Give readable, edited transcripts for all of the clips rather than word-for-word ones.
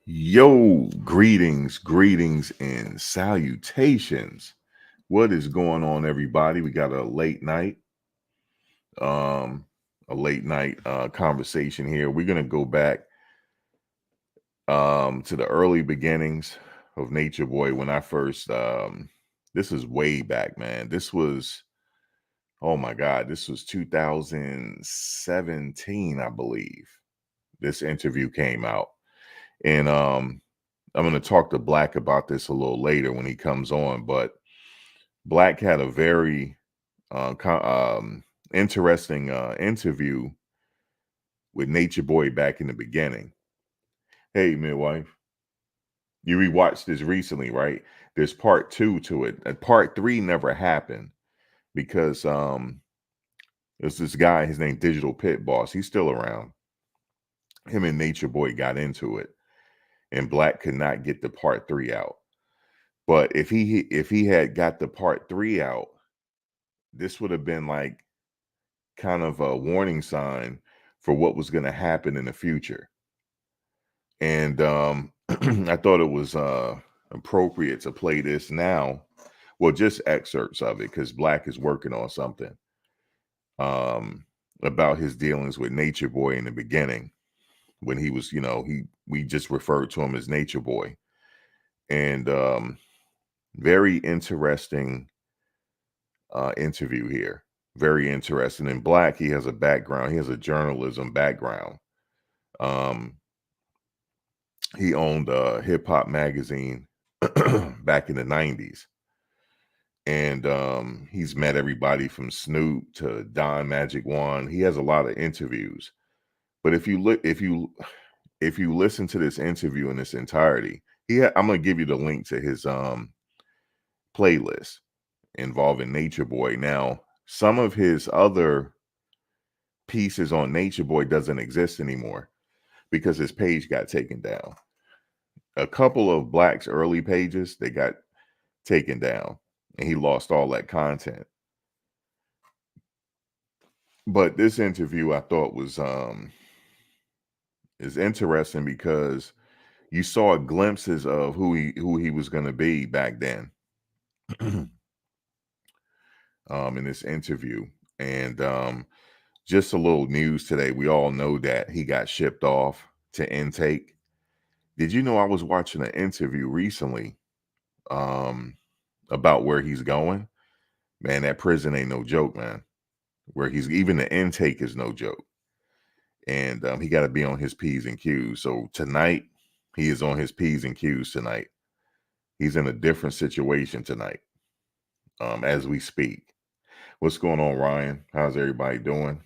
Yo, greetings, and salutations. What is going on, everybody? We got um, a late night conversation here. We're gonna go back to the early beginnings of Nature Boy when I first this is way back, man. This was oh my god, this was 2017, I believe. This interview came out. And I'm going to talk to Blaq about this a little later when he comes on. But Blaq had a very interesting interview with Nature Boy back in the beginning. Hey, midwife, you rewatched this recently, right? There's part two to it. And part three never happened because there's this guy, his name Digital Pit Boss. He's still around. Him and Nature Boy got into it, and Blaq could not get the part three out. But if he had got the part three out, this would have been like kind of a warning sign for what was going to happen in the future. And I thought it was appropriate to play this now. Well, just excerpts of it because Blaq is working on something about his dealings with Nature Boy in the beginning when he was, we just referred to him as Nature Boy. And very interesting interview here. Very interesting. In Blaq, he has a background. He has a journalism background. Um, he owned a hip hop magazine back in the 90s. And he's met everybody from Snoop to Don Magic Juan. He has a lot of interviews. But if you listen to this interview in its entirety, I'm gonna give you the link to his playlist involving Nature Boy. Now, some of his other pieces on Nature Boy doesn't exist anymore because his page got taken down. A couple of Blaq's early pages, they got taken down and he lost all that content. But this interview I thought was is interesting because you saw glimpses of who he was going to be back then in this interview. And just a little news today. We all know that he got shipped off to intake. Did you know I was watching an interview recently about where he's going? Man, that prison ain't no joke, man. Where he's even the intake is no joke. And he got to be on his P's and Q's. So tonight, he is on his P's and Q's tonight. He's in a different situation tonight as we speak. What's going on, Ryan? How's everybody doing?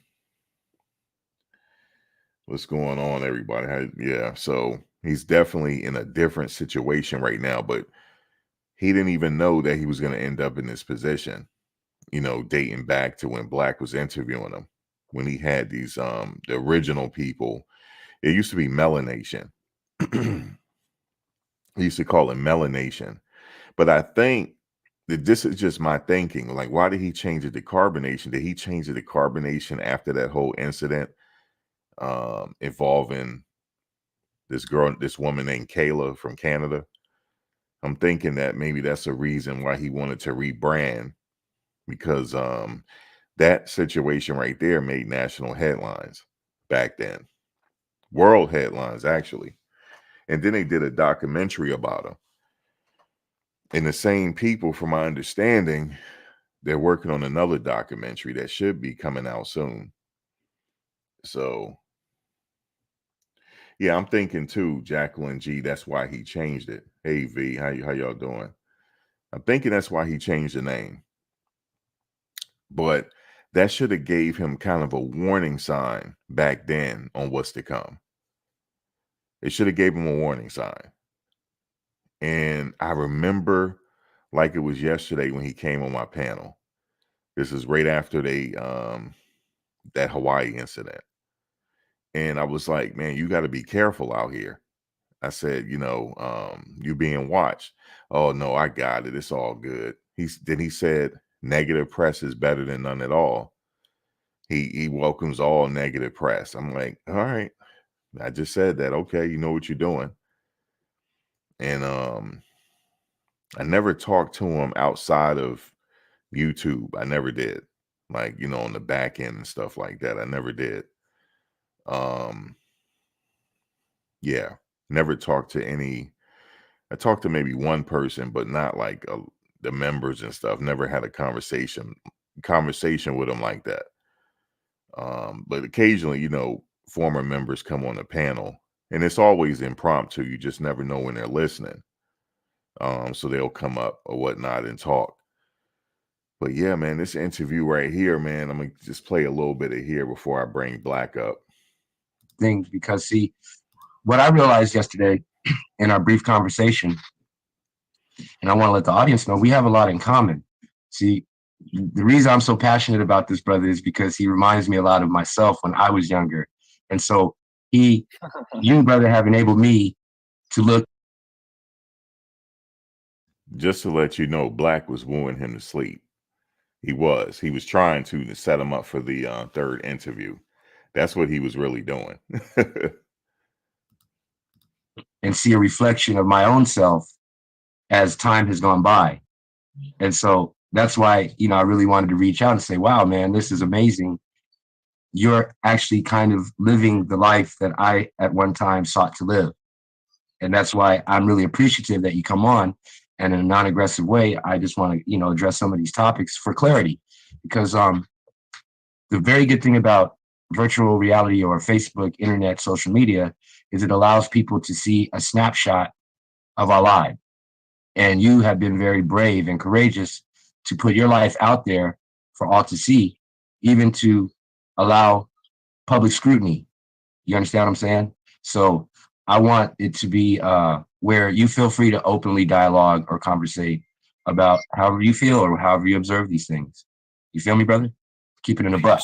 What's going on, everybody? Yeah, so he's definitely in a different situation right now, but he didn't even know that he was going to end up in this position, dating back to when Blaq was interviewing him, when he had these, the original people. It used to be Melanation. He used to call it Melanation. But I think that this is just my thinking. Like, why did he change it to carbonation? Did he change it to carbonation after that whole incident involving this woman named Kayla from Canada? I'm thinking that maybe that's a reason why he wanted to rebrand because that situation right there made national headlines back then, world headlines actually. And then they did a documentary about him. And the same people, from my understanding, they're working on another documentary that should be coming out soon. So, yeah, I'm thinking too, Jacqueline G. That's why he changed it. Hey V, how y'all doing? I'm thinking that's why he changed the name. But that should have gave him kind of a warning sign back then on what's to come. It should have gave him a warning sign. And I remember like it was yesterday when he came on my panel. This is right after that Hawaii incident. And I was like, man, you got to be careful out here. I said, you're being watched. Oh no, I got it. It's all good. He said negative press is better than none at all. He welcomes all negative press. I'm like, all right. I just said that. Okay, you know what you're doing. and I never talked to him outside of YouTube. I never did. Like, you know, on the back end and stuff like that. I never did. Um, yeah, never talked to any. I talked to maybe one person, but not like the members and stuff. Never had a conversation with them like that. But occasionally, you know, former members come on the panel, and it's always impromptu. You just never know when they're listening. So they'll come up or whatnot and talk. But yeah, man, this interview right here, man, I'm gonna just play a little bit of here before I bring Blaq up. Things, because see, what I realized yesterday in our brief conversation, and I want to let the audience know, we have a lot in common. See, the reason I'm so passionate about this brother is because he reminds me a lot of myself when I was younger. And so you, brother, have enabled me to look. Just to let you know, Blaq was wooing him to sleep. He was trying to set him up for the third interview. That's what he was really doing. And see a reflection of my own self as time has gone by. And so that's why, you know, I really wanted to reach out and say, wow, man, this is amazing. You're actually kind of living the life that I at one time sought to live. And that's why I'm really appreciative that you come on. And in a non-aggressive way, I just want to, you know, address some of these topics for clarity. Because the very good thing about virtual reality or Facebook, internet, social media is it allows people to see a snapshot of our lives. And you have been very brave and courageous to put your life out there for all to see, even to allow public scrutiny. You understand what I'm saying? So I want it to be where you feel free to openly dialogue or conversate about however you feel or however you observe these things. You feel me, brother? Keep it in a buck.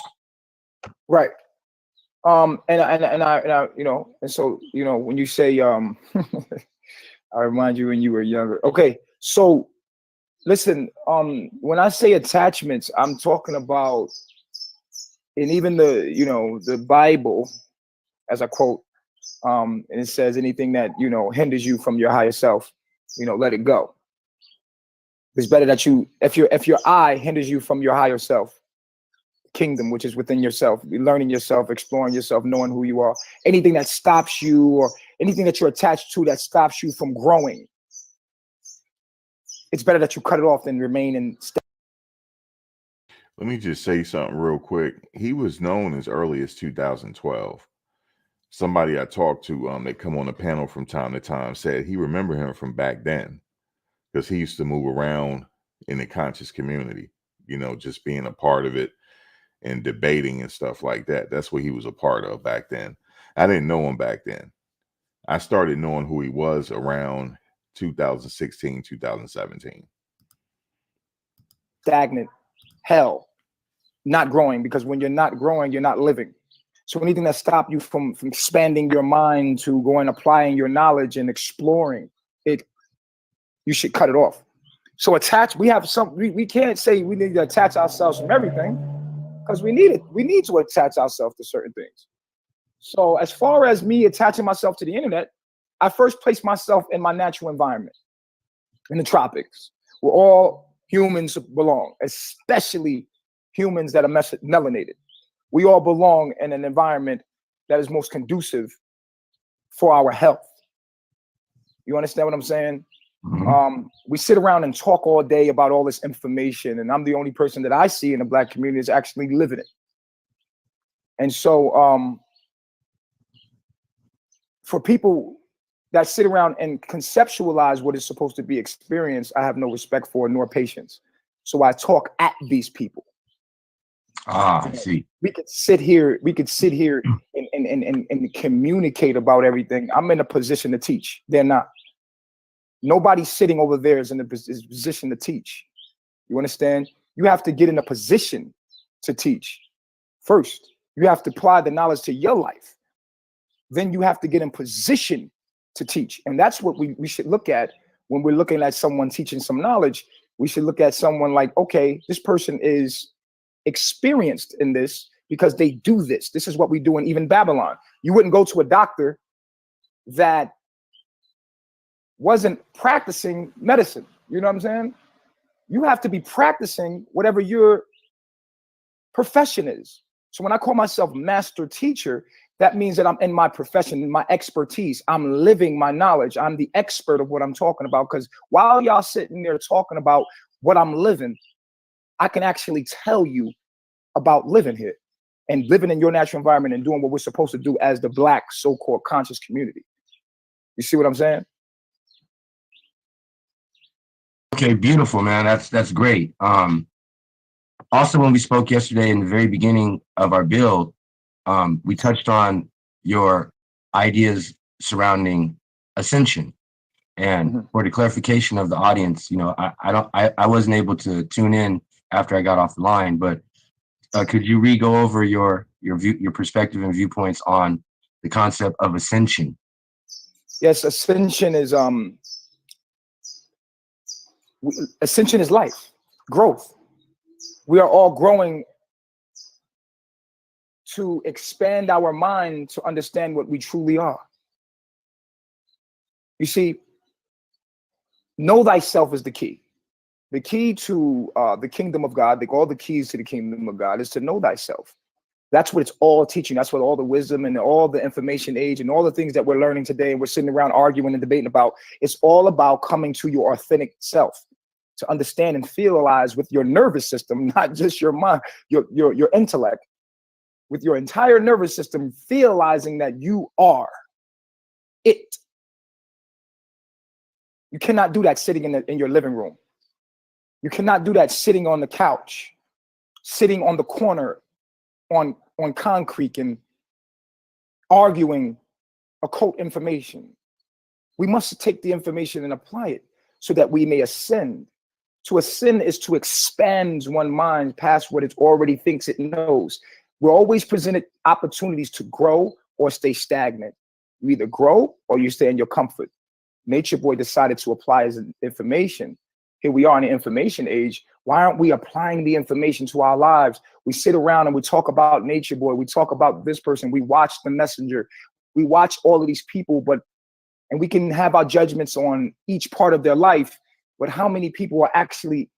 Right. And I, you know, and so, you know, when you say, I remind you when you were younger. Okay. So listen, when I say attachments, I'm talking about, and even the, you know, the Bible, as I quote, and it says anything that, you know, hinders you from your higher self, you know, let it go. It's better that you, if your eye hinders you from your higher self, kingdom, which is within yourself, learning yourself, exploring yourself, knowing who you are, anything that stops you or anything that you're attached to that stops you from growing, it's better that you cut it off than remain in. Let me just say something real quick. He was known as early as 2012. Somebody I talked to, they come on the panel from time to time, said he remembered him from back then because he used to move around in the conscious community, you know, just being a part of it and debating and stuff like that. That's what he was a part of back then. I didn't know him back then. I started knowing who he was around 2016, 2017. Stagnant hell, not growing, because when you're not growing, you're not living. So anything that stops you from expanding your mind to going, applying your knowledge and exploring it, you should cut it off. So we can't say we need to attach ourselves from everything, because we need it. We need to attach ourselves to certain things. So as far as me attaching myself to the internet, I first place myself in my natural environment, in the tropics, where all humans belong, especially humans that are melanated. We all belong in an environment that is most conducive for our health. You understand what I'm saying? Mm-hmm. We sit around and talk all day about all this information, and I'm the only person that I see in the Black community is actually living it. And so for people that sit around and conceptualize what is supposed to be experienced, I have no respect for nor patience. So I talk at these people. I see. We could sit here and communicate about everything. I'm in a position to teach. They're not. Nobody sitting over there is in a position to teach. You understand? You have to get in a position to teach first. You have to apply the knowledge to your life. Then you have to get in position to teach. And that's what we should look at when we're looking at someone teaching some knowledge. We should look at someone like, okay, this person is experienced in this because they do this. This is what we do in even Babylon. You wouldn't go to a doctor that wasn't practicing medicine. You know what I'm saying? You have to be practicing whatever your profession is. So when I call myself master teacher, that means that I'm in my profession, in my expertise. I'm living my knowledge. I'm the expert of what I'm talking about. Because while y'all sitting there talking about what I'm living, I can actually tell you about living here and living in your natural environment and doing what we're supposed to do as the Black so-called conscious community. You see what I'm saying? Okay, beautiful, man. That's great. Also, when we spoke yesterday in the very beginning of our build, we touched on your ideas surrounding ascension. And for the clarification of the audience, you know, I wasn't able to tune in after I got off the line, but could you go over your perspective and viewpoints on the concept of ascension? Yes, ascension is life, growth. We are all growing to expand our mind to understand what we truly are. You see, know thyself is the key. The key to the kingdom of God, all the keys to the kingdom of God is to know thyself. That's what it's all teaching. That's what all the wisdom and all the information age and all the things that we're learning today and we're sitting around arguing and debating about. It's all about coming to your authentic self, to understand and feelize with your nervous system, not just your mind, your intellect, with your entire nervous system, feelizing that you are it. You cannot do that sitting in your living room. You cannot do that sitting on the couch, sitting on the corner on concrete and arguing occult information. We must take the information and apply it so that we may ascend. To ascend is to expand one's mind past what it already thinks it knows. We're always presented opportunities to grow or stay stagnant. You either grow or you stay in your comfort. Nature Boy decided to apply his information. Here we are in the information age. Why aren't we applying the information to our lives? We sit around and we talk about Nature Boy. We talk about this person. We watch The Messenger. We watch all of these people, and we can have our judgments on each part of their life. But how many people are actually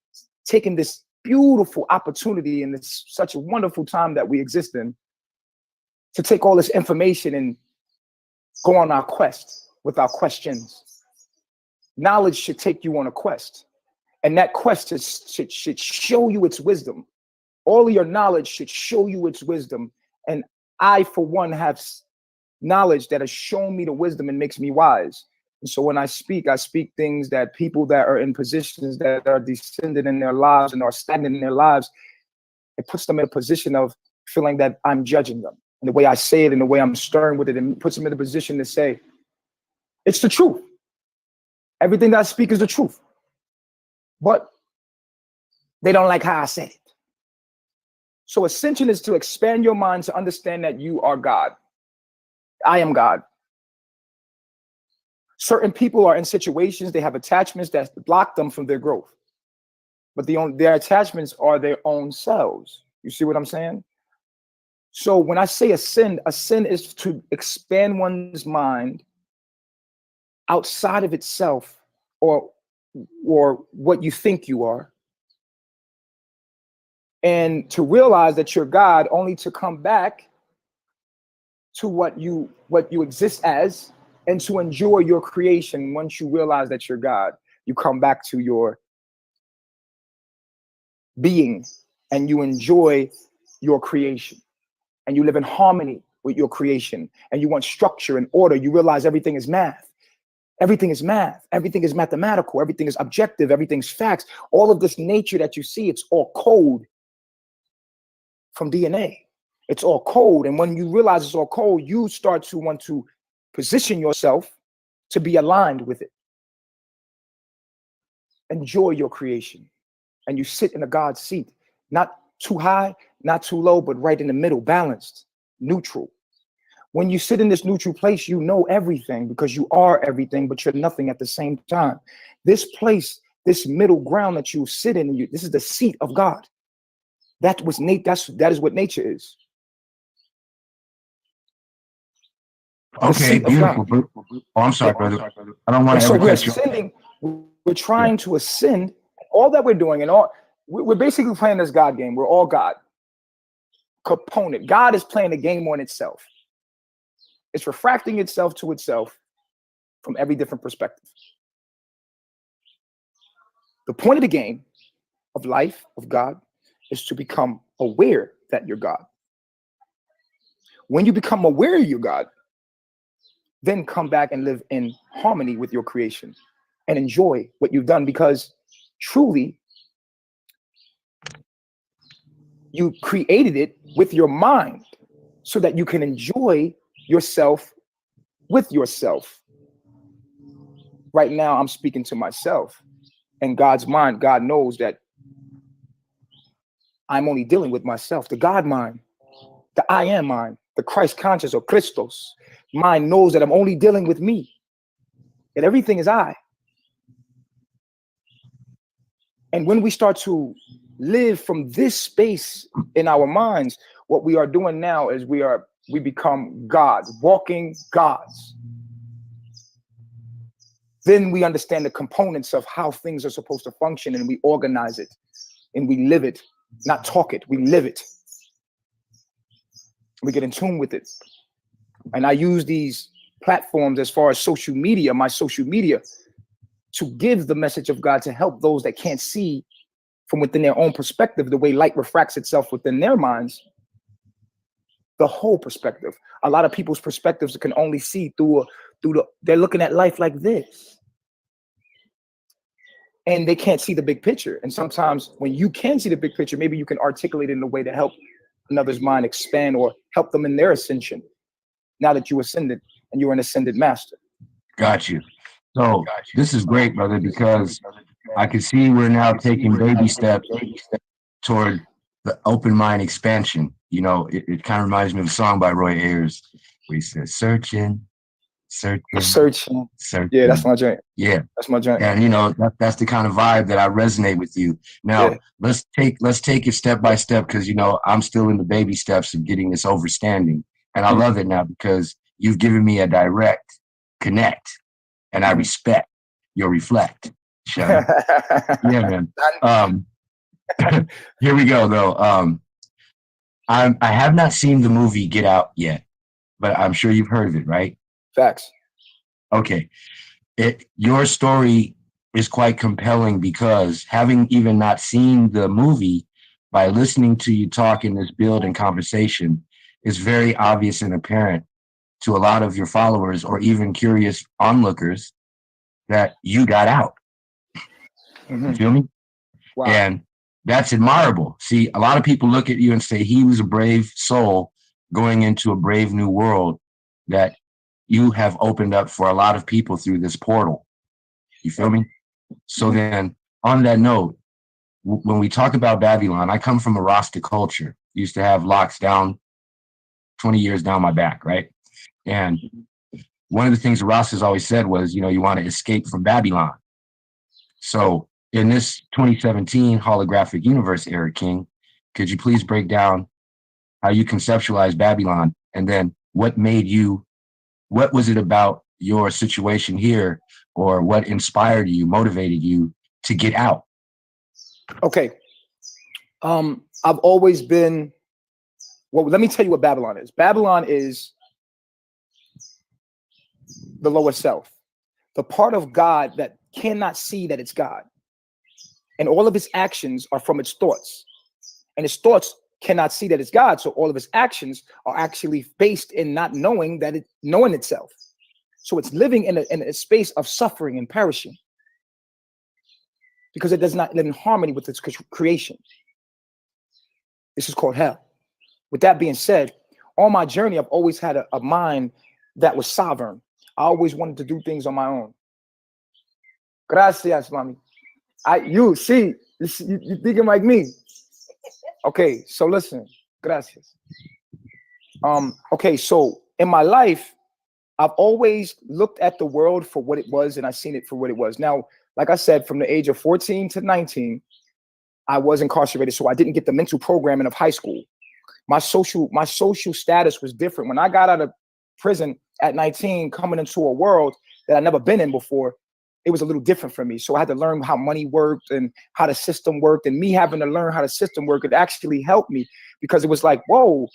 taking this beautiful opportunity and it's such a wonderful time that we exist in to take all this information and go on our quest with our questions? Knowledge should take you on a quest. And that quest should show you its wisdom. All of your knowledge should show you its wisdom. And I, for one, have knowledge that has shown me the wisdom and makes me wise. And so when I speak things that people that are in positions that are descended in their lives and are standing in their lives, it puts them in a position of feeling that I'm judging them. And the way I say it and the way I'm stern with it, and puts them in a position to say, it's the truth. Everything that I speak is the truth. But they don't like how I said it. So ascension is to expand your mind to understand that you are God. I am God. Certain people are in situations, they have attachments that block them from their growth. But their attachments are their own selves. You see what I'm saying? So when I say ascend is to expand one's mind outside of itself or what you think you are, and to realize that you're God, only to come back to what you exist as, and to enjoy your creation. Once you realize that you're God, you come back to your being and you enjoy your creation and you live in harmony with your creation and you want structure and order. You realize everything is math. Everything is math. Everything is mathematical. Everything is objective. Everything's facts. All of this nature that you see, it's all code from DNA. It's all code. And when you realize it's all code, you start to want to position yourself to be aligned with it. Enjoy your creation. And you sit in a God seat, not too high, not too low, but right in the middle, balanced, neutral. When you sit in this neutral place, you know everything because you are everything, but you're nothing at the same time. This place, this middle ground that you sit in, this is the seat of God. That is what nature is. Okay, seat of God. beautiful. Oh, I'm sorry, brother. I don't want And to so ever we're cut you. ascending, we're trying to ascend. All that we're doing, and all we're basically playing this God game. We're all God component. God is playing a game on itself. It's refracting itself to itself from every different perspective. The point of the game of life, of God, is to become aware that you're God. When you become aware you're God, then come back and live in harmony with your creation and enjoy what you've done, because truly you created it with your mind so that you can enjoy yourself with yourself. Right now, I'm speaking to myself, and God's mind, God knows that I'm only dealing with myself. The God mind, the I am mind, the Christ conscious or Christos mind knows that I'm only dealing with me, that everything is I. And when we start to live from this space in our minds, what we are doing now is we become God, walking gods. Then we understand the components of how things are supposed to function, and we organize it and we live it, not talk it, we live it. We get in tune with it. And I use these platforms as far as social media, my social media, to give the message of God, to help those that can't see from within their own perspective, the way light refracts itself within their minds, the whole perspective. A lot of people's perspectives can only see they're looking at life like this. And they can't see the big picture. And sometimes when you can see the big picture, maybe you can articulate it in a way to help another's mind expand or help them in their ascension. Now that you ascended and you're an ascended master. Got you. So this is great, brother, because I can see we're now taking baby steps toward the open mind expansion. You know, it kind of reminds me of a song by Roy Ayers where he says, searching. Yeah, that's my joint. Yeah. That's my joint. And, you know, that's the kind of vibe that I resonate with you. Now, let's take it step by step, because, you know, I'm still in the baby steps of getting this overstanding. And I love it now because you've given me a direct connect, and I respect your reflect. Yeah, man. Here we go, though. I have not seen the movie Get Out yet, but I'm sure you've heard of it, right? Facts. Okay. Your story is quite compelling because, having even not seen the movie, by listening to you talk in this build and conversation, it's very obvious and apparent to a lot of your followers or even curious onlookers that you got out. You feel me? Wow. And that's admirable. See, a lot of people look at you and say he was a brave soul going into a brave new world that you have opened up for a lot of people through this portal. You feel me? So then, on that note, when we talk about Babylon, I come from a Rasta culture. Used to have locks down 20 years down my back, right? And one of the things the Rastas always said was, you know, you want to escape from Babylon. So in this 2017 holographic universe era, King, could you please break down how you conceptualize Babylon, and then what was it about your situation here, or what inspired you, motivated you to get out? Okay. I've always been, well, let me tell you what Babylon is. Babylon is the lower self, the part of God that cannot see that it's God. And all of its actions are from its thoughts. And its thoughts cannot see that it's God. So all of its actions are actually based in not knowing that it knowing itself. So it's living in a space of suffering and perishing, because it does not live in harmony with its creation. This is called hell. With that being said, on my journey, I've always had a mind that was sovereign. I always wanted to do things on my own. Gracias, mami. You thinking like me. Okay, so listen. Gracias. Okay, so in my life, I've always looked at the world for what it was, and I've seen it for what it was. Now, like I said, from the age of 14 to 19, I was incarcerated, so I didn't get the mental programming of high school. My social status was different. When I got out of prison at 19, coming into a world that I'd never been in before, it was a little different for me. So I had to learn how money worked and how the system worked. And me having to learn how the system worked, it actually helped me, because it was like, whoa,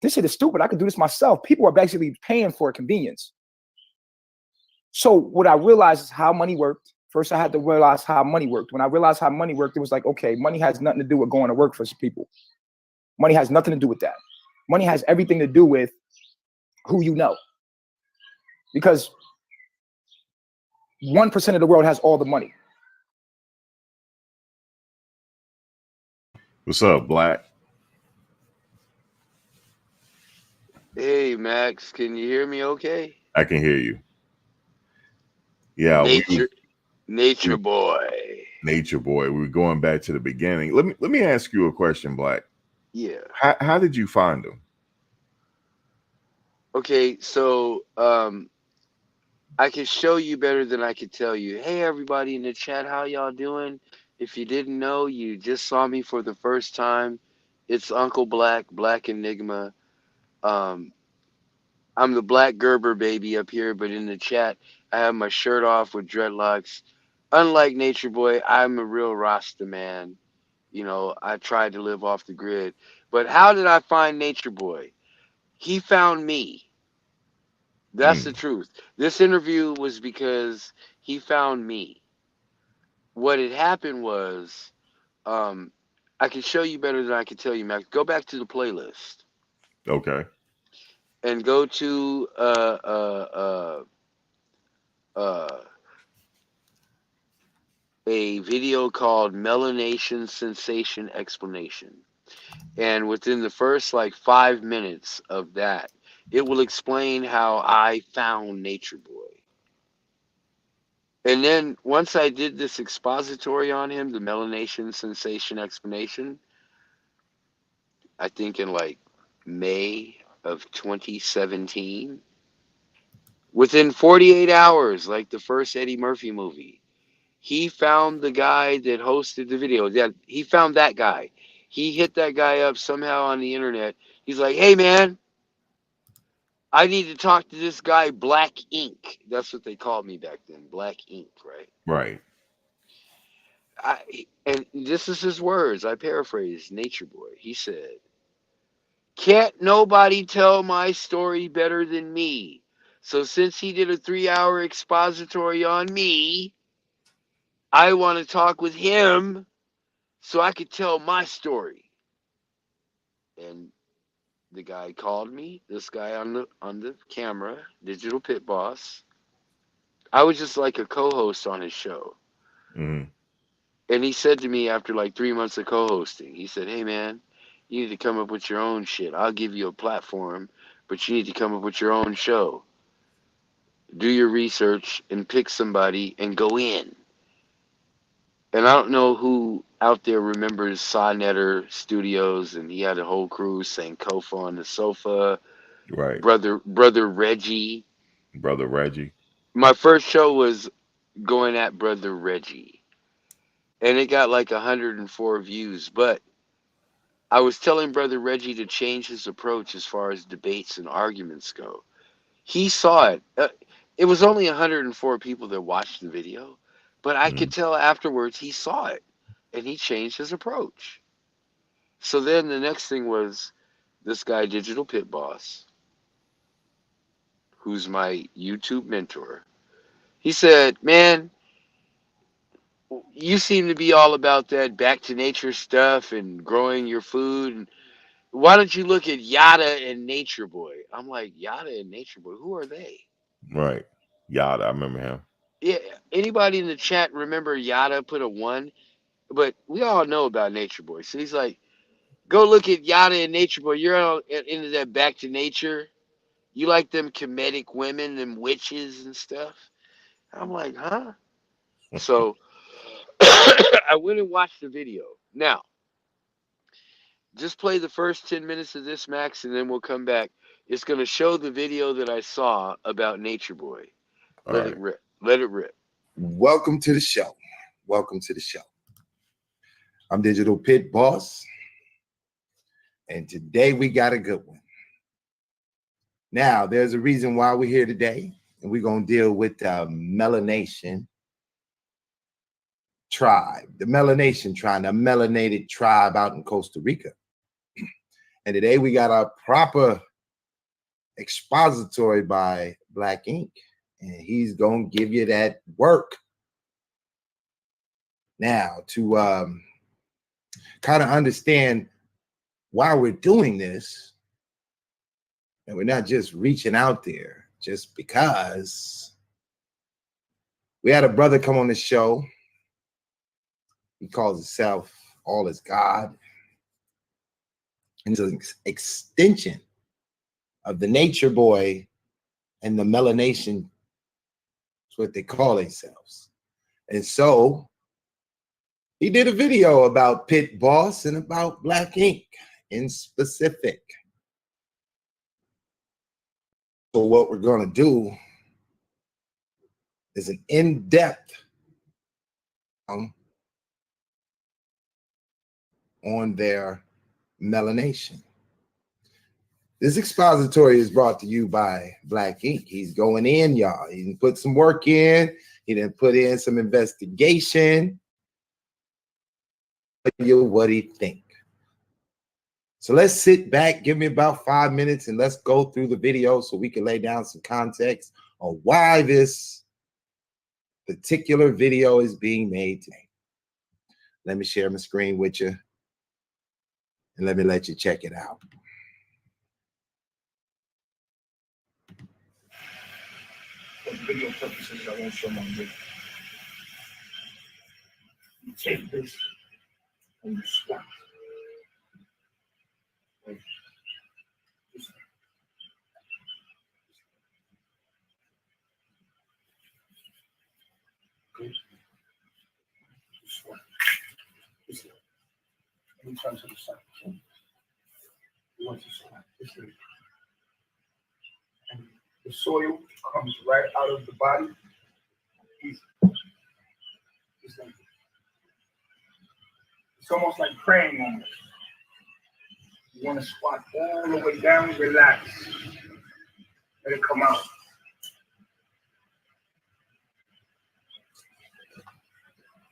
this shit is stupid. I could do this myself. People are basically paying for convenience. So what I realized is how money worked. First, I had to realize how money worked. When I realized how money worked, it was like, okay, money has nothing to do with going to work for some people. Money has nothing to do with that. Money has everything to do with who you know. Because 1% of the world has all the money. What's up, Blaq? Hey Max, can you hear me okay? I can hear you. Yeah, Nature we boy. Nature Boy. We were going back to the beginning. Let me ask you a question, Blaq. Yeah. How did you find him? Okay, so I can show you better than I could tell you. Hey everybody in the chat, how y'all doing? If you didn't know, you just saw me for the first time. It's Uncle Blaq, Black Enigma. Um I'm the Black Gerber baby up here, but in the chat I have my shirt off with dreadlocks. Unlike Nature Boy, I'm a real Rasta man. You know, I tried to live off the grid. But how did I find Nature Boy? He found me. That's the truth. This interview was because he found me. What had happened was, um, I can show you better than I can tell you, Max. Go back to the playlist Okay. and go to uh, a video called Melanation Sensation Explanation. And within the first like 5 minutes of that, it will explain how I found Nature Boy. And then once I did this expository on him, the melanation sensation explanation, I think in like May of 2017, within 48 hours, like the first Eddie Murphy movie, he found the guy that hosted the video. That he found that guy. He hit that guy up somehow on the internet. He's like, "Hey man, I need to talk to this guy, Blaq Ink." That's what they called me back then, Blaq Ink, right? Right. And this is his words. I paraphrase Nature Boy. He said, "Can't nobody tell my story better than me. So since he did a 3-hour expository on me, I want to talk with him so I could tell my story." And the guy called me. This guy on the camera, Digital Pit Boss. I was just like a co-host on his show. Mm-hmm. And he said to me after like 3 months of co-hosting, he said, "Hey man, you need to come up with your own shit. I'll give you a platform, but you need to come up with your own show. Do your research and pick somebody and go in." And I don't know who out there remembers Sonetter Studios, and he had a whole crew, Sankofa on the sofa, Right. brother Reggie. Brother Reggie. My first show was going at Brother Reggie, and it got like 104 views, but I was telling Brother Reggie to change his approach as far as debates and arguments go. He saw it. It was only 104 people that watched the video, but I Mm-hmm. could tell afterwards he saw it and he changed his approach. So then the next thing was this guy, Digital Pit Boss, who's my YouTube mentor. He said, "Man, you seem to be all about that back to nature stuff and growing your food. And why don't you look at Yada and Nature Boy?" I'm like, "Yada and Nature Boy, who are they?" Right. Yada. I remember him. Yeah, anybody in the chat remember Yada put a one? But we all know about Nature Boy. So he's like, "Go look at Yada and Nature Boy. You're all into that back to nature. You like them comedic women, them witches and stuff." I'm like, "Huh?" So I went and watched the video. Now, just play the first 10 minutes of this, Max, and then we'll come back. It's going to show the video that I saw about Nature Boy. All Let right. it rip. Let it rip. Welcome to the show. Welcome to the show. I'm Digital Pit Boss, and today we got a good one. Now, there's a reason why we're here today, and we're going to deal with the melanation tribe, the melanation tribe, the melanated tribe out in Costa Rica. And today we got a proper expository by Blaq Inc. And he's going to give you that work. Now, to kind of understand why we're doing this, and we're not just reaching out there just because. We had a brother come on the show. He calls himself All Is God. And it's an extension of the Nature Boy and the melanation. That's what they call themselves. And so he did a video about Pit Boss and about Blaq Inc. in specific. So what we're going to do is an in-depth on their melanation. This expository is brought to you by Blaq Inc. He's going in, y'all. He didn't put some work in. He didn't put in some investigation. Tell you what he think. So let's sit back, give me about 5 minutes, and let's go through the video so we can lay down some context on why this particular video is being made today. Let me share my screen with you, and let me let you check it out. For video purposes, I won't show my video. You take this and you swap. In terms of the side, you want to swap this way. And the soil comes right out of the body. Easy. It's almost like praying on it. You want to squat all the way down, relax. Let it come out.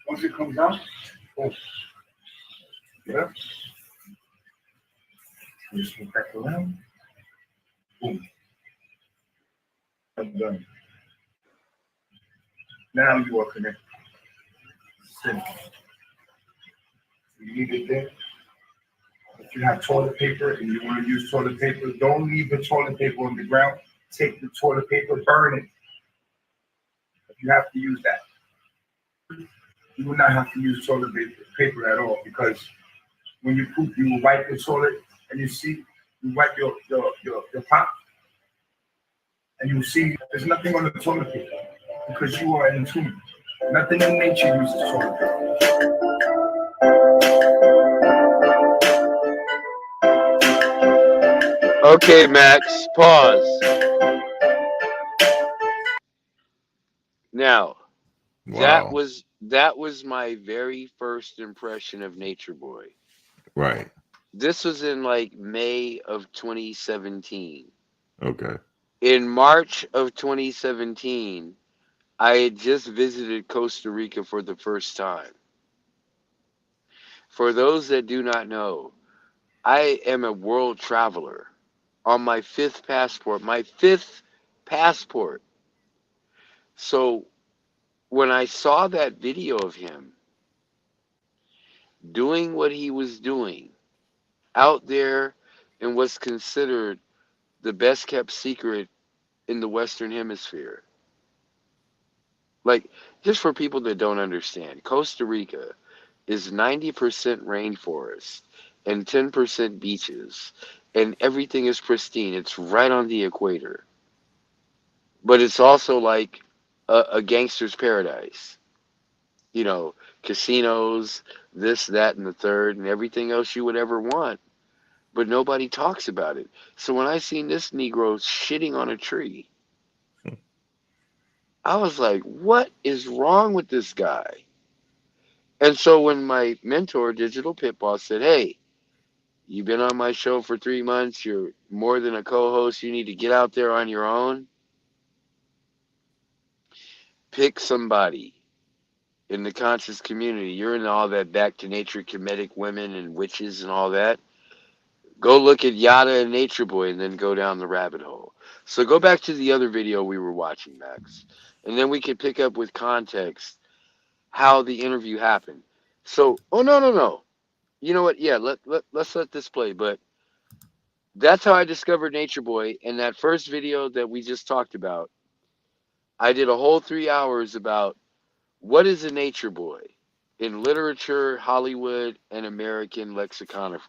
Once it comes out, boom. Yeah. Just move back around. Boom. I'm done. Now you are connected. Simple. You leave it there. If you have toilet paper and you want to use toilet paper, don't leave the toilet paper on the ground. Take the toilet paper, burn it. If you have to use that. You will not have to use toilet paper at all, because when you poop, you will wipe your toilet, and you see, you wipe your pot, and you see there's nothing on the toilet paper because you are in tune. Nothing in nature uses toilet paper. Okay, Max, pause. Now, Wow. that was my very first impression of Nature Boy. Right. This was in like May of 2017. Okay. In March of 2017, I had just visited Costa Rica for the first time. For those that do not know, I am a world traveler on my fifth passport. My fifth passport. So when I saw that video of him doing what he was doing out there in what's considered the best kept secret in the Western Hemisphere, like, just for people that don't understand, Costa Rica is 90% rainforest and 10% beaches, and everything is pristine. It's right on the equator. But it's also like a gangster's paradise. You know, casinos, this, that, and the third, and everything else you would ever want. But nobody talks about it. So when I seen this Negro shitting on a tree, I was like, what is wrong with this guy? And so when my mentor, Digital Pit Boss, said, hey, You've been on my show for 3 months. You're more than a co-host. You need to get out there on your own. Pick somebody in the conscious community. You're in all that back to nature Kemetic women and witches and all that. Go look at Yada and Nature Boy and then go down the rabbit hole. So go back to the other video we were watching, Max. And then we can pick up with context how the interview happened. So, oh, no, no, no. You know what? Yeah, let's let this play. But that's how I discovered Nature Boy. And that first video that we just talked about, I did a whole 3 hours about what is a nature boy in literature, Hollywood, and American lexiconography.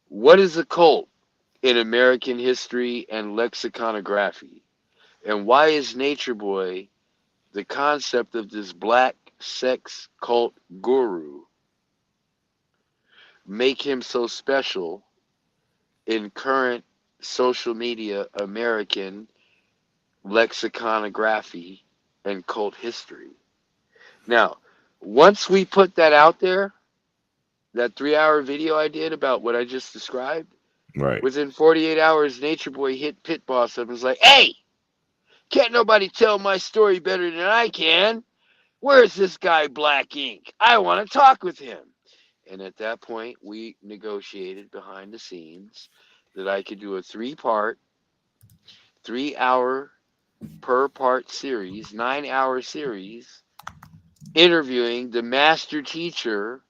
What is a cult in American history and lexiconography? And why is Nature Boy the concept of this black sex cult guru make him so special in current social media American lexiconography and cult history? Now, once we put that out there, that 3 hour video I did about what I just described, Right. within 48 hours, Nature Boy hit Pit Boss up and was like, hey, can't nobody tell my story better than I can. Where's this guy Blaq Ink? I want to talk with him. And at that point, we negotiated behind the scenes that I could do a 3-part, 3 hour per part series, 9 hour series, interviewing the master teacher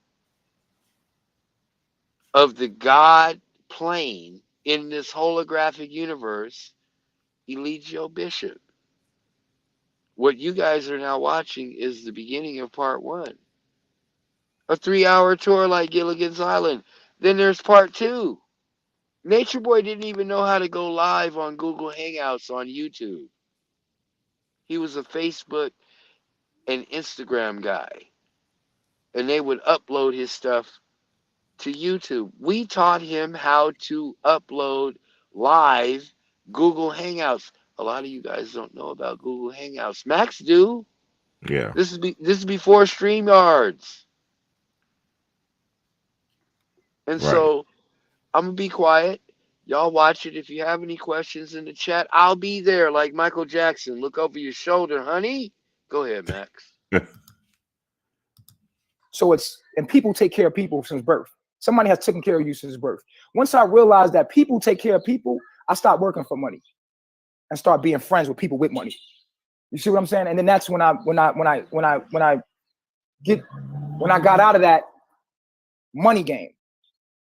of the God plane in this holographic universe, Eligio Bishop. What you guys are now watching is the beginning of part 1. A 3 hour tour like Gilligan's Island. Then there's part 2. Nature Boy didn't even know how to go live on Google Hangouts on YouTube. He was a Facebook and Instagram guy. And they would upload his stuff to YouTube. We taught him how to upload live Google Hangouts. A lot of you guys don't know about Google Hangouts. Max do. Yeah. This is before StreamYards. And Right. so I'm gonna be quiet. Y'all watch it. If you have any questions in the chat, I'll be there like Michael Jackson. Look over your shoulder, honey. Go ahead, Max. So and people take care of people since birth. Somebody has taken care of you since birth. Once I realized that people take care of people, I stopped working for money and start being friends with people with money. You see what I'm saying? And then that's when I got out of that money game.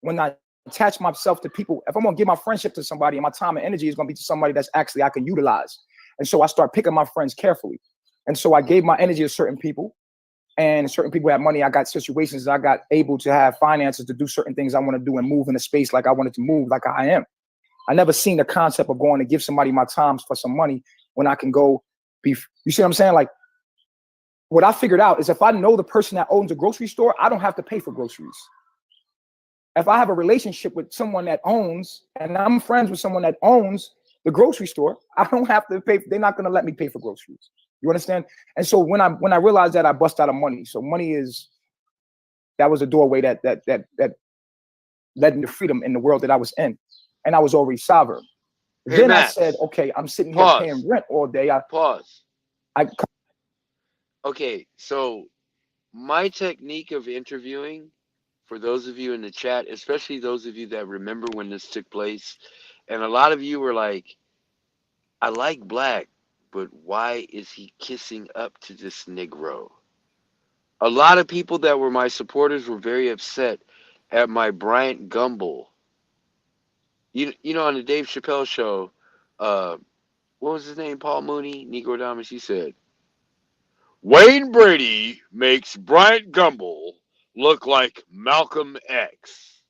When I attach myself to people, if I'm gonna give my friendship to somebody and my time and energy is gonna be to somebody that's actually I can utilize. And so I start picking my friends carefully. And so I gave my energy to certain people, and certain people had money. I got situations that I got able to have finances to do certain things I want to do and move in a space like I wanted to move, like I am. I never seen the concept of going to give somebody my time for some money when I can go be, you see what I'm saying? Like, what I figured out is if I know the person that owns a grocery store, I don't have to pay for groceries. If I have a relationship with someone that owns, and I'm friends with someone that owns the grocery store, I don't have to pay. They're not going to let me pay for groceries. You understand? And so when I realized that, I bust out of money. So money that was a doorway that led into freedom in the world that I was in, and I was already sovereign. Hey, Then Max, I said, okay, I'm sitting here pause. paying rent all day. Pause. Okay, so my technique of interviewing, for those of you in the chat, especially those of you that remember when this took place, and a lot of you were like, I like Blaq, but why is he kissing up to this Negro? A lot of people that were my supporters were very upset at my Bryant Gumbel. You know, on the Dave Chappelle show, what was his name? Paul Mooney, Negro Damas, he said, Wayne Brady makes Bryant Gumbel look like Malcolm X.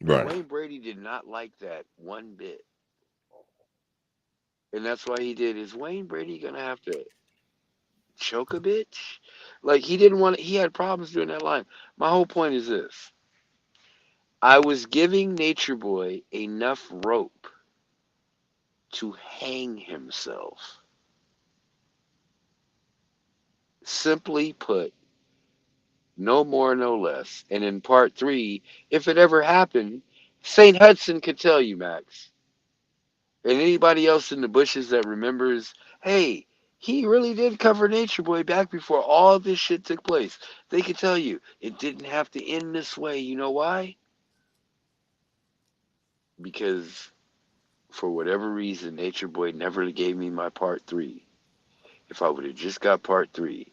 Right. Wayne Brady did not like that one bit. And that's why he did. Is Wayne Brady going to have to choke a bitch? Like, he had problems doing that line. My whole point is this. I was giving Nature Boy enough rope to hang himself. Simply put, No more, no less. And in part 3, if it ever happened, St. Hudson could tell you, Max. And anybody else in the bushes that remembers, hey, he really did cover Nature Boy back before all this shit took place. They could tell you it didn't have to end this way. You know why? Because for whatever reason, Nature Boy never gave me my part 3. If I would have just got part 3,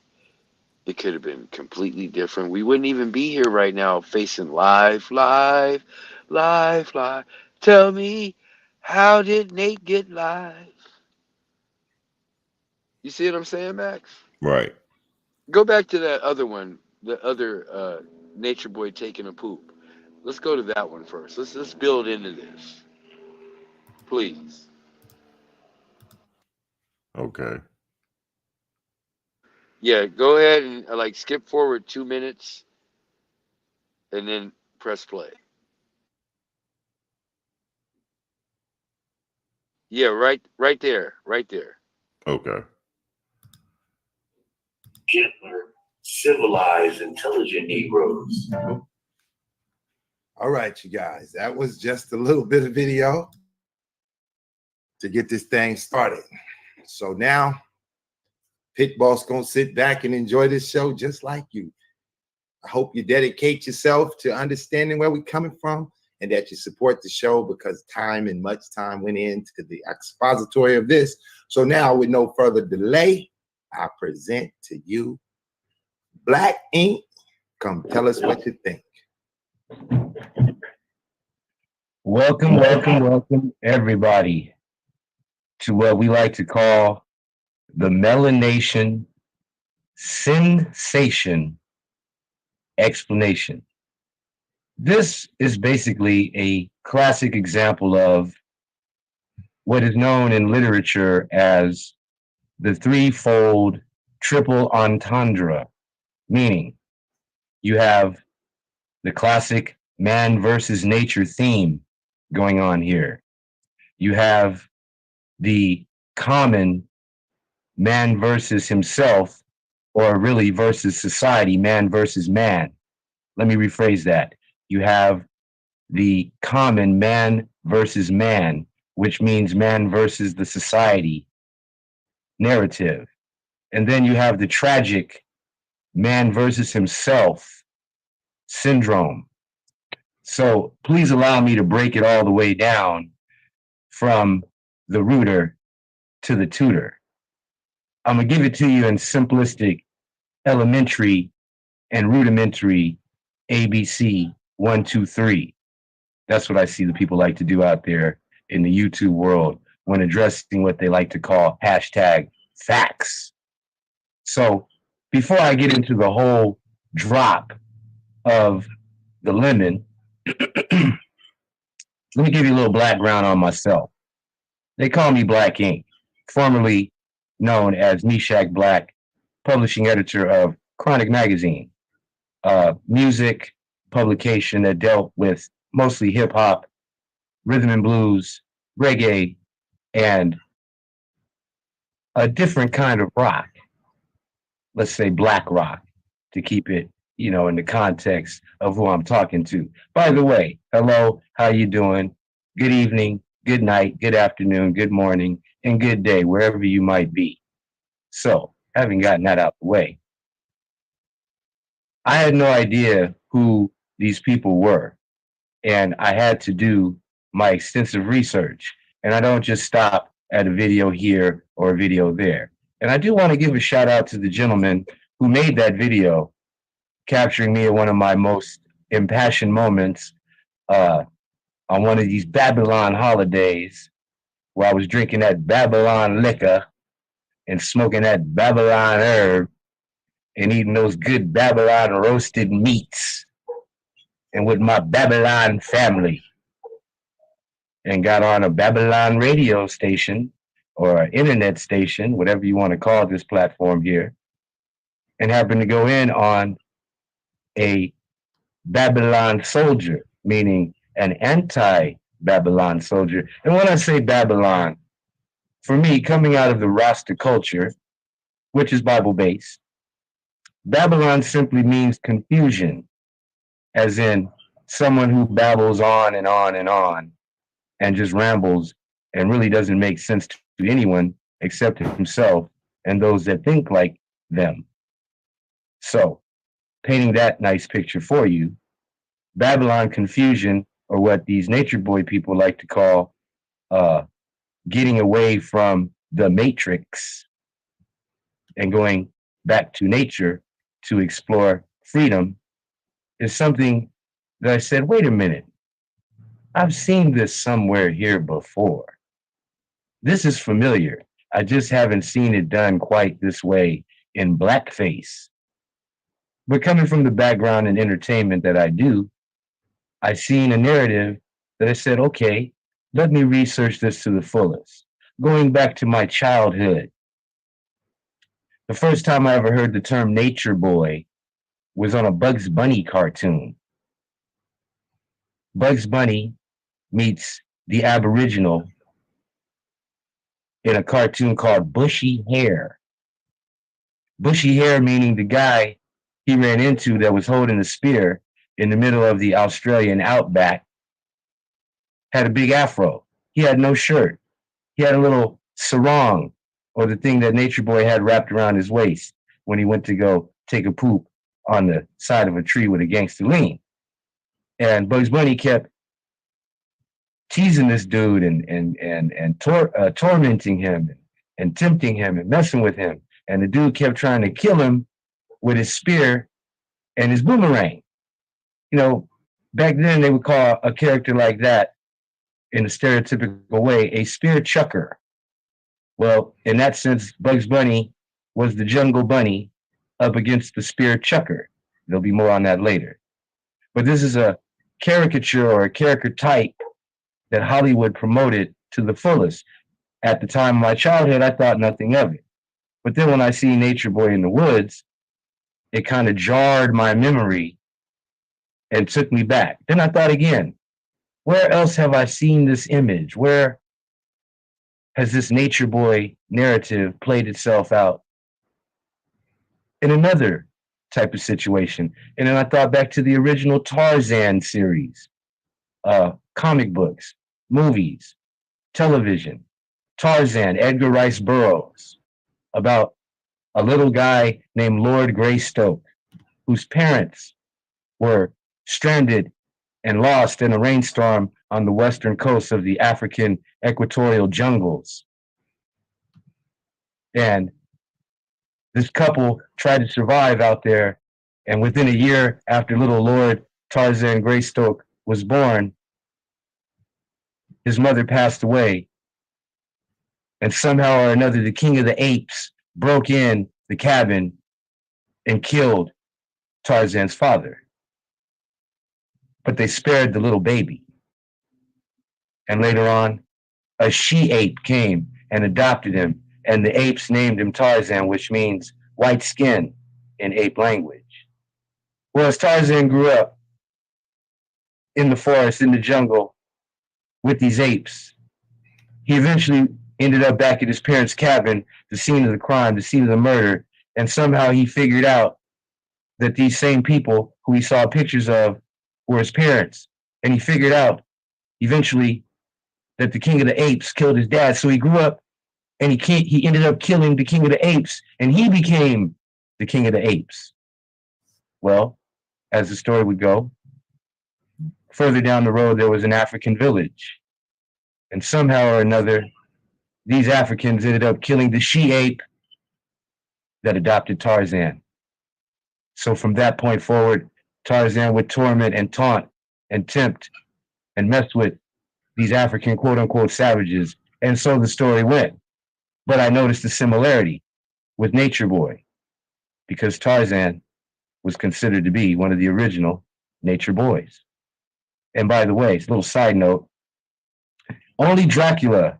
it could have been completely different. We wouldn't even be here right now facing live, live, live, live. Tell me, how did Nate get live? You see what I'm saying, Max? Right. Go back to that other one, the other Nature Boy taking a poop. Let's go to that one first. Let's build into this, please. Okay. Yeah, go ahead and like skip forward 2 minutes and then press play. Yeah, right there, right there. Okay. Gentler, civilized, intelligent Negroes. All right, you guys, that was just a little bit of video to get this thing started. So now Pit Boss gonna sit back and enjoy this show just like you. I hope you dedicate yourself to understanding where we're coming from and that you support the show, because time and much time went into the expository of this. So now, with no further delay, I present to you Blaq Ink. Come tell us what you think. Welcome, welcome, welcome, everybody, to what we like to call the Melanation Sensation Explanation. This is basically a classic example of what is known in literature as the threefold triple entendre, meaning you have the classic man versus nature theme going on here. You have the common man versus himself, or really versus society, man versus man. Let me rephrase that. You have the common man versus man, which means man versus the society narrative. And then you have the tragic man versus himself syndrome. So please allow me to break it all the way down from the rooter to the tutor. I'm going to give it to you in simplistic, elementary, and rudimentary ABC 1, 2, 3. That's what I see the people like to do out there in the YouTube world when addressing what they like to call hashtag facts. So before I get into the whole drop of the lemon, let me give you a little background on myself. They call me Blaq Ink, formerly known as Meshach Blaq, publishing editor of Chronic Magazine, music publication that dealt with mostly hip hop, rhythm and blues, reggae, and a different kind of rock. Let's say black rock, to keep it, in the context of who I'm talking to. By the way, hello, how you doing? Good evening, good night, good afternoon, good morning, and good day, wherever you might be. So, having gotten that out the way, I had no idea who these people were, and I had to do my extensive research. And I don't just stop at a video here or a video there. And I do want to give a shout out to the gentleman who made that video, capturing me at one of my most impassioned moments on one of these Babylon holidays, where I was drinking that Babylon liquor and smoking that Babylon herb and eating those good Babylon roasted meats, and with my Babylon family, and got on a Babylon radio station or an internet station, whatever you want to call this platform here, and happened to go in on a Babylon soldier, meaning an anti-Babylon soldier. And when I say Babylon, for me, coming out of the Rasta culture, which is Bible-based, Babylon simply means confusion, as in someone who babbles on and on and on and just rambles and really doesn't make sense to anyone except himself and those that think like them. So, painting that nice picture for you, Babylon confusion, or what these nature boy people like to call uh, getting away from the matrix and going back to nature to explore freedom, is something that I said, wait a minute, I've seen this somewhere here before. This is familiar. I just haven't seen it done quite this way in blackface. But coming from the background in entertainment that I do, I seen a narrative that I said, okay, let me research this to the fullest. Going back to my childhood, the first time I ever heard the term nature boy was on a Bugs Bunny cartoon. Bugs Bunny meets the Aboriginal in a cartoon called Bushy Hair. Bushy Hair meaning the guy he ran into that was holding a spear in the middle of the Australian outback had a big afro. He had no shirt. He had a little sarong, or the thing that Nature Boy had wrapped around his waist when he went to go take a poop on the side of a tree with a gangster lean. And Bugs Bunny kept teasing this dude and tormenting him and tempting him and messing with him. And the dude kept trying to kill him with his spear and his boomerang. You know, back then they would call a character like that in a stereotypical way a spear chucker. Well, in that sense, Bugs Bunny was the jungle bunny up against the spear chucker. There'll be more on that later. But this is a caricature or a character type that Hollywood promoted to the fullest. At the time of my childhood, I thought nothing of it. But then when I see Nature Boy in the Woods, it kind of jarred my memory and took me back. Then I thought again, where else have I seen this image? Where has this Nature Boy narrative played itself out in another type of situation? And then I thought back to the original Tarzan series, comic books, movies, television. Tarzan, Edgar Rice Burroughs, about a little guy named Lord Greystoke, whose parents were stranded and lost in a rainstorm on the western coast of the African equatorial jungles. And this couple tried to survive out there. And within a year after little Lord Tarzan Greystoke was born, his mother passed away. And somehow or another, the king of the apes broke in the cabin and killed Tarzan's father. But they spared the little baby. And later on, a she-ape came and adopted him, and the apes named him Tarzan, which means white skin in ape language. Well, as Tarzan grew up in the forest, in the jungle, with these apes, he eventually ended up back at his parents' cabin, the scene of the crime, the scene of the murder, and somehow he figured out that these same people who he saw pictures of were his parents. And he figured out eventually that the king of the apes killed his dad. So he grew up and he ended up killing the king of the apes, and he became the king of the apes. Well, as the story would go, further down the road, there was an African village. And somehow or another, these Africans ended up killing the she-ape that adopted Tarzan. So from that point forward, Tarzan would torment and taunt and tempt and mess with these African quote-unquote savages. And so the story went. But I noticed a similarity with Nature Boy, because Tarzan was considered to be one of the original Nature Boys. And by the way, it's a little side note, only Dracula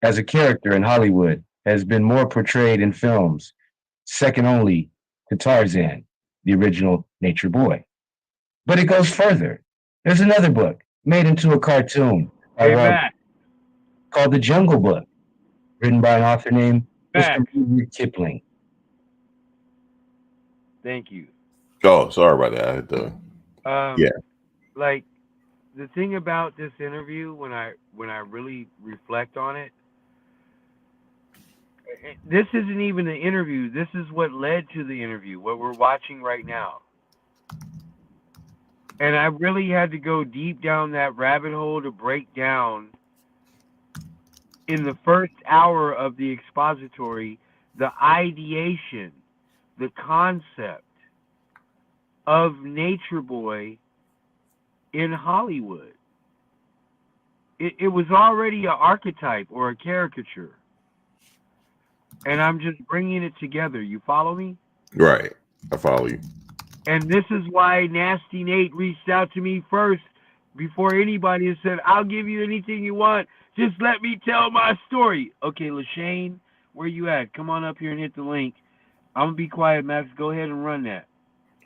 as a character in Hollywood has been more portrayed in films, second only to Tarzan, the original Nature Boy. But it goes further. There's another book made into a cartoon called The Jungle Book, written by an author named Mr. Rudyard Kipling. Thank you. Oh, sorry about that. I had to. Yeah. Like the thing about this interview, when I really reflect on it, this isn't even an interview. This is what led to the interview. What we're watching right now. And I really had to go deep down that rabbit hole to break down in the first hour of the expository the ideation, the concept of Nature Boy in Hollywood. It was already an archetype or a caricature. And I'm just bringing it together. You follow me? Right. I follow you. And this is why Nasty Nate reached out to me first before anybody and said, I'll give you anything you want. Just let me tell my story. Okay, LaShane, where you at? Come on up here and hit the link. I'm going to be quiet, Max. Go ahead and run that.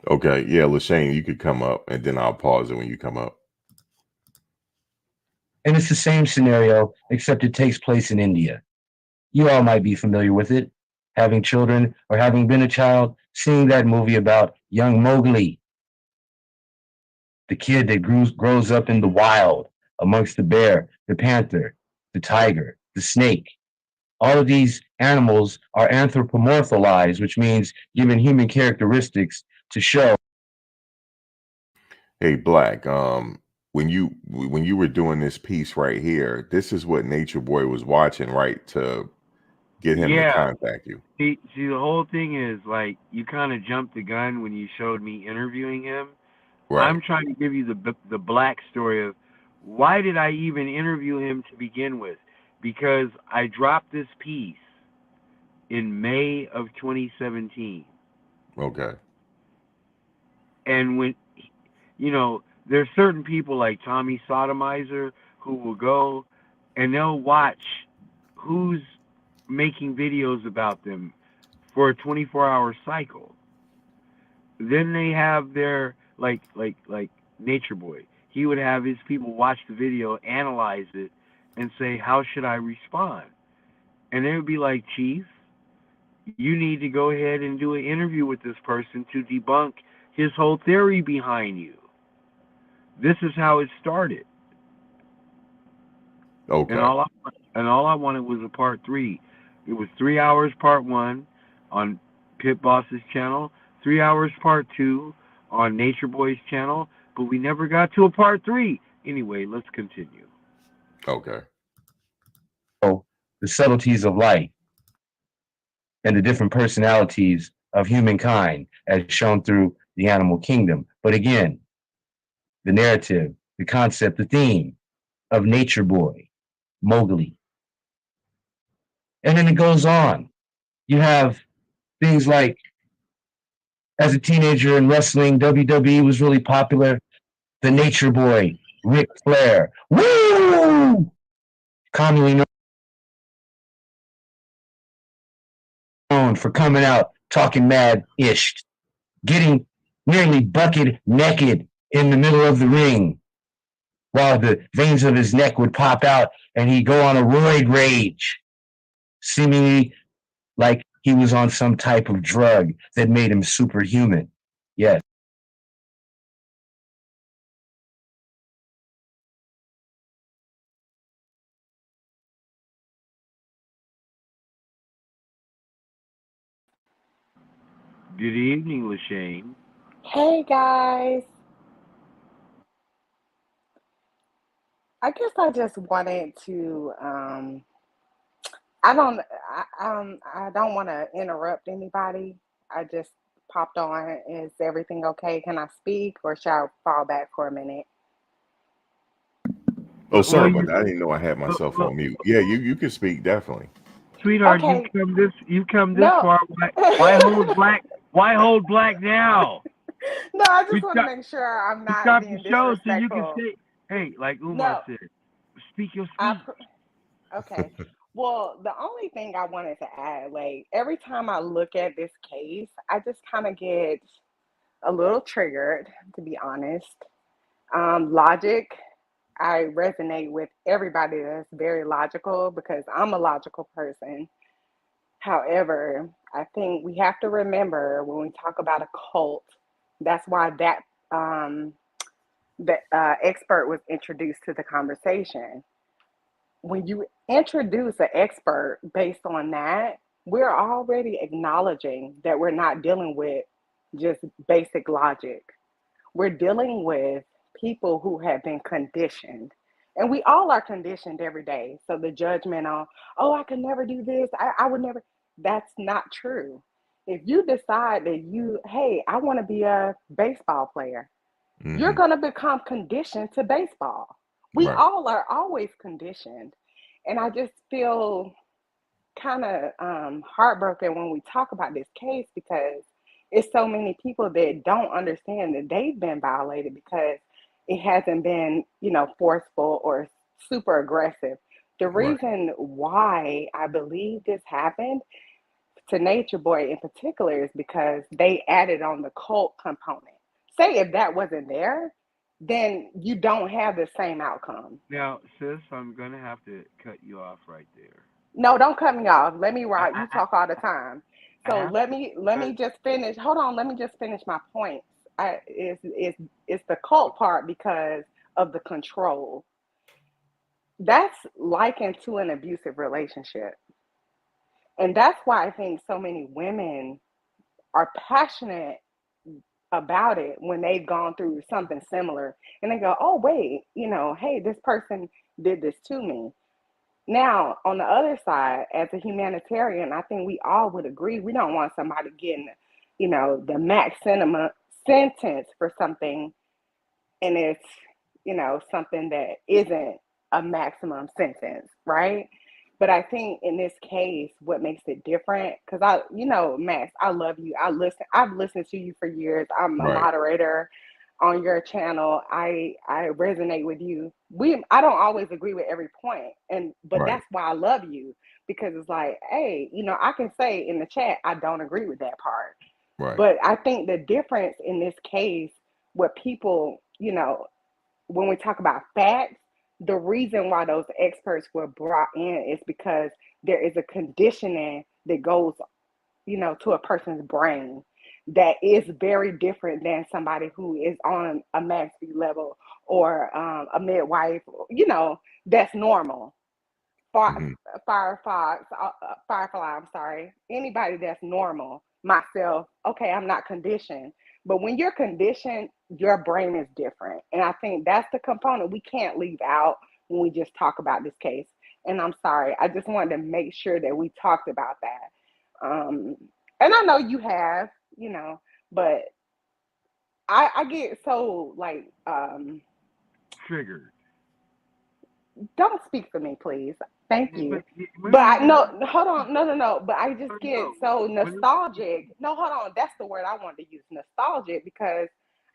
Okay. Yeah, LaShane, you could come up and then I'll pause it when you come up. And it's the same scenario, except it takes place in India. You all might be familiar with it, having children or having been a child, seeing that movie about young Mowgli, the kid that grows up in the wild amongst the bear, the panther, the tiger, the snake. All of these animals are anthropomorphized, which means given human characteristics to show. Hey, Blaq, when you were doing this piece right here, this is what Nature Boy was watching, right? To get him to contact you. See, the whole thing is like you kind of jumped the gun when you showed me interviewing him. Right. I'm trying to give you the Blaq story of why did I even interview him to begin with? Because I dropped this piece in May of 2017. Okay. And when, there's certain people like Tommy Sodomizer who will go and they'll watch who's making videos about them for a 24-hour cycle. Then they have their like Nature Boy. He would have his people watch the video, analyze it, and say, "How should I respond?" And they would be like, "Chief, you need to go ahead and do an interview with this person to debunk his whole theory behind you." This is how it started. Okay. And all I wanted was a part 3. It was 3 hours part 1 on Pit Boss's channel, 3 hours part 2 on Nature Boy's channel, but we never got to a part 3. Anyway, let's continue. Okay. The subtleties of life and the different personalities of humankind as shown through the animal kingdom. But again, the narrative, the concept, the theme of Nature Boy, Mowgli. And then it goes on. You have things like, as a teenager in wrestling, WWE was really popular. The Nature Boy, Ric Flair. Woo! Commonly known for coming out talking mad-ish, getting nearly bucket naked in the middle of the ring while the veins of his neck would pop out and he'd go on a roid rage, seemingly like he was on some type of drug that made him superhuman. Yes. Good evening, LaShane. Hey guys. I guess I just wanted to I don't want to interrupt anybody. I just popped on. Is everything okay? Can I speak or shall I fall back for a minute? Oh, sorry about that. I didn't know I had myself on mute. Yeah, you can speak, definitely. Sweetheart, Okay. you've come this No. far. Why hold Blaq? Why hold Blaq now? No, I just want to make sure I'm not stop being the show so you can disrespectful. say, hey, like Umar said, speak your speech. Okay. Well, the only thing I wanted to add, like every time I look at this case, I just kind of get a little triggered, to be honest. Logic, I resonate with everybody that's very logical because I'm a logical person. However, I think we have to remember when we talk about a cult, that's why that expert was introduced to the conversation. When you introduce an expert based on that, we're already acknowledging that we're not dealing with just basic logic. We're dealing with people who have been conditioned. And we all are conditioned every day. So the judgment on, oh, I could never do this, I would never, that's not true. If you decide that hey, I want to be a baseball player, you're Mm-hmm. going to become conditioned to baseball. We Right. all are always conditioned. And I just feel kind of heartbroken when we talk about this case because it's so many people that don't understand that they've been violated because it hasn't been, forceful or super aggressive. The Right. reason why I believe this happened to Nature Boy in particular is because they added on the cult component. Say if that wasn't there, then you don't have the same outcome. Now, sis, I'm gonna have to cut you off right there. No, don't cut me off. Let me I rock. You I, talk all the time. I So have let me because just finish. Hold on. Let me just finish my points. It's the cult part because of the control. That's likened to an abusive relationship, and that's why I think so many women are passionate about it when they've gone through something similar, and they go, "Oh wait, hey, this person did this to me." Now, on the other side, as a humanitarian, I think we all would agree we don't want somebody getting, the max cinema sentence for something, and it's, something that isn't a maximum sentence, right? But I think in this case, what makes it different, because Max, I love you. I've listened to you for years. I'm a Right. moderator on your channel. I resonate with you. I don't always agree with every point, but Right. that's why I love you, because it's like, hey, I can say in the chat I don't agree with that part. Right. But I think the difference in this case, what people, when we talk about facts, the reason why those experts were brought in is because there is a conditioning that goes, to a person's brain that is very different than somebody who is on a max B level or a midwife, that's normal. Fire, Mm-hmm. Firefox, Firefly, I'm sorry. Anybody that's normal, myself, okay, I'm not conditioned. But when you're conditioned, your brain is different. And I think that's the component we can't leave out when we just talk about this case. And I'm sorry, I just wanted to make sure that we talked about that. And I know you have, but I get so like, triggered. don't speak for me, please. Thank But you. when But are you I gonna no, hold on, no. But I just get no? so When nostalgic. No, hold on. That's the word I wanted to use, nostalgic, because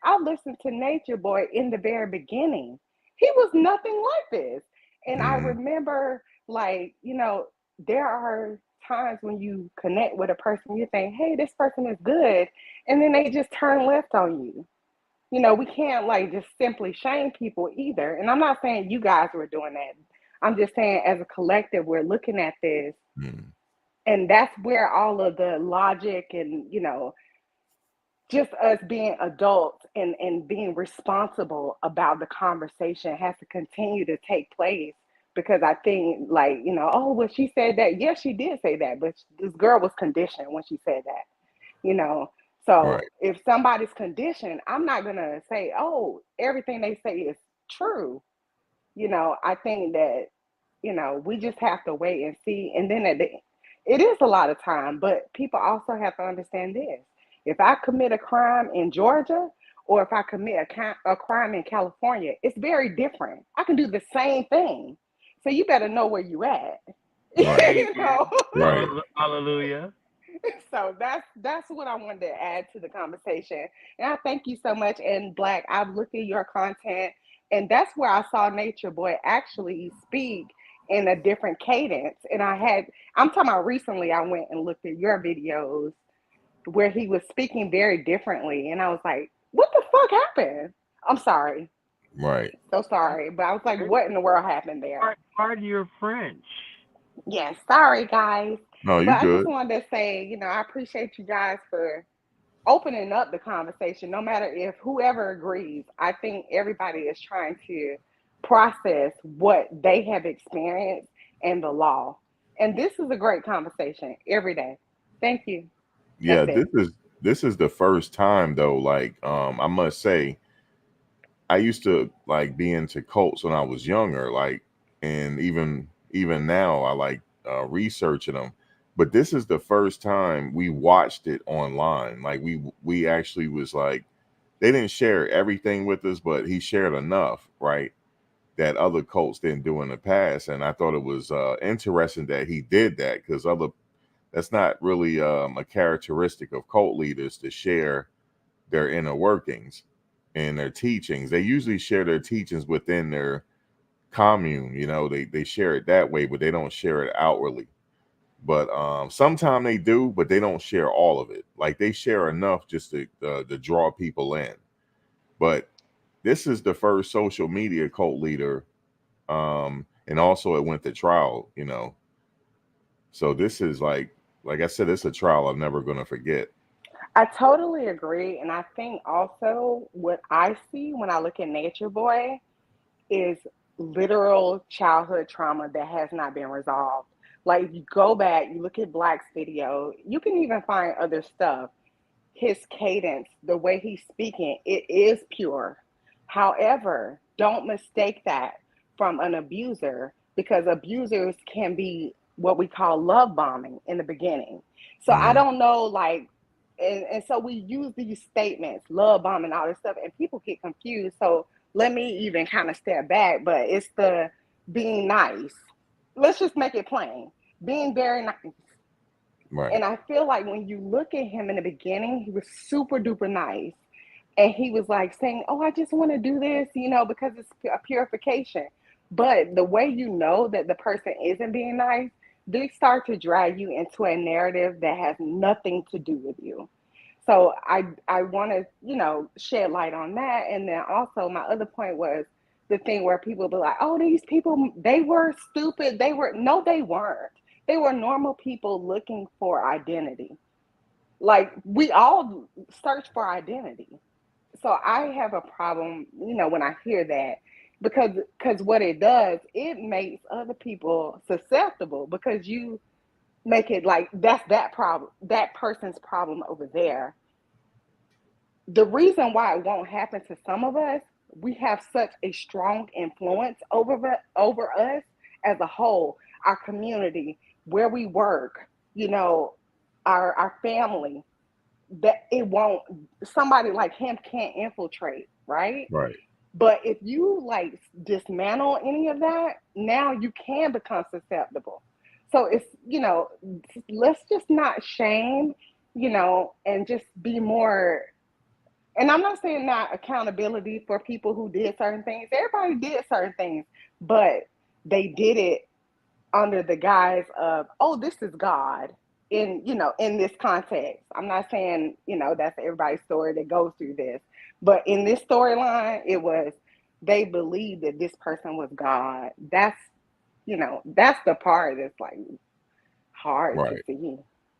I listened to Nature Boy in the very beginning. He was nothing like this. And I Mm-hmm. remember, like, there are times when you connect with a person, you think, hey, this person is good. And then they just turn left on you. We can't like just simply shame people either. And I'm not saying you guys were doing that. I'm just saying as a collective, we're looking at this, Mm-hmm. and that's where all of the logic and, just us being adults and being responsible about the conversation has to continue to take place. Because I think, like, oh, well, she said that. Yes, she did say that, but this girl was conditioned when she said that, you know. Right. So if somebody's conditioned, I'm not gonna say, oh, everything they say is true. I think that, we just have to wait and see. And then it is a lot of time, but people also have to understand this. If I commit a crime in Georgia or if I commit a crime in California, it's very different. I can do the same thing. So you better know where you at. Right. you know? Amen. Right. Hallelujah. So that's what I wanted to add to the conversation. And I thank you so much. And Blaq, I've looked at your content, and that's where I saw Nature Boy actually speak in a different cadence. And I'm talking about recently, I went and looked at your videos where he was speaking very differently. And I was like, what the fuck happened? I'm sorry. Right. So sorry. But I was like, what in the world happened there? Pardon your French. Yes, sorry guys. No, you But I just good. wanted to say, I appreciate you guys for opening up the conversation, no matter if whoever agrees. I think everybody is trying to process what they have experienced and the law. And this is a great conversation every day. Thank you. That's Yeah, it. this is the first time though. Like, I must say, I used to like be into cults when I was younger, like, and even now I like researching them. But this is the first time we watched it online. Like we actually was like, they didn't share everything with us, but he shared enough, right? That other cults didn't do in the past, and I thought it was interesting that he did that because other that's not really a characteristic of cult leaders to share their inner workings and their teachings. They usually share their teachings within their commune. They share it that way, but they don't share it outwardly. But sometimes they do, but they don't share all of it. Like they share enough just to draw people in. But this is the first social media cult leader, and also it went to trial. So this is like I said, it's a trial I'm never gonna forget. I totally agree. And I think also what I see when I look at Nature Boy is literal childhood trauma that has not been resolved. Like you go back, you look at Black's video, you can even find other stuff. His cadence, the way he's speaking, it is pure. However, don't mistake that from an abuser because abusers can be what we call love bombing in the beginning. So I Mm, don't know, like, and so we use these statements, love bombing, all this stuff, and people get confused. So let me even kind of step back, but it's the being nice. Let's just make it plain. Being very nice. right, And I feel like when you look at him in the beginning, he was super duper nice. And he was like saying, "Oh, I just want to do this, because it's a purification." But the way you know that the person isn't being nice, they start to drag you into a narrative that has nothing to do with you. So I want to, shed light on that. And then also my other point was the thing where people be like, "Oh, these people, they were stupid. They were," no, they weren't. They were normal people looking for identity. Like we all search for identity. So I have a problem, when I hear that because what it does, it makes other people susceptible because you make it like that's that problem, that person's problem over there. The reason why it won't happen to some of us, we have such a strong influence over us as a whole, our community, where we work, you know, our family, that it won't, somebody like him can't infiltrate, right? right, But if you like dismantle any of that, now you can become susceptible. So it's, let's just not shame, and just be more. And I'm not saying not accountability for people who did certain things. Everybody did certain things, but they did it under the guise of, oh, this is God in this context. I'm not saying, that's everybody's story that goes through this. But in this storyline, it was they believed that this person was God. That's the part that's like hard to right. see.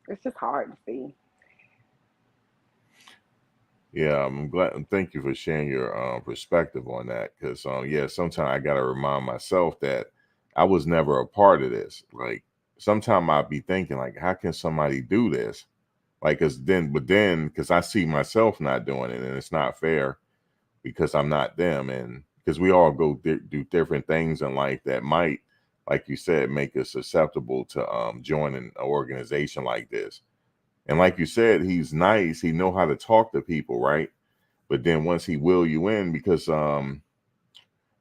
It's just hard to see. Yeah, I'm glad. Thank you for sharing your perspective on that. Because yeah, sometimes I gotta remind myself that I was never a part of this. Like sometimes I'd be thinking like, how can somebody do this? Like, because I see myself not doing it, and it's not fair because I'm not them, and because we all do different things in life that might, like you said, make us susceptible to joining an organization like this. And like you said, he's nice. He know how to talk to people, right? But then once he will you in, because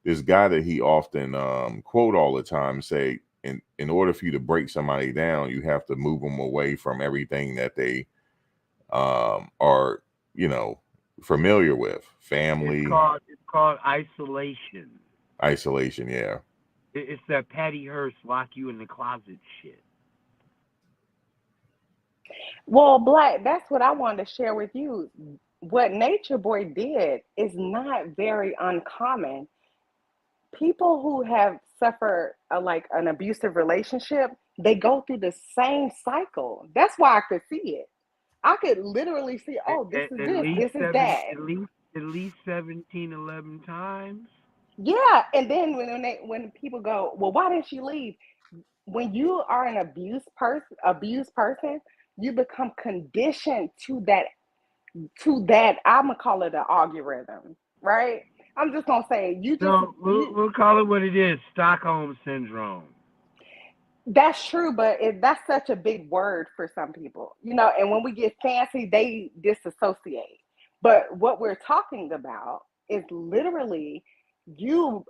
this guy that he often quote all the time say, in order for you to break somebody down, you have to move them away from everything that they are, you know, familiar with, It's family, called isolation. isolation. Yeah, It's that Patty Hearst lock you in the closet shit. Well, Black, that's what I wanted to share with you. What Nature Boy did is not very uncommon. People who have suffer like an abusive relationship, they go through the same cycle. That's why I could see it. I could literally see, oh, this is this, this is that. At least 17, 11 times. Yeah, and then when people go, well, why didn't she leave? When you are an abused person, you become conditioned to that. I'm gonna call it an algorithm, right? I'm just gonna say So we'll call it what it is: Stockholm syndrome. That's true, but that's such a big word for some people, and when we get fancy, they disassociate. But what we're talking about is literally you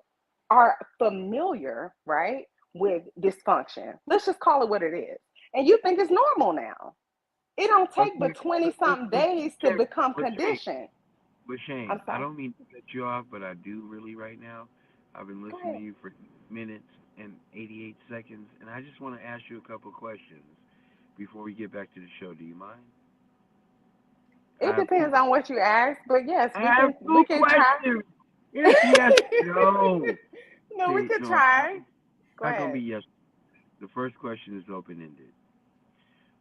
are familiar, right, with dysfunction. Let's just call it what it is. And you think it's normal now. It don't take but 20-something days to become conditioned. But Shane, I don't mean to cut you off, but I do really right now. I've been listening to you for minutes and 88 seconds, and I just want to ask you a couple questions before we get back to the show. Do you mind? It depends on what you ask, but yes, we can try. Yes, no. No, we can try. Go ahead. Not gonna be yes. The first question is open-ended.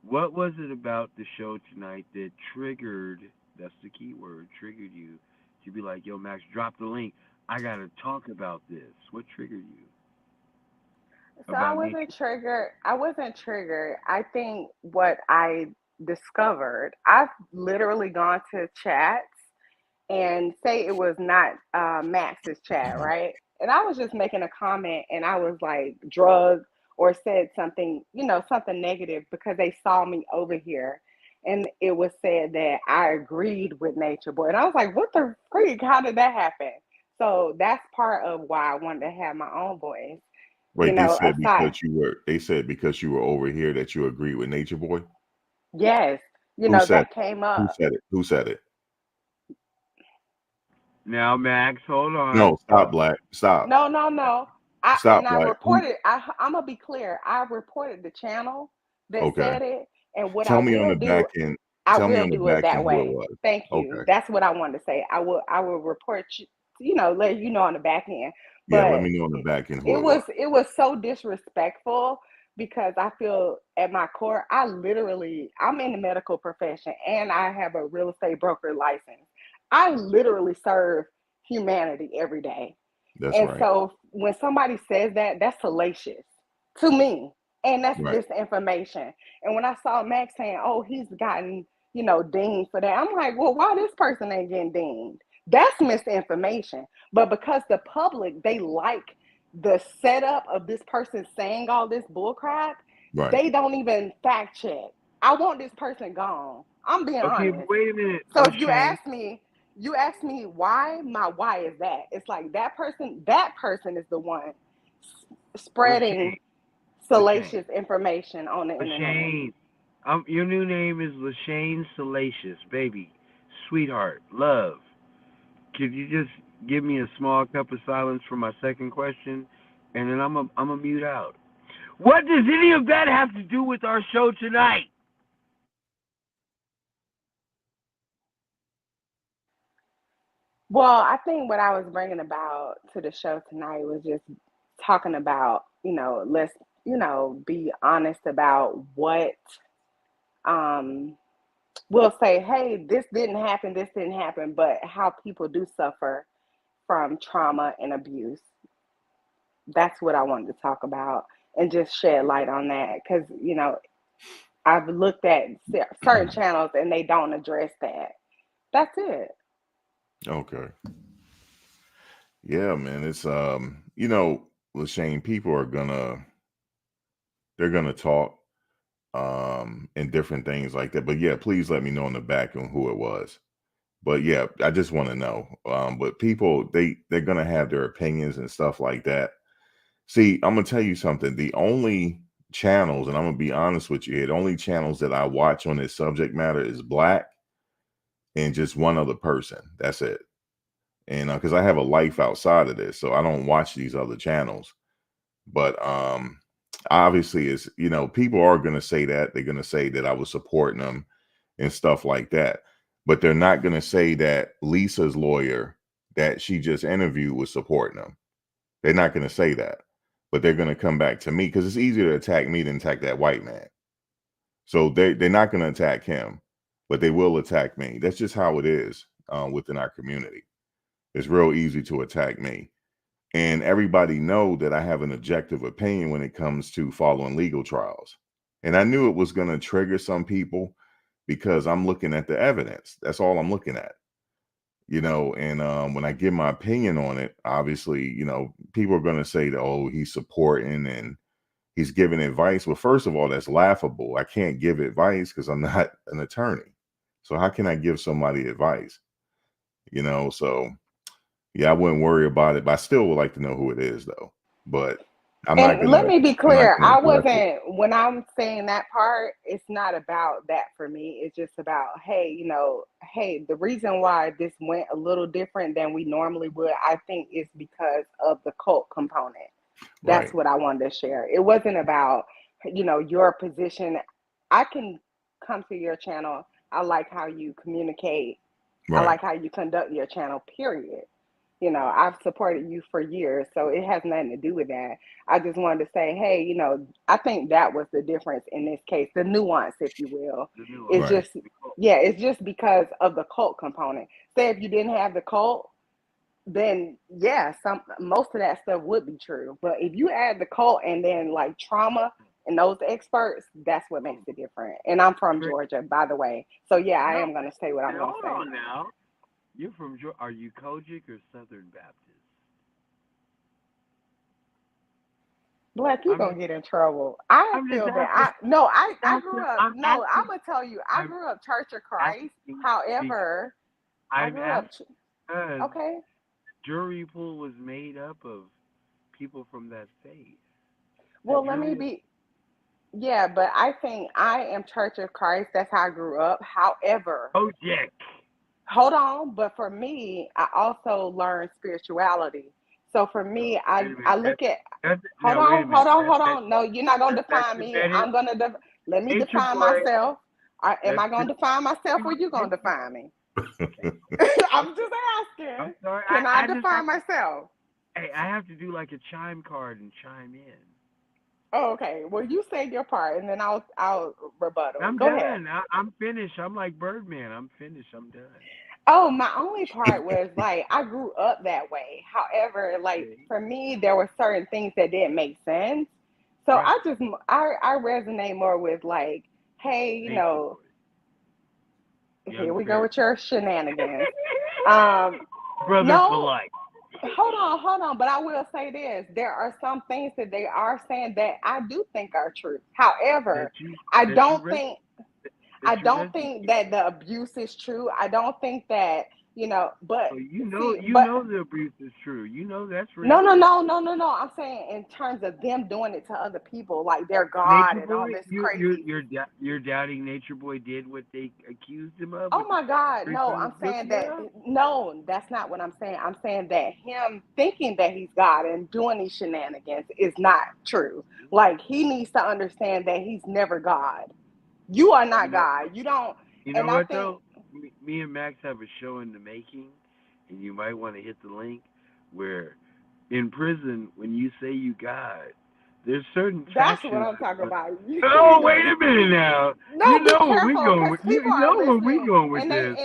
What was it about the show tonight that triggered, that's the key word, triggered you to be like, yo, Max, drop the link. I got to talk about this. What triggered you? So I wasn't triggered. I think what I discovered, I've literally gone to chats and say it was not Max's chat, right? And I was just making a comment and I was like drugged or said something, something negative because they saw me over here. And it was said that I agreed with Nature Boy. And I was like, what the freak? How did that happen? So that's part of why I wanted to have my own voice. Wait, they said because you were over here that you agree with Nature Boy? Yes. That came up. Who said it? Now, Max, hold on. No, stop, Blaq. Stop. No. Stop, I reported. I'm gonna be clear. I reported the channel that said it, and what I will do, I will do it that way. Thank you. Okay. That's what I wanted to say. I will report you. Let you know on the back end. But let me know on the back end. It was so disrespectful because I feel at my core, I'm in the medical profession and I have a real estate broker license. I literally serve humanity every day. That's right. So when somebody says that, that's salacious to me. And that's disinformation. And when I saw Max saying, oh, he's gotten, dinged for that, I'm like, well, why this person ain't getting dinged? That's misinformation. But because the public, they like the setup of this person saying all this bullcrap, they don't even fact check. I want this person gone. I'm being honest. Okay, wait a minute. So if you ask me why, my why is that. It's like that person is the one spreading salacious information on the internet. Your new name is LaShane Salacious, baby. Sweetheart, love. Could you just give me a small cup of silence for my second question? And then I'm a mute out. What does any of that have to do with our show tonight? Well, I think what I was bringing about to the show tonight was just talking about, let's, be honest about what we'll say, hey, this didn't happen, but how people do suffer from trauma and abuse. That's what I wanted to talk about and just shed light on that because, I've looked at certain channels and they don't address that. That's it. Okay. Yeah, man. It's LaShane, people are they're gonna talk and different things like that. But yeah, please let me know on the back on who it was. But yeah, I just want to know. But people, they're gonna have their opinions and stuff like that. See, I'm gonna tell you something. The only channels, and I'm gonna be honest with you, the only channels that I watch on this subject matter is Blaq and just one other person. That's it. And because I have a life outside of this, so I don't watch these other channels. But obviously, it's people are going to say that they're going to say that I was supporting them and stuff like that, but they're not going to say that Lisa's lawyer that she just interviewed was supporting them. They're not going to say that. but they're going to come back to me because it's easier to attack me than attack that white man. So they're not going to attack him, but they will attack me. That's just how it is within our community. It's real easy to attack me. And everybody know that I have an objective opinion when it comes to following legal trials. And I knew it was going to trigger some people because I'm looking at the evidence. That's all I'm looking at. You know, and when I give my opinion on it, obviously, you know, people are going to say that, oh, he's supporting and he's giving advice. Well, first of all, that's laughable. I can't give advice because I'm not an attorney. So how can I give somebody advice? You know, so yeah, I wouldn't worry about it, but I still would like to know who it is though. But And let me be clear, I address it. wasn't, when I'm saying that part, it's not about that for me. It's just about, hey, you know, hey, the reason why this went a little different than we normally would, I think is because of the cult component. That's Right. what I wanted to share. It wasn't about, you know, your position. I can come to your channel. I like how you communicate. I Right. like how you conduct your channel, period. You know, I've supported you for years, so it has nothing to do with that. I just wanted to say, hey, you know, I think that was the difference in this case, the nuance, if you will. It's Right. just, yeah, it's just because of the cult component. Say if you didn't have the cult, then yeah, most of that stuff would be true. But if you add the cult and then like trauma and those experts, that's what makes it different. And I'm from Georgia, by the way. So yeah, I am gonna say what I'm gonna say. Hold on now. You're from Georgia. Are you Kojic or Southern Baptist? Blaq, you're gonna get in trouble. I feel that I grew up. No, I'm gonna tell you, I grew up Church of Christ. However, I grew up. Okay. Jury pool was made up of people from that faith. Well, let me be. Yeah, but I think I am Church of Christ. That's how I grew up. However, Kojic. Hold on, but for me, I also learned spirituality. So for me, I look at. Hold on. No, you're not gonna define me. I'm gonna let me define myself. Am I gonna define myself, or you gonna define me? I'm just asking. I'm sorry. Can I define myself? Hey, I have to do like a chime card and chime in. Oh, okay. Well, you say your part, and then I'll rebuttal. I'm Go done. ahead. I'm finished. I'm like Birdman. I'm finished. I'm done. Oh, my only part was like I grew up that way. However, like for me, there were certain things that didn't make sense. So Right. I resonate more with like, hey, you know, here we go with your shenanigans. Brother no, polite. hold on. But I will say this: there are some things that they are saying that I do think are true. However, I don't think that the abuse is true. I don't think that, you know, but you know the abuse is true. You know that's real. No. I'm saying in terms of them doing it to other people, like they're God Nature and Boy, all this crazy. you're doubting Nature Boy did what they accused him of? Oh my God, no! I'm saying that no, that's not what I'm saying. I'm saying that him thinking that he's God and doing these shenanigans is not true. Like he needs to understand that he's never God. You are not God. You don't. You know what though? Me and Max have a show in the making, and you might want to hit the link where in prison when you say you God, there's certain That's factions. what I'm talking about. Oh, wait a minute now. No, you be know where we careful going because with you people are know where we listening, going with and this.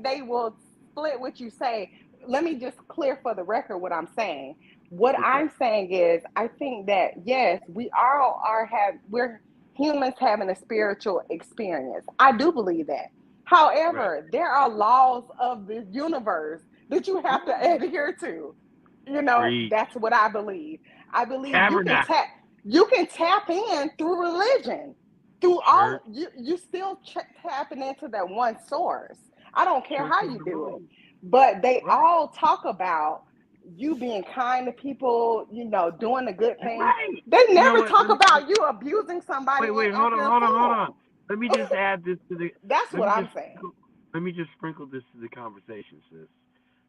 they will split what you say. Let me just clear for the record what I'm saying. What I'm saying is, I think that yes, we're humans having a spiritual experience. I do believe that. However, there are laws of the universe that you have to adhere to. You know, that's what I believe. I believe you can tap in through religion. Through all you still tapping into that one source. I don't care how you do it. But they all talk about you being kind to people, you know, doing a good thing. Right. They never talk about you abusing somebody. Wait, hold on. Let me just add this to the. That's what I'm saying. Let me just sprinkle this to the conversation, sis.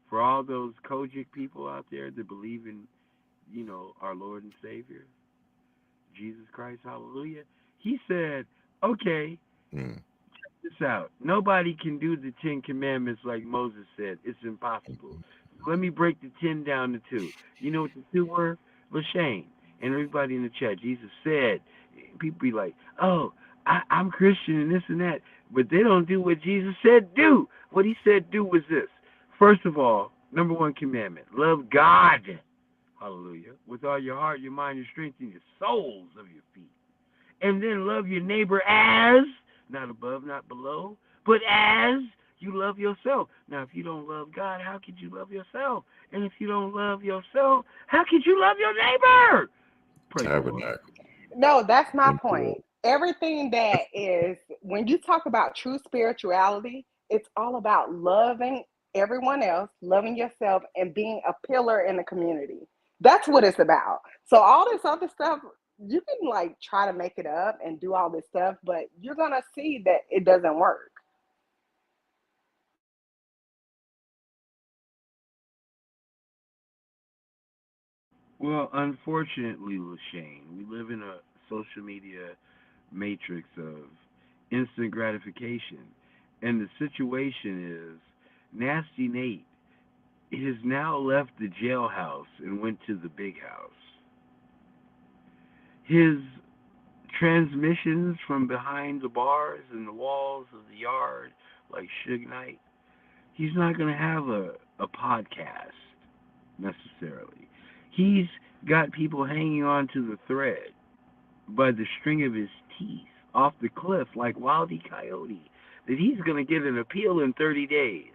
For all those Kojic people out there that believe in, you know, our Lord and Savior, Jesus Christ, hallelujah. He said, okay, check this out. Nobody can do the 10 Commandments like Moses said. It's impossible. Let me break the 10 down to 2. You know what the 2 were? Lashane, and everybody in the chat, Jesus said, people be like, oh, I'm Christian and this and that, but they don't do what Jesus said do. What he said do was this. First of all, number one commandment, love God, hallelujah, with all your heart, your mind, your strength, and your soles of your feet. And then love your neighbor as, not above, not below, but as you love yourself. Now, if you don't love God, how could you love yourself? And if you don't love yourself, how could you love your neighbor? Praise the Lord. Tabernacle. No, that's my Thank you, point. Lord. Everything that is, when you talk about true spirituality, it's all about loving everyone else, loving yourself, and being a pillar in the community. That's what it's about. So all this other stuff, you can like try to make it up and do all this stuff, but you're gonna see that it doesn't work. Well, unfortunately, Lashane, we live in a social media matrix of instant gratification. And the situation is Nasty Nate has now left the jailhouse and went to the big house. His transmissions from behind the bars and the walls of the yard, like Suge Knight, he's not going to have a podcast necessarily. He's got people hanging on to the thread by the string of his teeth off the cliff like Wildy Coyote that he's going to get an appeal in 30 days.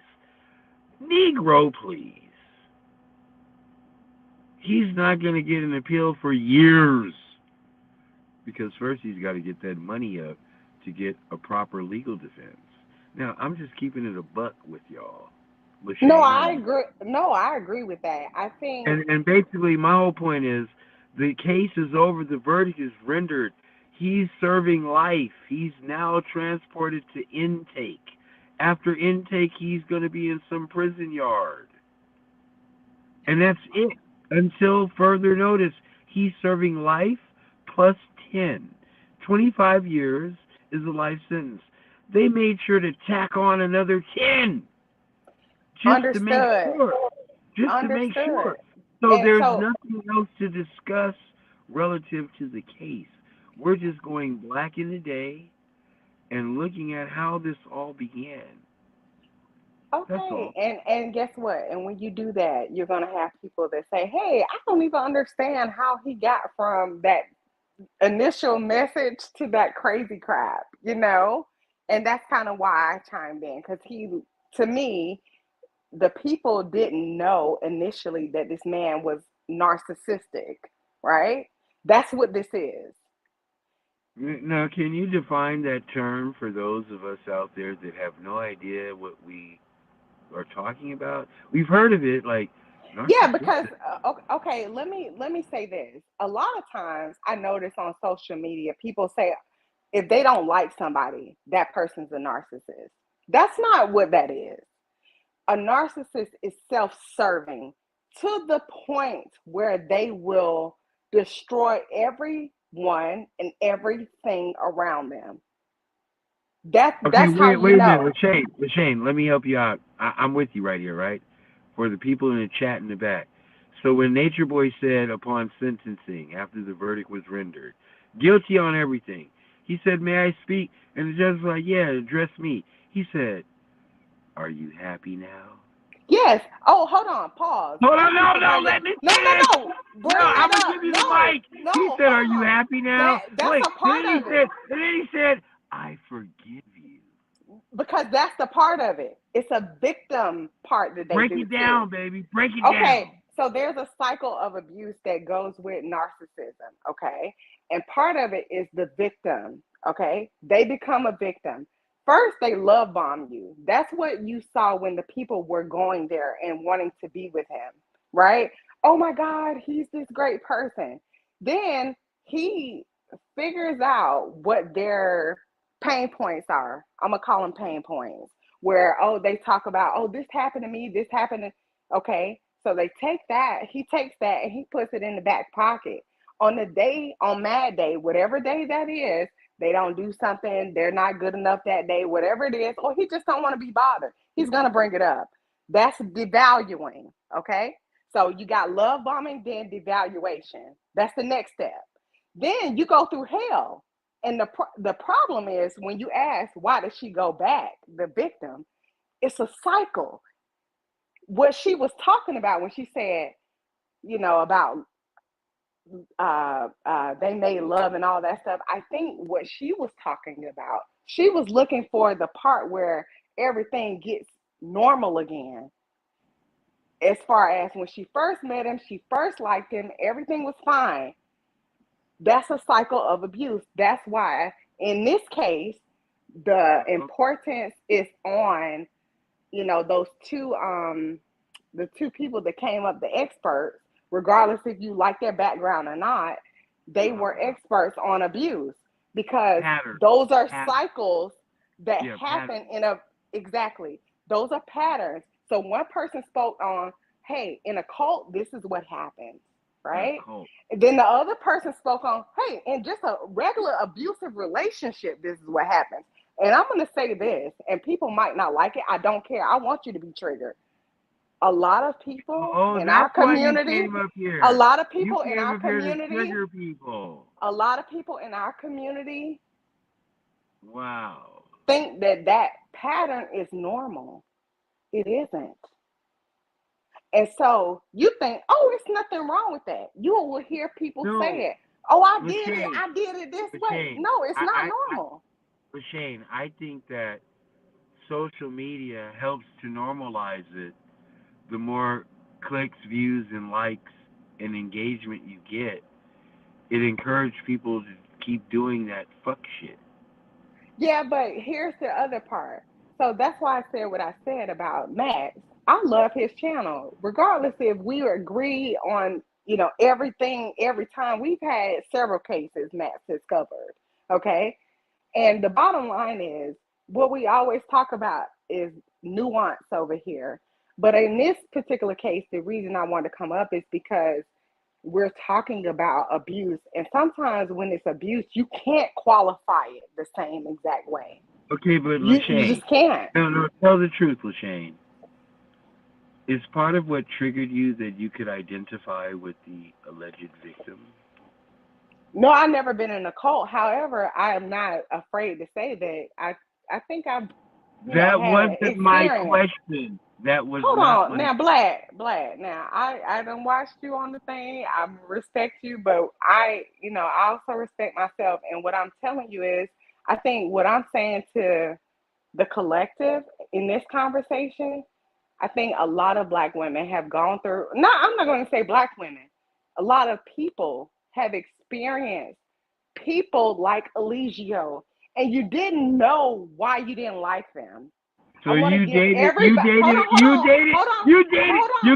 Negro, please. He's not going to get an appeal for years because first he's got to get that money up to get a proper legal defense. Now, I'm just keeping it a buck with y'all. No, Lashane, I agree. No, I agree with that. I think and basically my whole point is the case is over, the verdict is rendered. He's serving life. He's now transported to intake. After intake, he's going to be in some prison yard. And that's it. Until further notice, he's serving life plus 10. 25 years is a life sentence. They made sure to tack on another 10 just to make understood. sure. Just to make Understood. sure. So And there's so nothing else to discuss relative to the case. We're just going back in the day and looking at how this all began. That's all. okay, and guess what? And when you do that, you're gonna have people that say, "Hey, I don't even understand how he got from that initial message to that crazy crap," you know? And that's kind of why I chimed in because to me, the people didn't know initially that this man was narcissistic, right? That's what this is. Now, can you define that term for those of us out there that have no idea what we are talking about? We've heard of it, like Yeah, because narcissistic. okay, let me say this. A lot of times I notice on social media people say if they don't like somebody, that person's a narcissist. That's not what that is. A narcissist is self-serving to the point where they will destroy everyone and everything around them. Okay, That's how wait, you wait a minute, know. Lashane, let me help you out. I'm with you right here, right? For the people in the chat in the back. So when Nature Boy said upon sentencing, after the verdict was rendered, guilty on everything, he said, "May I speak?" And the judge was like, "Yeah, address me." He said, "Are you happy now?" Yes. Oh, hold on. Pause. Hold on, Thank you no, for no, bringing. let me No, finish. no, no. No, Bring I'm it gonna up. give you the No, mic. no. He said, "Are you Hold on. happy now?" That's Wait, a part of it then he said, "I forgive you." because that's the part of it. It's a victim part that they Break do it too. down, baby. Break it Okay, down. so there's a cycle of abuse that goes with narcissism, okay? And part of it is the victim, okay? They become a victim. First, they love bomb you. That's what you saw when the people were going there and wanting to be with him, right? Oh my God, he's this great person. Then he figures out what their pain points are. I'm gonna call them pain points, where, oh, they talk about, oh, this happened to me, this happened to, okay, so they take that, he takes that and he puts it in the back pocket. On the day, on Mad Day, whatever day that is, they don't do something, they're not good enough that day, whatever it is, or he just don't want to be bothered. He's gonna bring it up. That's devaluing, okay? So you got love bombing, then devaluation. That's the next step. Then you go through hell. And the problem is when you ask, why did she go back, the victim, it's a cycle. What she was talking about when she said, about they made love and all that stuff, I think what she was talking about, she was looking for the part where everything gets normal again. As far as when she first met him, she first liked him, everything was fine. That's a cycle of abuse. That's why in this case, the importance is on, those the two people that came up, the experts, regardless if you like their background or not, they were experts on abuse, because those are cycles that happen exactly. Those are patterns. So one person spoke on, hey, in a cult, this is what happens, right? And then the other person spoke on, hey, in just a regular abusive relationship, this is what happens. And I'm going to say this, and people might not like it. I don't care. I want you to be triggered. A lot of people in our community, a lot of people in our community, a lot of people in our community, think that pattern is normal. It isn't. And so you think, oh, it's nothing wrong with that. You will hear people say it. Oh, I did it this way. No, it's not normal. But Shane, I think that social media helps to normalize it. The more clicks, views, and likes and engagement you get, it encourages people to keep doing that fuck shit. Yeah, but here's the other part. So that's why I said what I said about Max. I love his channel, regardless if we agree on, everything every time. We've had several cases Max has covered, okay? And the bottom line is, what we always talk about is nuance over here. But in this particular case, the reason I wanted to come up is because we're talking about abuse. And sometimes when it's abuse, you can't qualify it the same exact way. Okay, but you LaShane, just can't. No, tell the truth, LaShane. Is part of what triggered you that you could identify with the alleged victim? No, I've never been in a cult. However, I am not afraid to say that I think I've that wasn't my question. That was Hold not on. Now, Blaq. Now, I done watched you on the thing. I respect you, but I also respect myself. And what I'm telling you is, I think what I'm saying to the collective in this conversation, I think a lot of Black women have gone through, I'm not going to say Black women, a lot of people have experienced people like Eligio, and you didn't know why you didn't like them. So you dated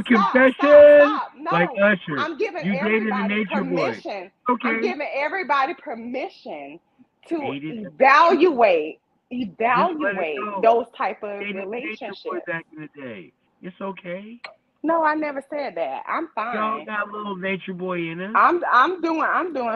confession stop. No, like Usher. I'm giving you everybody permission. Okay. I'm giving everybody permission to evaluate those type of relationships. Back in the day, it's okay. No, I never said that. I'm fine. Y'all got a little nature boy in us. I'm doing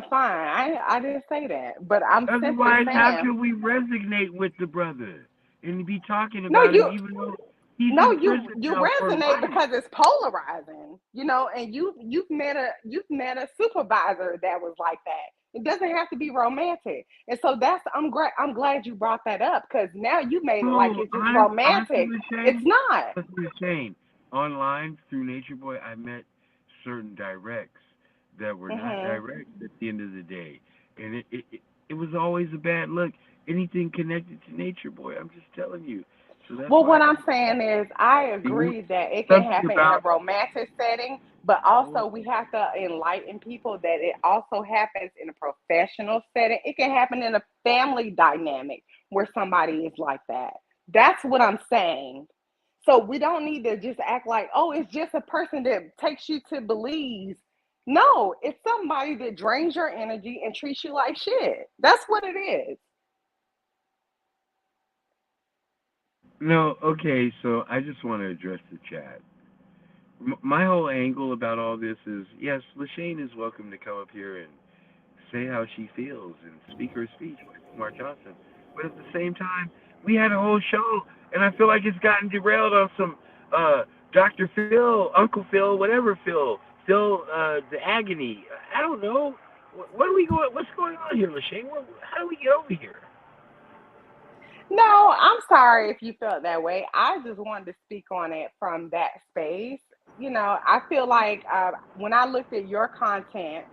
fine. I didn't say that, but I'm simply saying. How can we resonate with the brother and be talking about it even though he's you resonate because it's polarizing, and you've met a supervisor that was like that. It doesn't have to be romantic, and so I'm glad you brought that up, because now you made it like it's just romantic. It's not. Shane. Online through Nature Boy, I met certain directs that were not direct at the end of the day, and it was always a bad look. Anything connected to Nature Boy, I'm just telling you. So that's what I'm saying is, I agree that it can happen in a romantic setting, but also we have to enlighten people that it also happens in a professional setting. It can happen in a family dynamic where somebody is like that. That's what I'm saying. So we don't need to just act like, oh, it's just a person that takes you to Belize. No, it's somebody that drains your energy and treats you like shit. That's what it is. No, okay, so I just want to address the chat. My whole angle about all this is, yes, LaShane is welcome to come up here and say how she feels and speak her speech like Mark Johnson. But at the same time, we had a whole show, and I feel like it's gotten derailed on some Dr. Phil, Uncle Phil, whatever Phil, the agony. I don't know. What are we going? What's going on here, Lachey? How do we get over here? No, I'm sorry if you felt that way. I just wanted to speak on it from that space. I feel like when I looked at your content,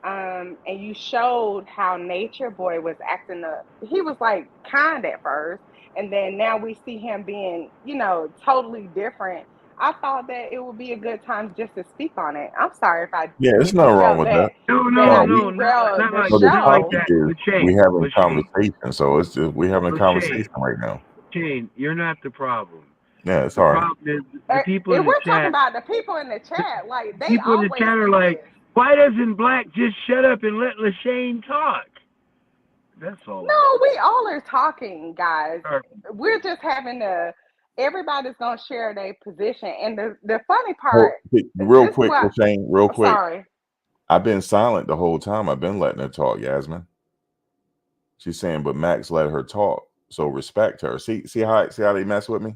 and you showed how Nature Boy was acting up. He was like kind at first, and then now we see him being, totally different. I thought that it would be a good time just to speak on it. I'm sorry Yeah, there's if you nothing wrong felt with that. No, No, that I we derailed not the like no, the not like topic show. that. is we Lachey, having a conversation, so it's just we having a Lachey, conversation right now. Shane, you're not the problem. Yeah, it's The all right. problem is the people If in the we're talking chat. about the people in the The chat, like they people in the always chat are do like, this. why doesn't Blaq just shut up and let Lachey talk? That's all. No, we all are talking, guys. Sorry. We're just having everybody's gonna share their position. And the funny Hold, part, real this is quick, what Shane, real I'm quick. sorry. I've been silent the whole time. I've been letting her talk, Yasmin. She's saying, but Max let her talk, so respect her. See how they mess with me,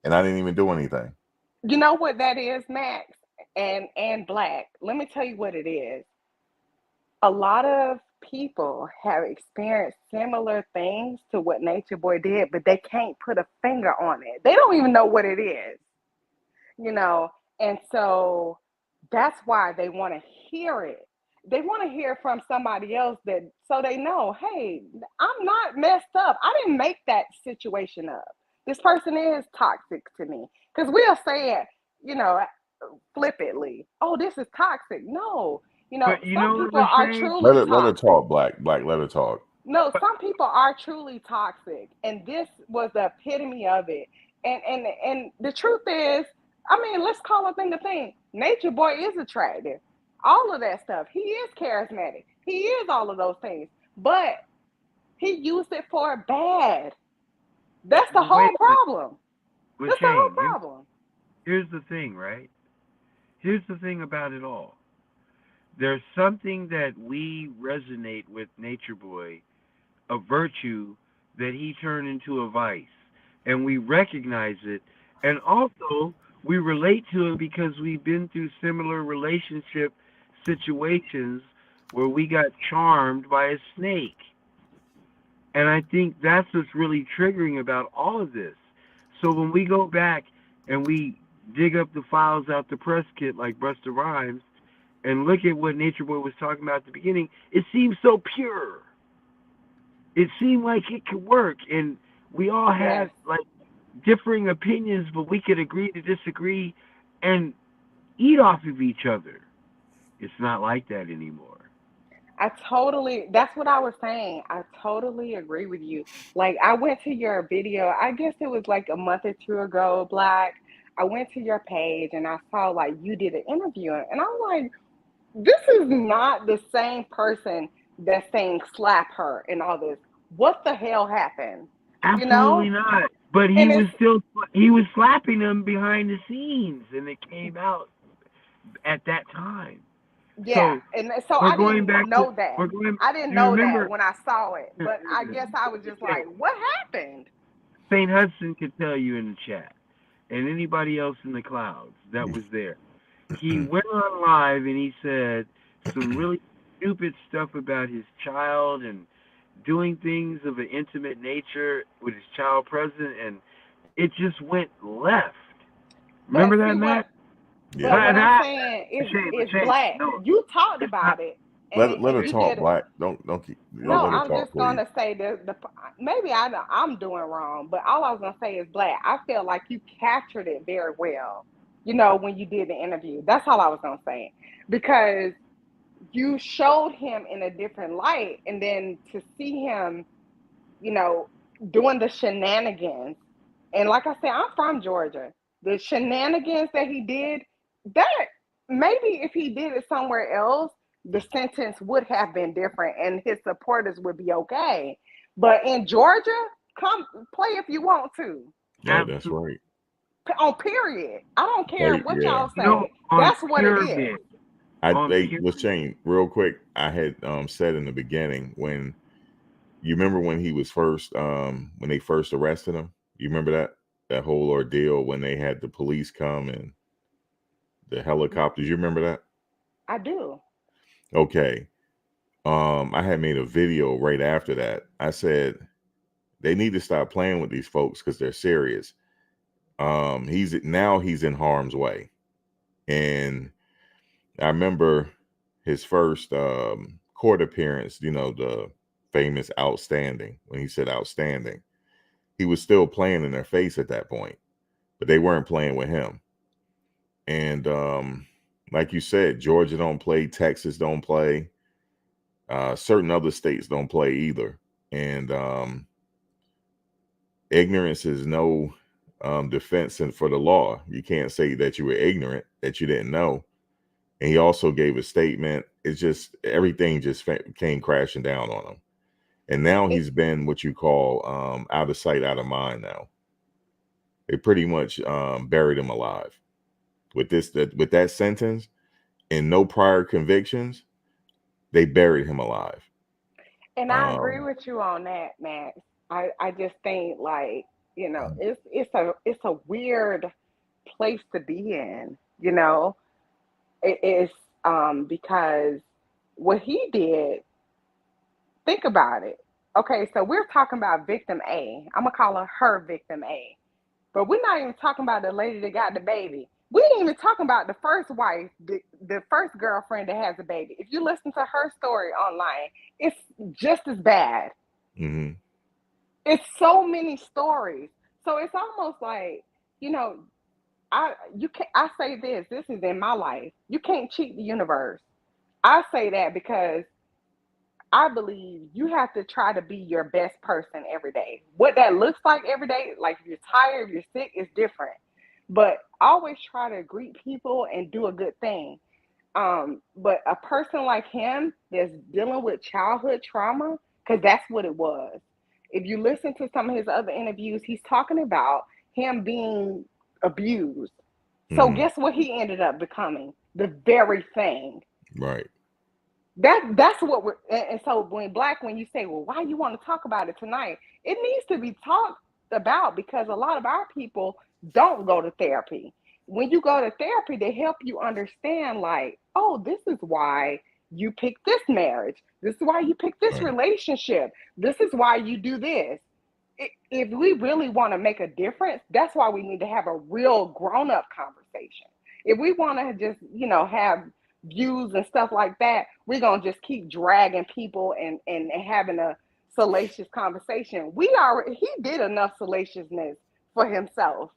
and I didn't even do anything. You know what that is, Max and Blaq. Let me tell you what it is. A lot of people have experienced similar things to what Nature Boy did, but they can't put a finger on it. They don't even know what it is. And so that's why they want to hear it. They want to hear from somebody else so they know, hey, I'm not messed up. I didn't make that situation up. This person is toxic to me. Because we'll say it, flippantly. Oh, this is toxic. No, But some people what, are Lachey? Let truly her toxic. talk, Blaq, let her talk. No, some people are truly toxic, and this was the epitome of it. And the truth is, let's call a thing a thing. Nature Boy is attractive, all of that stuff. He is charismatic. He is all of those things, but he used it for bad. That's the whole problem. That's the whole Lachey, problem. here's the thing, right? Here's the thing about it all. There's something that we resonate with Nature Boy, a virtue that he turned into a vice, and we recognize it, and also we relate to it because we've been through similar relationship situations where we got charmed by a snake. And I think that's what's really triggering about all of this. So when we go back and we dig up the files out the press kit like Busta Rhymes and look at what Nature Boy was talking about at the beginning, it seems so pure. It seemed like it could work, and we all had like differing opinions, but we could agree to disagree and eat off of each other. It's not like that anymore. That's what I was saying. I totally agree with you. Like, I went to your video, I guess it was like a month or two ago, Blaq. I went to your page and I saw like you did an interview, and I'm like, this is not the same person that's saying slap her and all this. What the hell happened? Absolutely not. But he And was slapping them behind the scenes, and it came out at that time. yeah, and so I didn't know that. I didn't know that when I saw it, but I guess I was just like, what happened? St. Hudson could tell you in the chat, and anybody else in the clouds that was there. He went on live and he said some really stupid stuff about his child and doing things of an intimate nature with his child present, and it just went left. Remember that, Matt? But what I'm saying is Blaq. You talked about it. Let her talk, Blaq. Don't let her I'm talk. just gonna say the maybe I'm doing wrong, but all I was gonna say is Blaq. I feel like you captured it very well. When you did the interview. That's all I was gonna say, because you showed him in a different light, and then to see him, doing the shenanigans. And like I said, I'm from Georgia. The shenanigans that he did, that maybe if he did it somewhere else, the sentence would have been different and his supporters would be okay. But in Georgia, come play if you want to. Yeah, that's right. On period. I don't care what y'all say. That's what it is. Let's change real quick. I had said in the beginning, when you remember when he was first when they first arrested him, you remember that that whole ordeal when they had the police come and the helicopters. You remember that? I do. Okay. I had made a video right after that. I said they need to stop playing with these folks because they're serious. He's in harm's way. And I remember his first court appearance, the famous outstanding, when he said outstanding. He was still playing in their face at that point, but they weren't playing with him. And like you said, Georgia don't play, Texas don't play, certain other states don't play either. And ignorance is no defense for the law. You can't say that you were ignorant, that you didn't know. And he also gave a statement. It's just everything just came crashing down on him. And now he's been what you call out of sight, out of mind now. They pretty much buried him alive. With that sentence and no prior convictions, they buried him alive. And I agree with you on that, Max. I just think like, it's a weird place to be in, It is because what he did, think about it. Okay, so we're talking about victim A. I'm gonna call her victim A. But we're not even talking about the lady that got the baby. We ain't even talking about the first wife, the first girlfriend that has a baby. If you listen to her story online, it's just as bad. Mm-hmm. It's so many stories. So it's almost like, I say this is in my life. You can't cheat the universe. I say that because I believe you have to try to be your best person every day. What that looks like every day, like if you're tired, if you're sick, is different. But always try to greet people and do a good thing. But a person like him that's dealing with childhood trauma, because that's what it was. If you listen to some of his other interviews, he's talking about him being abused. So guess what he ended up becoming? The very thing. Right. That's what we're, and so when you say, well, why you want to talk about it tonight? It needs to be talked about because a lot of our people don't go to therapy. When you go to therapy, they help you understand like, oh, this is why you picked this marriage. This is why you picked this relationship. This is why you do this. If we really want to make a difference, that's why we need to have a real grown-up conversation. If we want to just, have views and stuff like that, we're going to just keep dragging people and having a salacious conversation. He did enough salaciousness for himself.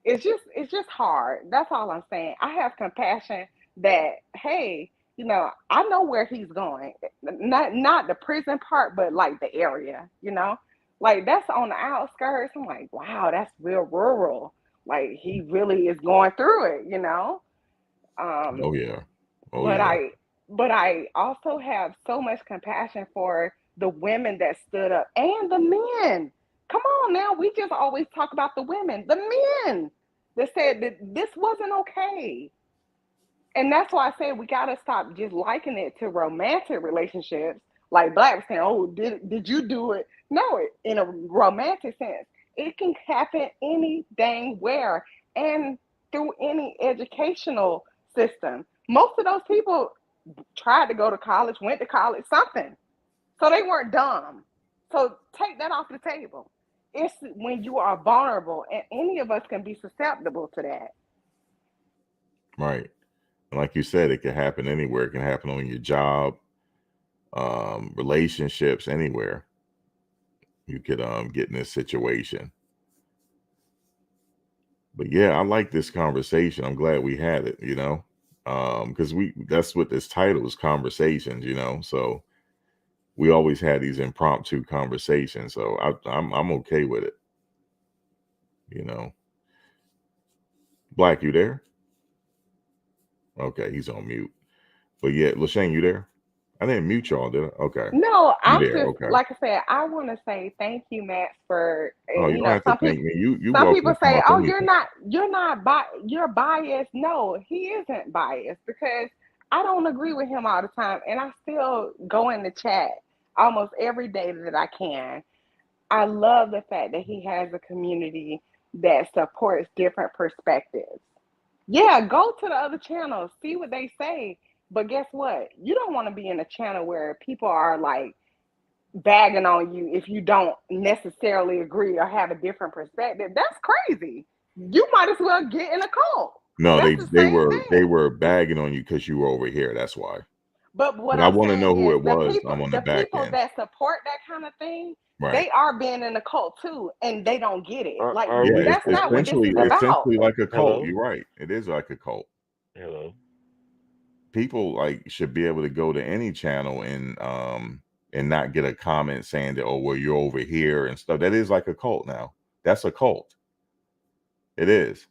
It's just hard. That's all I'm saying. I have compassion that, hey, I know where he's going. Not the prison part, but like the area, like that's on the outskirts. I'm like, wow, that's real rural. Like he really is going through it, Oh yeah. But I also have so much compassion for the women that stood up and the men. Come on now, we just always talk about the women, the men that said that this wasn't okay. And that's why I say we gotta stop just liking it to romantic relationships. Like Blaq saying, "Oh, did you do it?" No, in a romantic sense, it can happen any dang where and through any educational system. Most of those people tried to go to college, went to college, something, so they weren't dumb. So take that off the table. It's when you are vulnerable, and any of us can be susceptible to that. Right. And like you said, it can happen anywhere. It can happen on your job, relationships, anywhere. You could get in this situation. But yeah, I like this conversation. I'm glad we had it, because that's what this title is, conversations, So we always had these impromptu conversations. So I'm okay with it, Blaq, you there? Okay, he's on mute. But yeah, LaShane, you there? I didn't mute y'all, did I? Okay. No, You I'm there? just Okay. like I said. I want to say thank you, Max, for Oh, you don't have to thank me. You Some welcome people to come say, up "Oh, anytime. you're biased." No, he isn't biased because I don't agree with him all the time, and I still go in the chat almost every day that I can. I love the fact that he has a community that supports different perspectives. Yeah, go to the other channels, see what they say. But guess what? You don't want to be in a channel where people are like bagging on you if you don't necessarily agree or have a different perspective. That's crazy. You might as well get in a cult. No, That's the same they thing. were bagging on you because you were over here. That's why. But what But I I'm want to know saying who is it was. I'm on the the back people end. that support that kind of thing, Right. they are being in a cult too, and they don't get it. Are, Like are Yeah, we? it's that's not what this is about. essentially like a cult. Hello, You're right. It is like a cult. hello. People like should be able to go to any channel and not get a comment saying that, oh, well, you're over here and stuff. That is like a cult now. That's a cult. It is.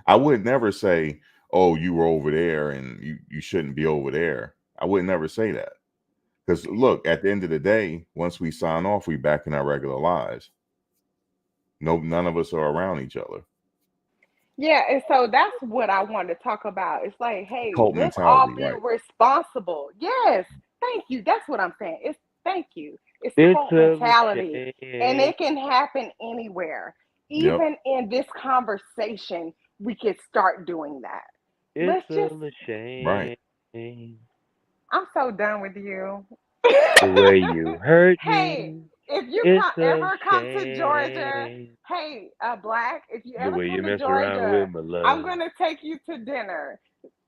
I would never say, oh, you were over there and you shouldn't be over there. I would never say that. Because look, at the end of the day, once we sign off, we back in our regular lives. No, none of us are around each other. Yeah, and so that's what I wanted to talk about. It's like, hey, Cult let's all mentality, be right? responsible. Yes, thank you. That's what I'm saying. It's thank you. It's It's cult a mentality, and shame. it can happen anywhere. Yep. Even in this conversation, we could start doing that. It's Let's just. a Right. shame. I'm so done with you. The way you hurt Hey, me. if you It's a ever come to Georgia, shame. hey, Blaq, if you The ever way you come to mess around Georgia, with my I'm love. gonna take you to dinner.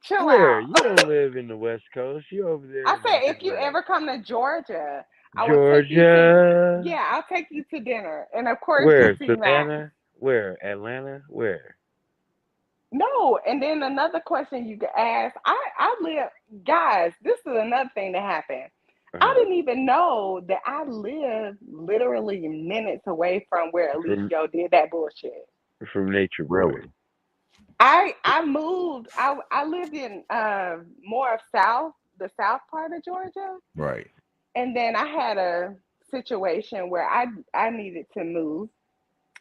Chill Where? out. You don't live in the West Coast. You over there I in the said, if you Midwest. ever come to Georgia, I will take you to, Georgia. yeah, I'll take you to dinner. And of course, you'll Where? see Max. Savannah? Where? Atlanta? Where? No, and then another question you could ask. I live, guys. This is another thing that happened. I Uh-huh. didn't even know that I live literally minutes away from where From Alicio did that bullshit. from Nature Boy. Really. I moved. I lived in more of South, the South part of Georgia, Right. and then I had a situation where I needed to move.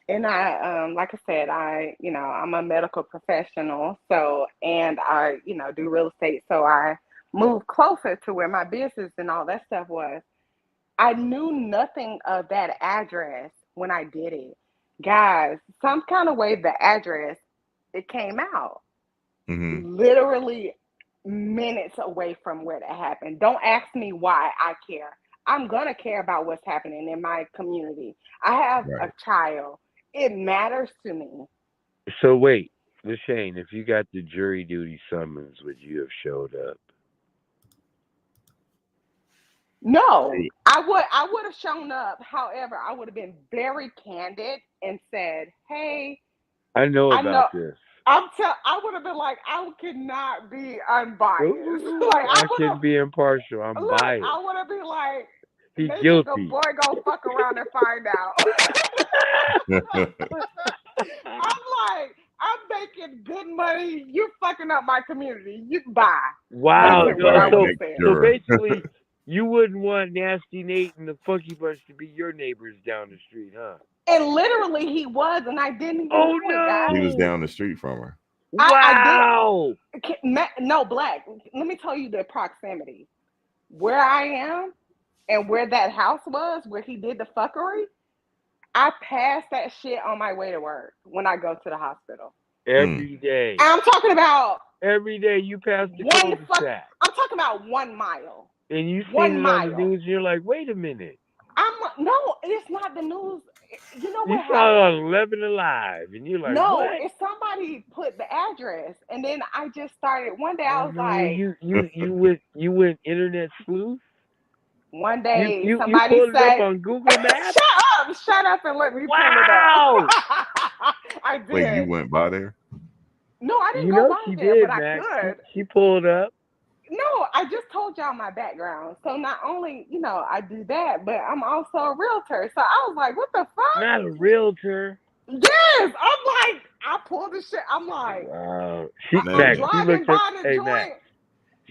And I, like I said, I'm a medical professional, so, and I, do real estate, so I moved closer to where my business and all that stuff was. I knew nothing of that address when I did it. Guys, some kind of way the address, it came out Hmm. literally minutes away from where that happened. Don't ask me why I care. I'm going to care about what's happening in my community. I have a Right. child. It matters to me. So wait, Lashane, if you got the jury duty summons, would you have showed up? No, Hey, I would have shown up. However, I would have been very candid and said, "Hey, I know I know about this. I would have been like, I could not be unbiased. Like Ooh, I I would can have be impartial. I'm look, biased. I would have been like, He they nigga guilty. boy go fuck around and find out. I'm like, I'm making good money. You fucking up my community. You bye. That's Wow. goodbye, what I bye. would So have Make said. so sure. basically, you wouldn't want Nasty Nate and the Funky Bunch to be your neighbors down the street, huh? And literally he was, and I didn't even Oh know it, guys. He was no! down the street from her. I did Wow. no Blaq. Let me tell you the proximity. Where I am and where that house was, where he did the fuckery, I pass that shit on my way to work when I go to the hospital. Mm. Every day. I'm talking about Every day you pass the one fuck. cul-de-sac. I'm talking about 1 mile. And you seen One it on the mile. news and you're like, wait a minute. I'm no, it's not the news. You know You what saw it happened? on 11 Alive and you're like, No, what? it's somebody put the address, and then I just started. One day I Oh was no, like, you went internet sleuth? one You day you you somebody pulled it up said, on Google Maps? shut up, and let me pull it up." Wow! I Wait, you did. went by there? No, I didn't You go know by she there, but did, I Max. She could. she pulled up. No, I just told y'all my background. So not only, I do that, but I'm also a realtor. So I was like, what the fuck? Not a realtor. Yes. I'm like, I pulled the shit. I'm like, Wow. I'm Max, Man, she driving looked at by the hey Max. joint.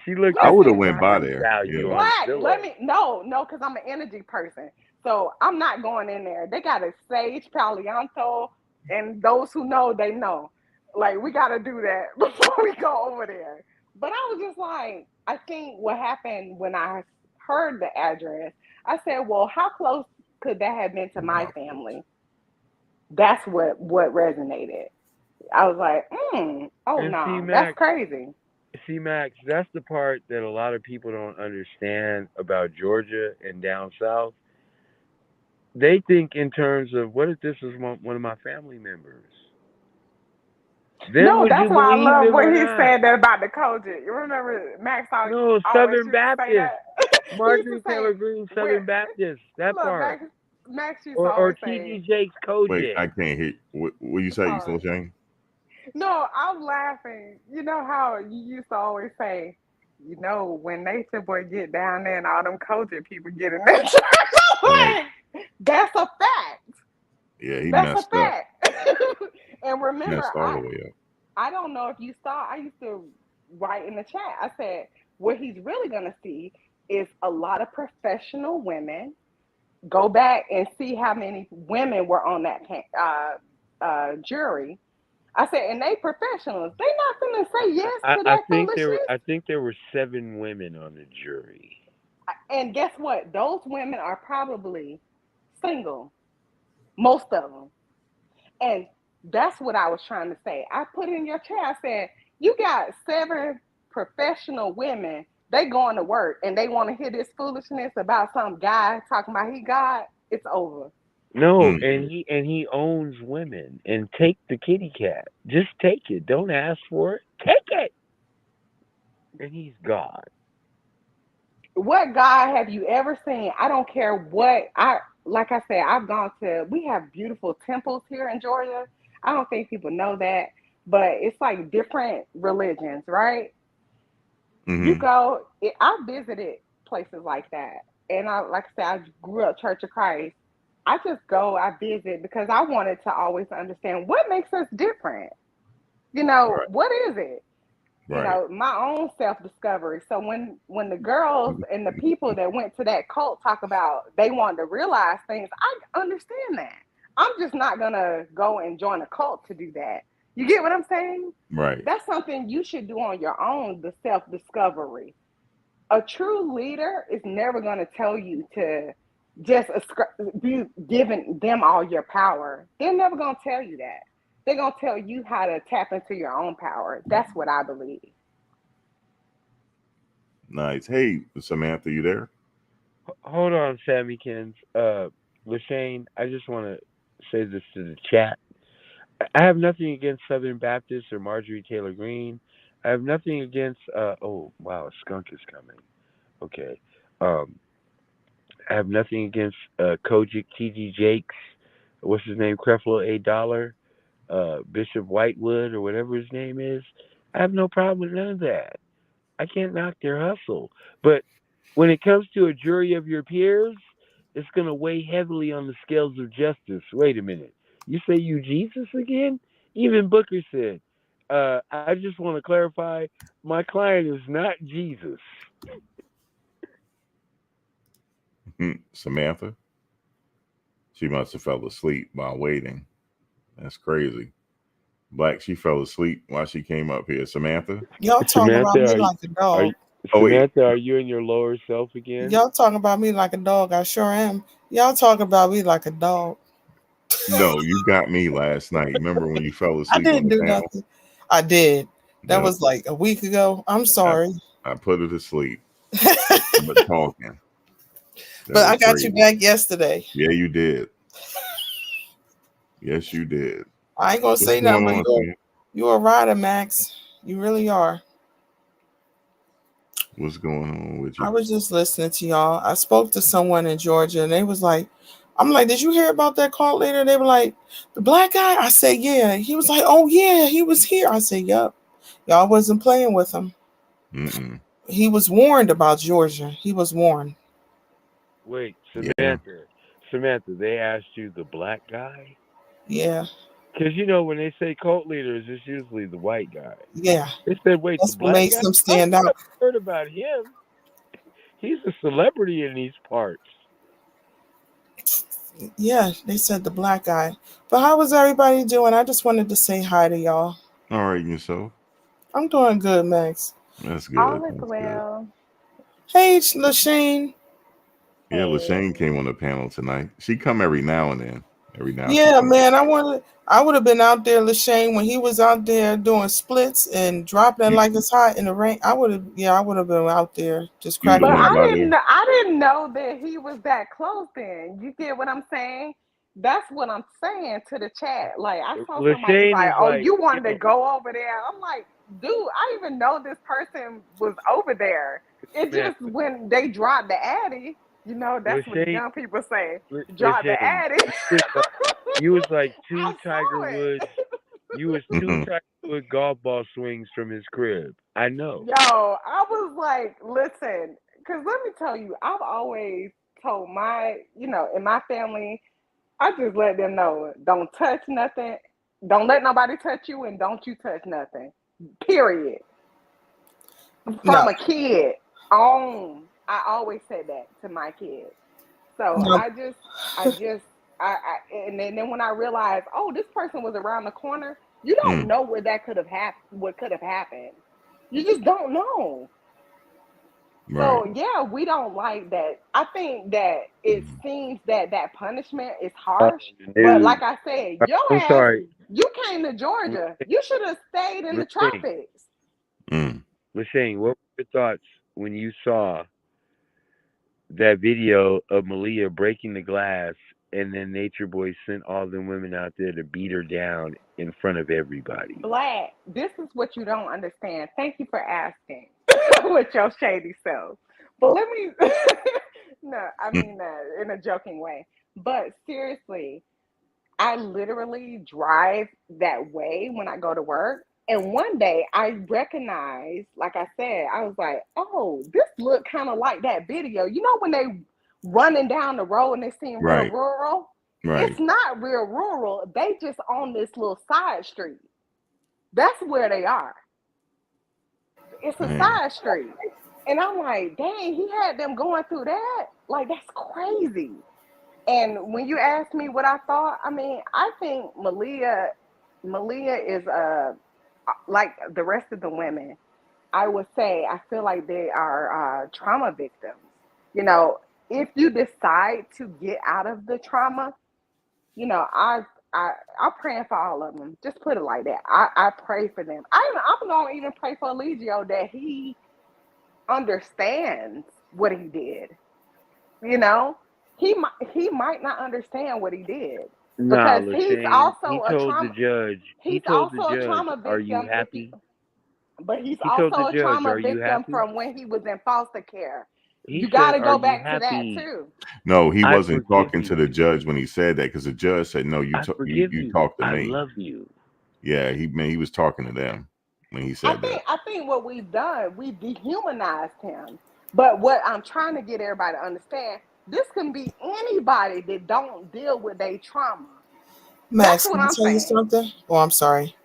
She looked I at would have the Listen, went by property there. value Yeah. on Blaq, let Zillow. me no, because I'm an energy person. So I'm not going in there. They got a Sage Palianto, and those who know, they know. Like we gotta do that before we go over there. But I was just like, I think what happened when I heard the address, I said, well, how close could that have been to my family? That's what resonated. I was like, oh And see, no, that's Max, crazy. that's the part that a lot of people don't understand about Georgia and down south. They think in terms of, what if this was one of my family members? Then No, would you that's why I believe love him or when he not? said that about the Kojic. You remember Max No, always Southern used to say Baptist. that? He used to Marjorie say, Taylor Greene, when, Southern Baptist. That look, part. Max used to Or always T.D. say, Jakes Wait, Kojic. I can't hear. What you say? You still sorry. saying? No, I'm laughing. You know how you used to always say, when Nature Boy get down there and all them Kojic people get in that church. Right. Like, that's a fact. Yeah, he That's a messed up. fact. And remember, Messed all the way up. I don't know if you saw, I used to write in the chat, I said, what he's really going to see is a lot of professional women. Go back and see how many women were on that jury. I said, and they professionals. They not going to say yes to I that think foolishness. I think there were 7 women on the jury. And guess what? Those women are probably single, most of them. And that's what I was trying to say. I put in your chat, I said, you got 7 professional women, they going to work and they want to hear this foolishness about some guy talking about he God, it's over. No, Mm. and he owns women. And take the kitty cat. Just take it. Don't ask for it. Take it. And he's God. What God have you ever seen? I don't care what like I said, we have beautiful temples here in Georgia. I don't think people know that, but it's like different religions, right? You Mm-hmm. go, I visited places like that. And like I said, I grew up Church of Christ. I just go, I visit because I wanted to always understand what makes us different. Right. What is it? Right. My own self-discovery. So when the girls and the people that went to that cult talk about they wanted to realize things, I understand that. I'm just not gonna go and join a cult to do that. You get what I'm saying? Right. That's something you should do on your own, the self-discovery. A true leader is never going to tell you to just be giving them all your power. They're never going to tell you that. They're going to tell you how to tap into your own power. That's what I believe. Nice. Hey, Samantha, you there? Hold on, Sammykins. Lashane, I just want to say this to the chat. I have nothing against Southern Baptist or Marjorie Taylor Greene. I have nothing against. Oh wow, a skunk is coming. Okay. I have nothing against Kojic, T.D. Jakes. What's his name? Creflo A. Dollar, Bishop Whitewood, or whatever his name is. I have no problem with none of that. I can't knock their hustle. But when it comes to a jury of your peers, it's going to weigh heavily on the scales of justice. Wait a minute. You say you Jesus again? Even Booker said, I just want to clarify, my client is not Jesus. Samantha? She must have fell asleep while waiting. That's crazy. Blaq, she fell asleep while she came up here. Samantha? Y'all talking about Samantha, me like a are dog. you, Oh, wait. Samantha, are you in your lower self again? Y'all talking about me like a dog. I sure am. Y'all talking about me like a dog. No, you got me last night. Remember when you fell I asleep on didn't the do panel? nothing. I did. That Yep. was like a week ago. I'm sorry. I put her to sleep. But talking. That But I was got you crazy. back yesterday. Yeah, you did. Yes, you did. I ain't gonna What's say going nothing, but on, Sam? you're a rider, Max. You really are. What's going on with I you? was just listening to y'all. I spoke to someone in Georgia and they was like, I'm like, did you hear about that call later? They were like, the black guy? I said, yeah. He was like, oh yeah, he was here. I said, yep. Y'all wasn't playing with him. Mm-mm. He was warned about Georgia. He was warned. Wait, Yeah. Samantha, they asked you the black guy? Yeah. Because, when they say cult leaders, it's usually the white guy. Yeah. They said, wait, the That's what black makes guy? him stand I've out. never heard about him. He's a celebrity in these parts. Yeah, they said the black guy. But how was everybody doing? I just wanted to say hi to y'all. All right, yourself. I'm doing good, Max. That's good. All is That's good. well. Hey, Lashane. Yeah, Hey. Lashane came on the panel tonight. She come every now and then. every now and Yeah, then. man. I would have been out there, Lashane, when he was out there doing splits and dropping it You, like it's hot in the rain. I would have been out there just you was the cracking But it. ones out there. I didn't know that he was that close then. You get what I'm saying? That's what I'm saying to the chat. Like I saw somebody was Lashane like, is "Oh, like, you wanted to go over there." I'm like, "Dude, I even know this person was over there." It man, just when they dropped the addy, that's what the Lashane, young people say. Drop the Lashane, addy. you was like I two Tiger saw it. Woods. You was two Tiger Woods golf ball swings from his crib. I know. Yo, I was like, listen, because let me tell you, I've always told in my family, I just let them know, don't touch nothing. Don't let nobody touch you, and don't you touch nothing. Period. From No, a kid on, I always said that to my kids. So no, and then when I realized, oh, this person was around the corner, you don't know where that could have happened, what could have happened. You just don't know. Right. So yeah, we don't like that. I think that it seems that punishment is harsh, but Dude, like I said, your I'm ass, sorry. you came to Georgia. You should have stayed in the Lashane, tropics. Lashane, what were your thoughts when you saw that video of Malia breaking the glass and then Nature Boy sent all the women out there to beat her down in front of everybody? Blaq, this is what you don't understand. Thank you for asking with your shady self. But let me, no, I mean that in a joking way. But seriously, I literally drive that way when I go to work. And one day I recognized, like I said, I was like, oh, this look kind of like that video. You know, when they running down the road and they seem real Right. rural? Right. It's not real rural. They just on this little side street. That's where they are. It's a Man. side street. And I'm like, dang, he had them going through that? Like, that's crazy. And when you ask me what I thought, I mean, I think Malia is like the rest of the women. I would say I feel like they are trauma victims. You know, if you decide to get out of the trauma, I'm praying for all of them. Just put it like that. I pray for them. I'm gonna even pray for Eligio that he understands what he did. You know, he might not understand what he did Nah, because he's Lashane, also a trauma. he He's told the also a judge, trauma are you victim. happy? But he's He told the also a judge, trauma are you victim happy? from when he was in foster care. He You got said, to are go you back to that happy? too. No, he I wasn't forgive talking to you. the judge when he said that because the judge said, "No, I forgive you you. talked to I me." love you. Yeah, he was talking to them when he said that. I think what we've done, we've dehumanized him. But what I'm trying to get everybody to understand, this can be anybody that don't deal with their trauma. That's Max, what can I I'm tell you saying. something? Oh, I'm sorry.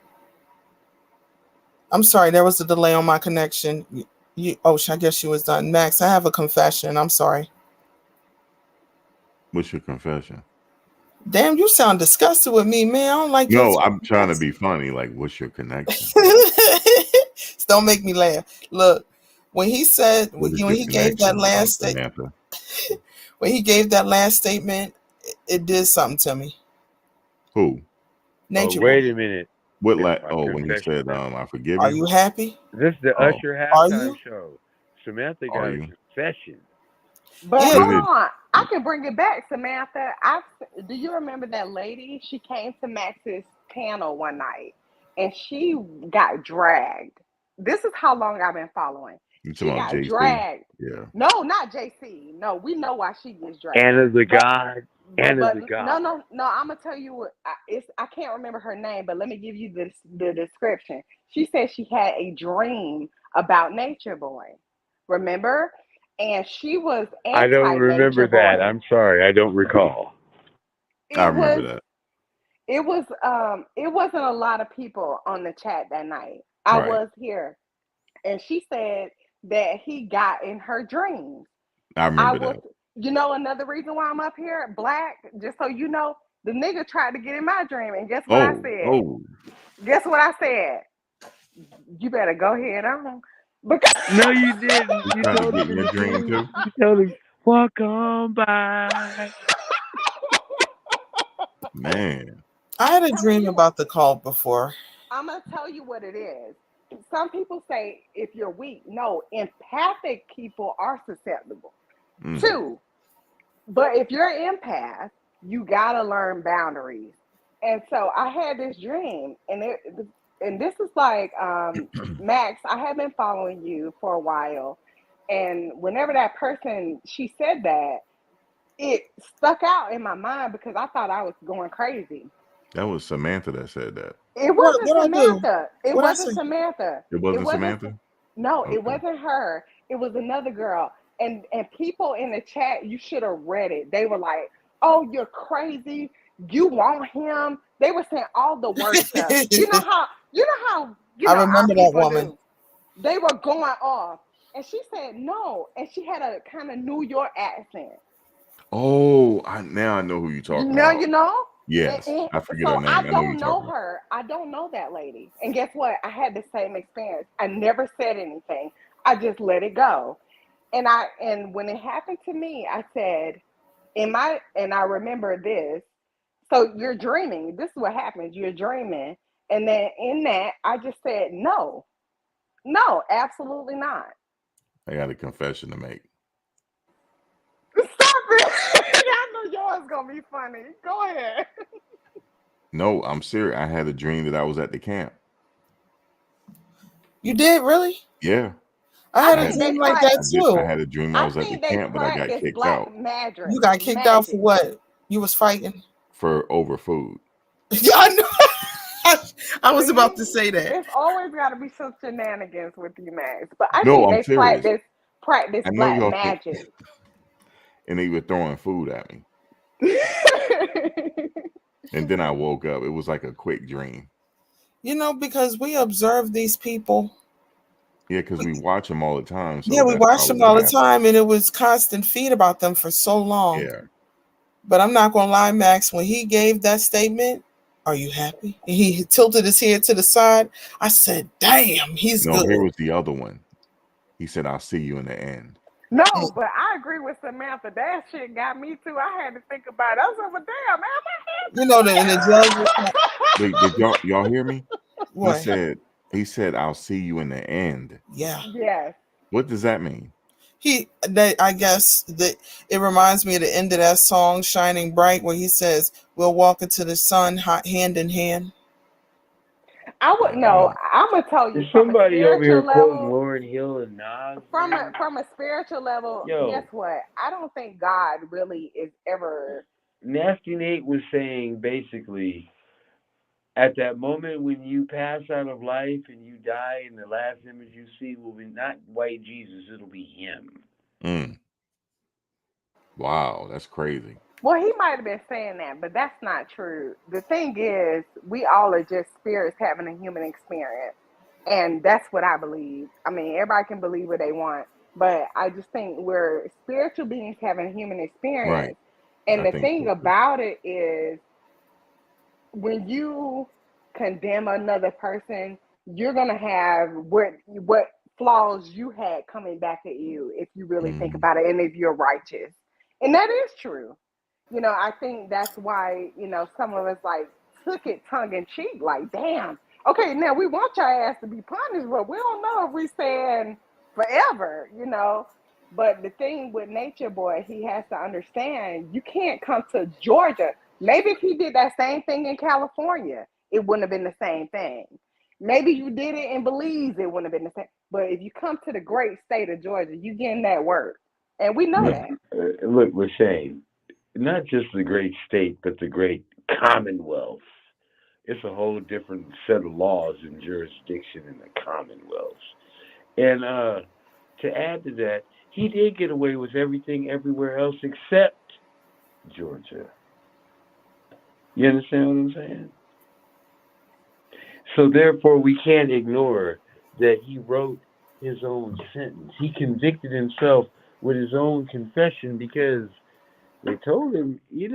I'm sorry. There was a delay on my connection. I guess she was done. Max, I have a confession. I'm sorry. What's your confession? Damn, you sound disgusted with me, man. I don't like your No, tone. I'm trying to be funny. Like, what's your connection? Don't make me laugh. Look, when he said What is when your he gave that connection, last Samantha? when he gave that last statement, it did something to me. Who? Oh, Nature Boy, wait a minute. What? It's Like? my Oh, when he confession said, now. "I forgive are you." you happy? This is the Oh, Usher Are halftime you? show. Samantha are got a you? confession. But Yeah. What hold is? on, I can bring it back, Samantha. Do you remember that lady? She came to Max's panel one night, and she got dragged. This is how long I've been following. You talking She about got JC? dragged. Yeah. No, not JC. No, we know why she gets dragged. Anna the But God. Anna the God. no. I'm gonna tell you what. I can't remember her name, but let me give you the description. She said she had a dream about Nature Boy. Remember? And she was I don't anti-Nature remember that. Boy. I'm sorry. I don't recall. I It remember was that. it wasn't a lot of people on the chat that night. I Right. was here, and she said that he got in her dreams. I I remember was, that. another reason why I'm up here, Blaq, just so you know, the nigga tried to get in my dream, and guess what I Oh, said? oh. Guess what I said? You better go ahead on. Because No, you didn't. He You trying to told get him in in your the dream dream. too. You told him, walk on by. Man. I had a dream about the cult before. I'm gonna tell you what it is. Some people say if you're weak. No, empathic people are susceptible. Mm. 2, but if you're an empath, you gotta learn boundaries. And so I had this dream, and this is like Max. I have been following you for a while, and whenever that person she said that, it stuck out in my mind because I thought I was going crazy. That was Samantha that said that. It What? wasn't What I do? Samantha. It What I wasn't say? Samantha. It It wasn't wasn't. Samantha? No, it Okay. wasn't her. It was another girl. And people in the chat, you should have read it. They were like, "Oh, you're crazy. You want him." They were saying all the worst stuff. You know how. I Our remember that people woman. do. They were going off, and she said no, and she had a kind of New York accent. Oh, now I know who you're talking about. You know. Yes. I forget her So name. I I know who don't you're know talking about. her. I don't know that lady. And guess what? I had the same experience. I never said anything. I just let it go. And when it happened to me, I said, and I remember this. So you're dreaming. This is what happens. You're dreaming. And then in that, I just said, no, absolutely not. I got a confession to make. Stop it. I know yours gonna be funny. Go ahead. No, I'm serious. I had a dream that I was at the camp. You did really? Yeah. I had I a had, dream like that I too. had a dream I I was at the think they camp, but I got practice kicked black out magic. You got kicked out for what? You was fighting? for over food. Yeah, I know. I was about to say that. It's always got to be some shenanigans with you, Max. But I No, think I'm they serious. practice I know black y'all think, magic. and they were throwing food at me. And then I woke up. It was like a quick dream. You know, because we observe these people. Yeah, because we watch them all the time. So Yeah, we that's watch probably them what all the happened. time, and it was constant feed about them for so long. Yeah. But I'm not gonna lie, Max, when he gave that statement, "Are you happy?" And he tilted his head to the side. I said, "Damn, he's No, good." here was the other one. He said, "I'll see you in the end." No, but I agree with Samantha. That shit got me too. I had to think about it. I was like, well, damn, man, You know that in the judge. Wait, did y'all hear me? What? He said, "I'll see you in the end." Yeah. Yes. What does that mean? I guess that it reminds me of the end of that song "Shining Bright," where he says, "We'll walk into the sun, hot hand in hand." I would know. I'm gonna tell you There's from a somebody over here spiritual quoting level. Lauryn Hill and Nas. From man. a spiritual level, Yo. guess what? I don't think God really is ever. Nasty Nate was saying basically, at that moment when you pass out of life and you die, and the last image you see will be not white Jesus, it'll be him. Mm. Wow, that's crazy. Well, he might have been saying that, but that's not true. The thing is, we all are just spirits having a human experience. And that's what I believe. I mean, everybody can believe what they want, but I just think we're spiritual beings having a human Right. experience. And I the think thing so too. about it is, when you condemn another person, you're gonna have what flaws you had coming back at you if you really think Mhm. about it, and if you're righteous. And that is true. I think that's why, some of us like took it tongue in cheek, like, damn, okay, now we want your ass to be punished, but we don't know if we saying forever. But the thing with Nature Boy, he has to understand you can't come to Georgia. Maybe if he did that same thing in California, it wouldn't have been the same thing. Maybe you did it in Belize, it wouldn't have been the same. But if you come to the great state of Georgia, you getting that work. And we know that. Look, Lashane, not just the great state, but the great commonwealth. It's a whole different set of laws and jurisdiction in the commonwealth. And to add to that, he did get away with everything everywhere else except Georgia. You understand what I'm saying? So therefore, we can't ignore that he wrote his own sentence. He convicted himself with his own confession because they told him, you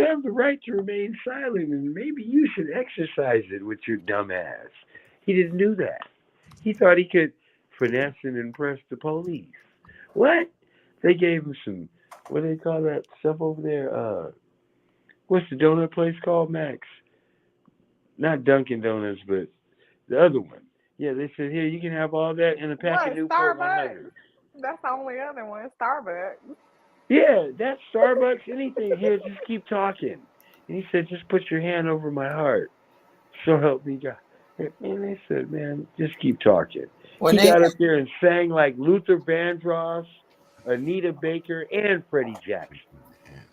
have the right to remain silent, and maybe you should exercise it with your dumb ass. He didn't do that. He thought he could finesse and impress the police. What? They gave him some, what do they call that stuff over there? What's the donut place called, Max? Not Dunkin' Donuts, but the other one. Yeah, they said, here, you can have all that in a pack of What, Newport Starbucks? 100. That's the only other one, Starbucks. Yeah, that's Starbucks, anything. Here, just keep talking. And he said, just put your hand over my heart. So help me God. And they said, man, just keep talking. When He they got up there and sang like Luther Vandross, Anita Baker, and Freddie Jackson. Man,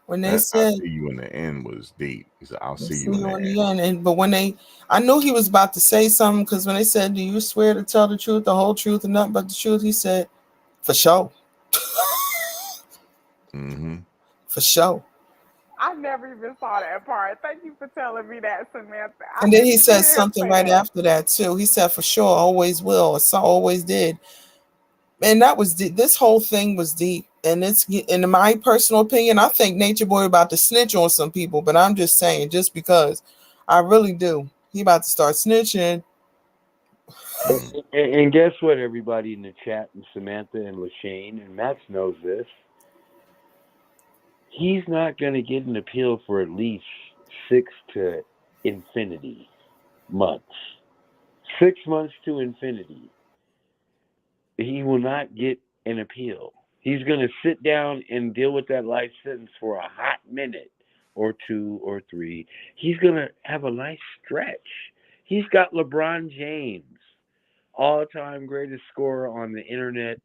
when they that "I said see you in the end" was deep. He said, "I'll we'll see see you in you the on end." the end, but when I knew he was about to say something because when they said, "Do you swear to tell the truth, the whole truth, and nothing but the truth?" He said, "For sure, Mm-hmm. for sure." I never even saw that part. Thank you for telling me that, Samantha. I And then he didn't even said hear him something say right that. after that too. He said, "For sure, always will. So always did." And that was this whole thing was deep. And it's in my personal opinion, I think Nature Boy about to snitch on some people. But I'm just saying, just because I really do, he about to start snitching. Mm. And guess what, everybody in the chat, and Samantha and Lashane, and Max knows this. He's not going to get an appeal for at least 6 to infinity months. 6 months to infinity. He will not get an appeal. He's going to sit down and deal with that life sentence for a hot minute or 2 or 3. He's going to have a nice stretch. He's got LeBron James, all-time greatest scorer on the internet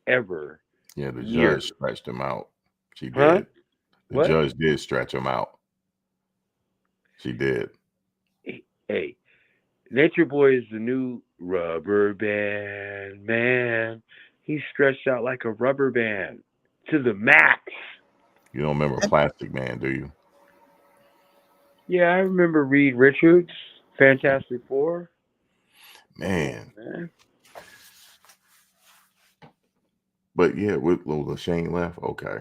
ever. Yeah, the Years. judge stretched him out. She Huh? did. The What? judge did stretch him out. She did. Hey, Nature Boy is the new rubber band man. He's stretched out like a rubber band to the max. You don't remember Plastic Man, do you? Yeah, I remember Reed Richards, Fantastic Four. Man. Man. But yeah, with Lashane left. Okay.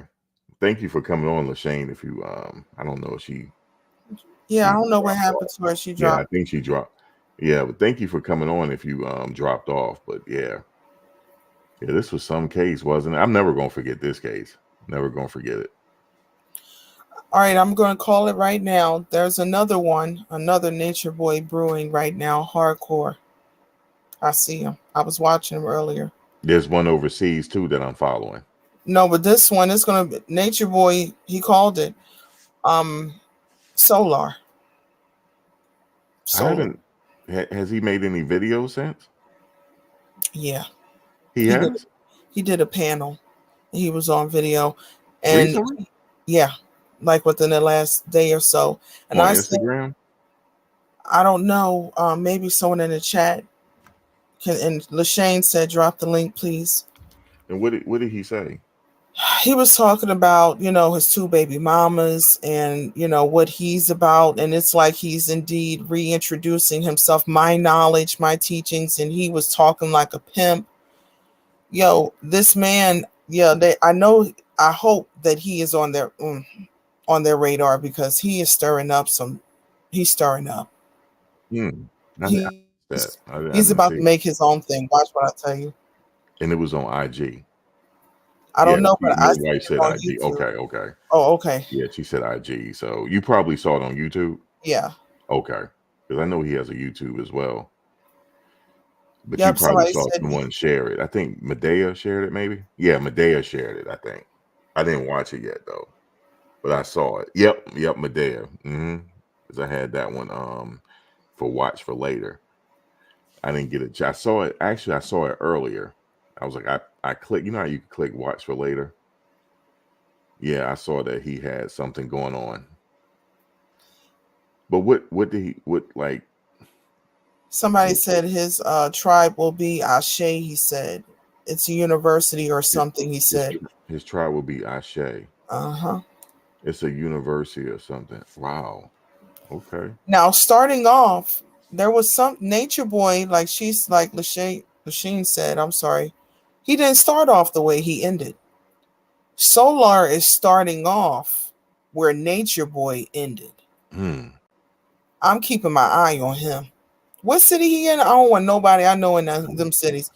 Thank you for coming on, Lashane. If you I don't know if she Yeah, I don't know what dropped happened off. to her. She Yeah, I dropped. think she dropped. Yeah, but thank you for coming on if you dropped off. But yeah. Yeah, this was some case, wasn't it? I'm never gonna forget this case. Never gonna forget it. All right, I'm going to call it right now. There's another one, another Nature Boy brewing right now, hardcore. I see him. I was watching him earlier. There's one overseas too that I'm following. No, but this one is going to be Nature Boy. He called it Solar. I Solar. haven't. Has he made any videos since? Yeah, He he did. has He did a panel. He was on video, and recently yeah, like within the last day or so. And on I said, Instagram. I don't know. Maybe someone in the chat can. And Lashane said, drop the link, please. And what did he say? He was talking about, his 2 baby mamas and, what he's about. And it's like he's indeed reintroducing himself, my knowledge, my teachings. And he was talking like a pimp. Yo, this man, yeah, I hope that he is on their radar because he's stirring up. I that I He's didn't about see to it. make his own thing. Watch what I tell you. And it was on IG. I Yeah, don't know, but I my seen wife it said on IG. YouTube. Okay. Oh, okay. Yeah, she said IG. So you probably saw it on YouTube. Yeah. Okay, because I know he has a YouTube as well. But you Yep. probably Somebody saw said, someone share it. I think Medea shared it, maybe. Yeah, Medea shared it. I think. I didn't watch it yet though, but I saw it. Yep, Medea. Because I had that one for watch for later. I didn't get it. I saw it. Actually, I saw it earlier. I was like, I clicked. You know how you can click watch for later. Yeah, I saw that he had something going on. But what did what like? somebody said his tribe will be Ashe. He said it's a university or something. He said, His tribe will be Ashe. uh-huh. It's a university or something. Wow. Okay. Now, starting off, there was some Nature Boy, like Lasheen said, I'm sorry. He didn't start off the way he ended. Solar is starting off where Nature Boy ended. I'm keeping my eye on him. What city he in? I don't want nobody I know in them cities.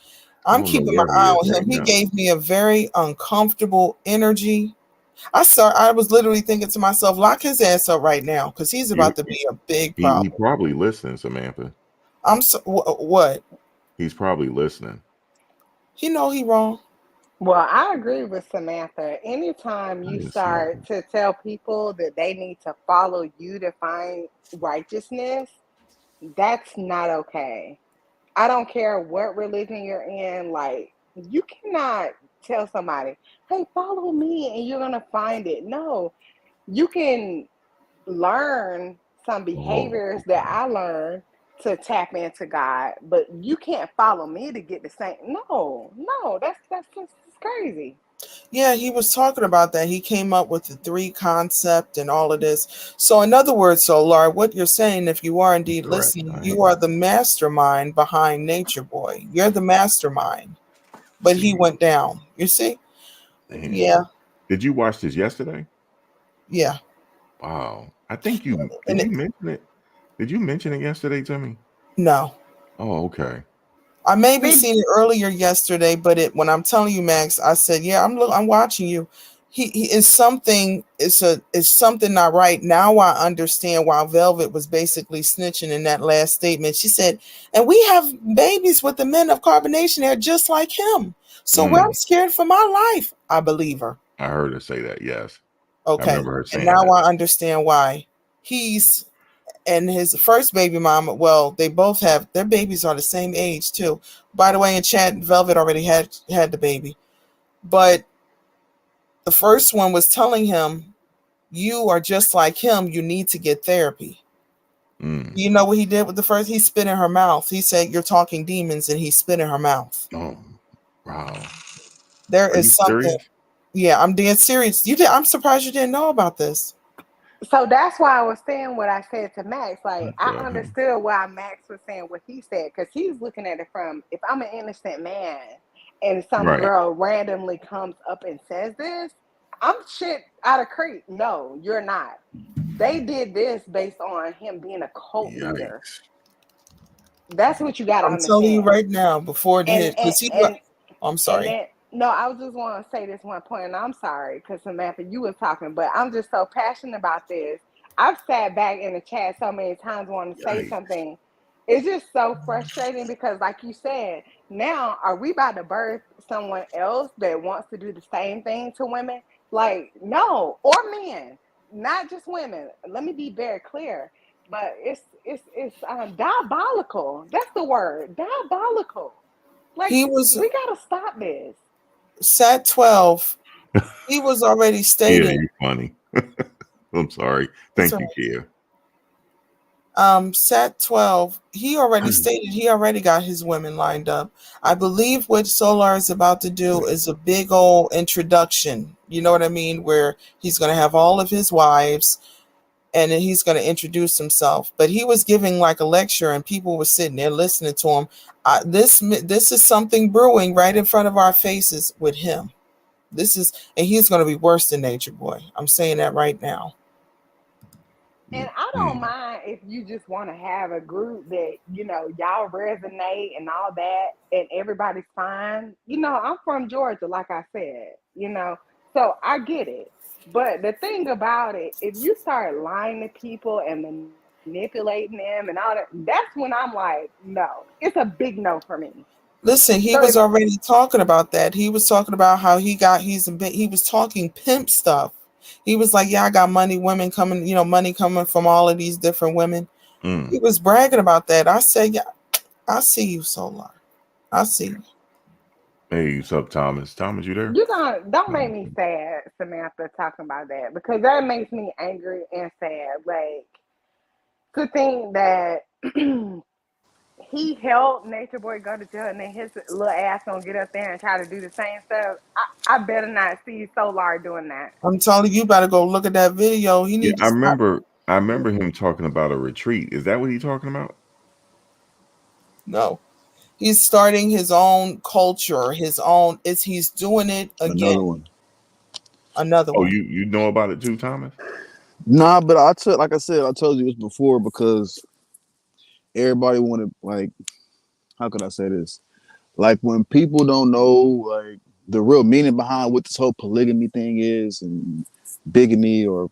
I I'm don't know keeping my where he eye is on right him. He now. gave me a very uncomfortable energy. I was literally thinking to myself, lock his ass up right now, because he's about to be a big He problem. probably listening, Samantha. What? He's probably listening. He know he wrong. Well, I agree with Samantha. Anytime I you didn't smoke start to tell people that they need to follow you to find righteousness, that's not okay. I don't care what religion you're in. Like, you cannot tell somebody, hey, follow me and you're going to find it. No, you can learn some Oh, behaviors that I learned to tap into God, but you can't follow me to get the same. No, that's just crazy. Yeah, he was talking about that. He came up with the 3 concept and all of this. So in other words, so Laura, what you're saying, if you are indeed correct. listening, you are the mastermind behind Nature Boy. You're the mastermind. But he See, went down. You see? man. Yeah, Did you watch this yesterday? yeah. Wow. I think you And did. You mention it? Did you mention it yesterday to me? no. Oh, okay. I maybe Did seen it earlier yesterday, but when I'm telling you, Max, I said, yeah, I'm watching you. He is something. It's something not right. Now I understand why Velvet was basically snitching in that last statement. She said, and we have babies with the men of carbonation. They're just like him. So I'm Mm, scared for my life. I believe her. I heard her say that. Yes, I Okay, remember her and saying now that. I understand why he's and his first baby mama, well, they both have their babies are the same age too. By the way, in chat, Velvet already had the baby, but the first one was telling him, "You are just like him. You need to get therapy." Mm. You know what he did with the first? He spit in her mouth. He said, "You're talking demons," and he spit in her mouth. Oh, wow. There Are is you something. serious? Yeah, I'm dead serious. You did. I'm surprised you didn't know about this. so that's why I was saying what I said to Max. Like, What I the hell? understood why Max was saying what he said because he's looking at it from if I'm an innocent man and some Right. girl randomly comes up and says this, I'm shit out of creek. No, you're not. They did this based on him being a cult leader. Yikes. That's what you got to I'm telling you understand. right now, before it And hit, and because he. and I'm and sorry. then no, I was just want to say this one point, and I'm sorry because Samantha, you was talking, but I'm just so passionate about this. I've sat back in the chat so many times wanting to say Yikes. something. It's just so frustrating because, like you said, now are we about to birth someone else that wants to do the same thing to women? Like, no, or men, not just women. Let me be very clear. But it's diabolical. That's the word, diabolical. Like, He was we gotta stop this. sat 12. He was already Yeah, stating. you funny. I'm sorry. It's Thank all you, right. Kia. Sat 12, he already stated he already got his women lined up. I believe what Solar is about to do is a big old introduction. You know what I mean? Where he's going to have all of his wives and then he's going to introduce himself. But he was giving like a lecture and people were sitting there listening to him. This is something brewing right in front of our faces with him. And he's going to be worse than Nature Boy. I'm saying that right now. And I don't Mm. mind if you just want to have a group that, y'all resonate and all that, and everybody's fine. I'm from Georgia, like I said, so I get it. But the thing about it, if you start lying to people and manipulating them and all that, that's when I'm like, no, it's a big no for me. Listen, he So was if already talking about that. He was talking about how he was talking pimp stuff. He was like, yeah, I got money, women coming, money coming from all of these different women. He Mm. was bragging about that. I said, yeah, I see you, Solar. I see you. Hey, what's up, Thomas? Thomas, you there? don't make Thomas. me sad, Samantha, talking about that because that makes me angry and sad. Like to think that he helped Nature Boy go to jail and then his little ass gonna get up there and try to do the same stuff. I better not see Solar doing that. I'm telling you, better go look at that video. He Yeah, need to I stop. remember. I remember him talking about a retreat. Is that what he's talking about? No, he's starting his own culture, his own. He's doing it again. Another one. Another Oh, one. you know about it too, Thomas? Nah, but like I said, I told you this before because everybody wanted, like, how could I say this? Like when people don't know, like the real meaning behind what this whole polygamy thing is and bigamy or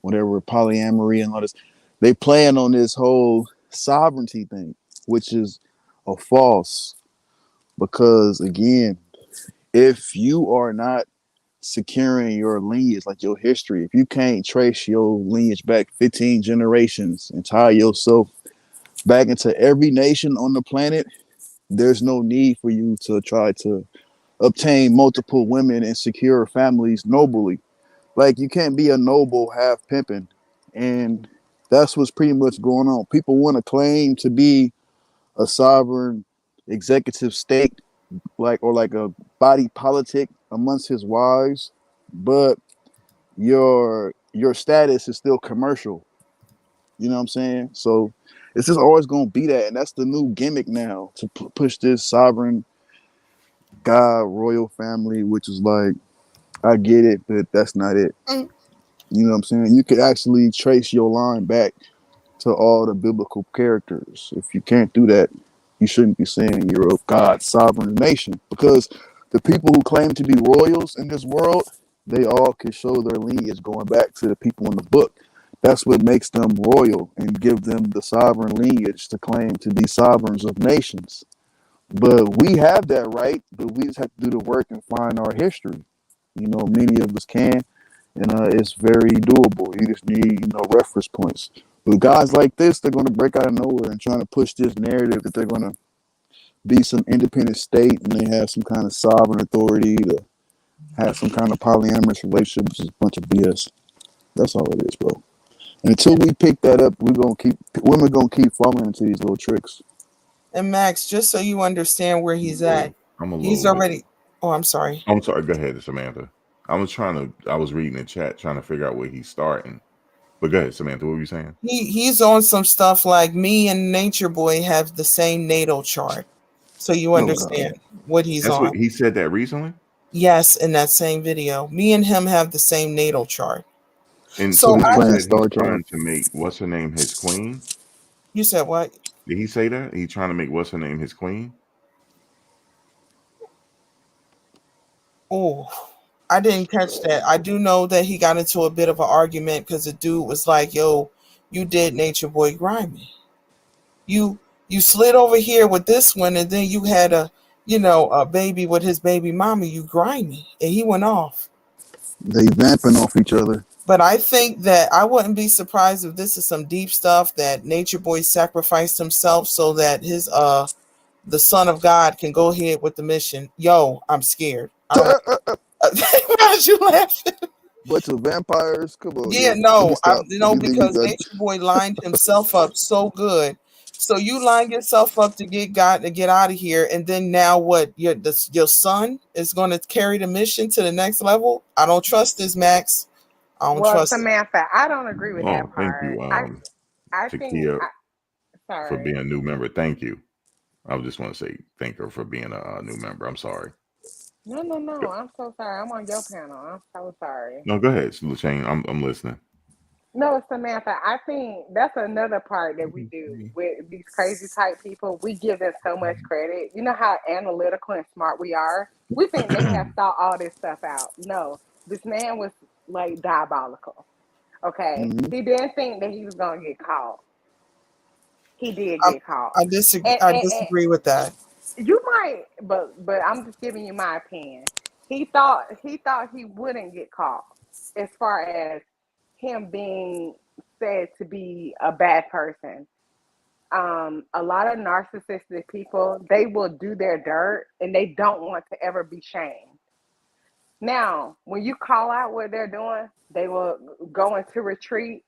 whatever, polyamory and all this. They playing on this whole sovereignty thing, which is a false, because again, if you are not securing your lineage, like your history, if you can't trace your lineage back 15 generations and tie yourself back into every nation on the planet, there's no need for you to try to obtain multiple women and secure families nobly. Like, you can't be a noble half pimping. And that's what's pretty much going on. People want to claim to be a sovereign executive state, like, or like a body politic amongst his wives, but your status is still commercial. You know what I'm saying? So it's just always going to be that, and that's the new gimmick now, to push this sovereign god royal family, which is like, I get it, but that's not it. You know what I'm saying? You could actually trace your line back to all the biblical characters. If you can't do that, you shouldn't be saying you're a God sovereign nation, because the people who claim to be royals in this world, they all can show their lineage going back to the people in the book. That's what makes them royal and give them the sovereign lineage to claim to be sovereigns of nations. But we have that right, but we just have to do the work and find our history. You know, many of us can, and it's very doable. You just need, reference points. But guys like this, they're going to break out of nowhere and trying to push this narrative that they're going to be some independent state and they have some kind of sovereign authority to have some kind of polyamorous relationship, which is a bunch of BS. That's all it is, bro. And until we pick that up, women gonna keep falling into these little tricks. And Max, just so you understand where he's at, I'm a he's little bit. already. Oh, I'm sorry. I'm sorry. Go ahead, Samantha. I was reading the chat trying to figure out where he's starting. But go ahead, Samantha. What were you saying? He's on some stuff like me and Nature Boy have the same natal chart, so you Oh God. understand what he's That's on. what he said that recently. Yes, in that same video, me and him have the same natal chart. And So so He's he playing said he's Star trying Trek. to make what's her name his queen. You said what? Did he say that? He's trying to make what's her name his queen? Oh, I didn't catch that. I do know that he got into a bit of an argument because the dude was like, "Yo, you did Nature Boy grimy. You you slid over here with this one, and then you had a baby with his baby mama. You grimy," and he went off. They vamping off each other. But I think that I wouldn't be surprised if this is some deep stuff that Nature Boy sacrificed himself so that his the son of God can go ahead with the mission. Yo, I'm scared. I don't. Why'd you laughing? Bunch of vampires. Come on, Yeah, yo. Let me no, stop. because Nature Boy lined himself up so good. So you line yourself up to get God to get out of here, and then now what? Your son is going to carry the mission to the next level. I don't trust this, Max. I don't Well, trust it. Samantha, I don't agree with Oh, that thank part. you, I think Takia, for sorry. being a new member. Thank you. I just want to say thank her for being a new member. I'm sorry. No. I'm so sorry. I'm on your panel. I'm so sorry. No, go ahead, Shane. I'm listening. No, Samantha, I think that's another part that we do with these crazy type people. We give them so much credit. You know how analytical and smart we are? We think they have thought all this stuff out. No, this man was like diabolical. Okay. Mm-hmm. He didn't think that he was going to get caught. He did I, get caught. I disagree. And, I and disagree with that. you might, but I'm just giving you my opinion. He thought he wouldn't get caught as far as him being said to be a bad person. A lot of narcissistic people, they will do their dirt and they don't want to ever be shamed. Now, when you call out what they're doing, they will go into retreat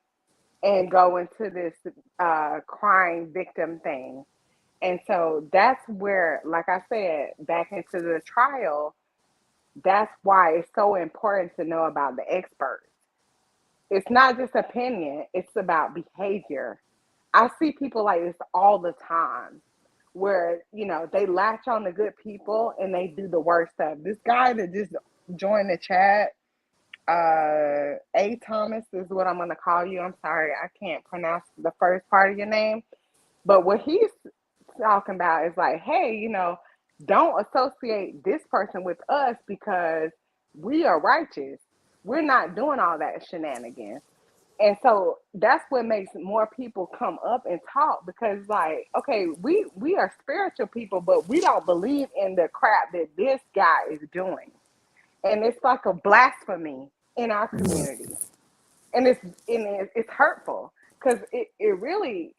and go into this crying victim thing. And so that's where, like I said, back into the trial, that's why it's so important to know about the experts. It's not just opinion, it's about behavior. I see people like this all the time where, they latch on to good people and they do the worst stuff. This guy that just joined the chat, A. Thomas is what I'm going to call you. I'm sorry, I can't pronounce the first part of your name. But what he's talking about is like, hey, don't associate this person with us because we are righteous. We're not doing all that shenanigans. And so that's what makes more people come up and talk, because like, okay, we are spiritual people, but we don't believe in the crap that this guy is doing. And it's like a blasphemy in our community. And it's hurtful, because it really,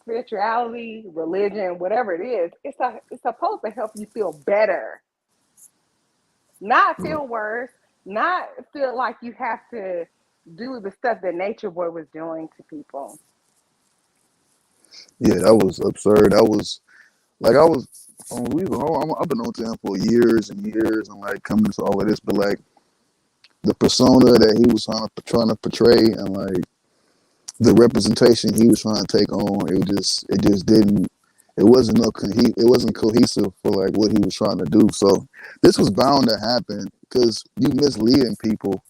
spirituality, religion, whatever it is, it's supposed to help you feel better, not feel worse, not feel like you have to do the stuff that Nature Boy was doing to people. Yeah, that was absurd. That was like I was I've been on to him for years and years, and like coming to all of this, but like the persona that he was trying to portray, and like the representation he was trying to take on, it just didn't. It wasn't cohesive for like what he was trying to do. So this was bound to happen because you misleading people.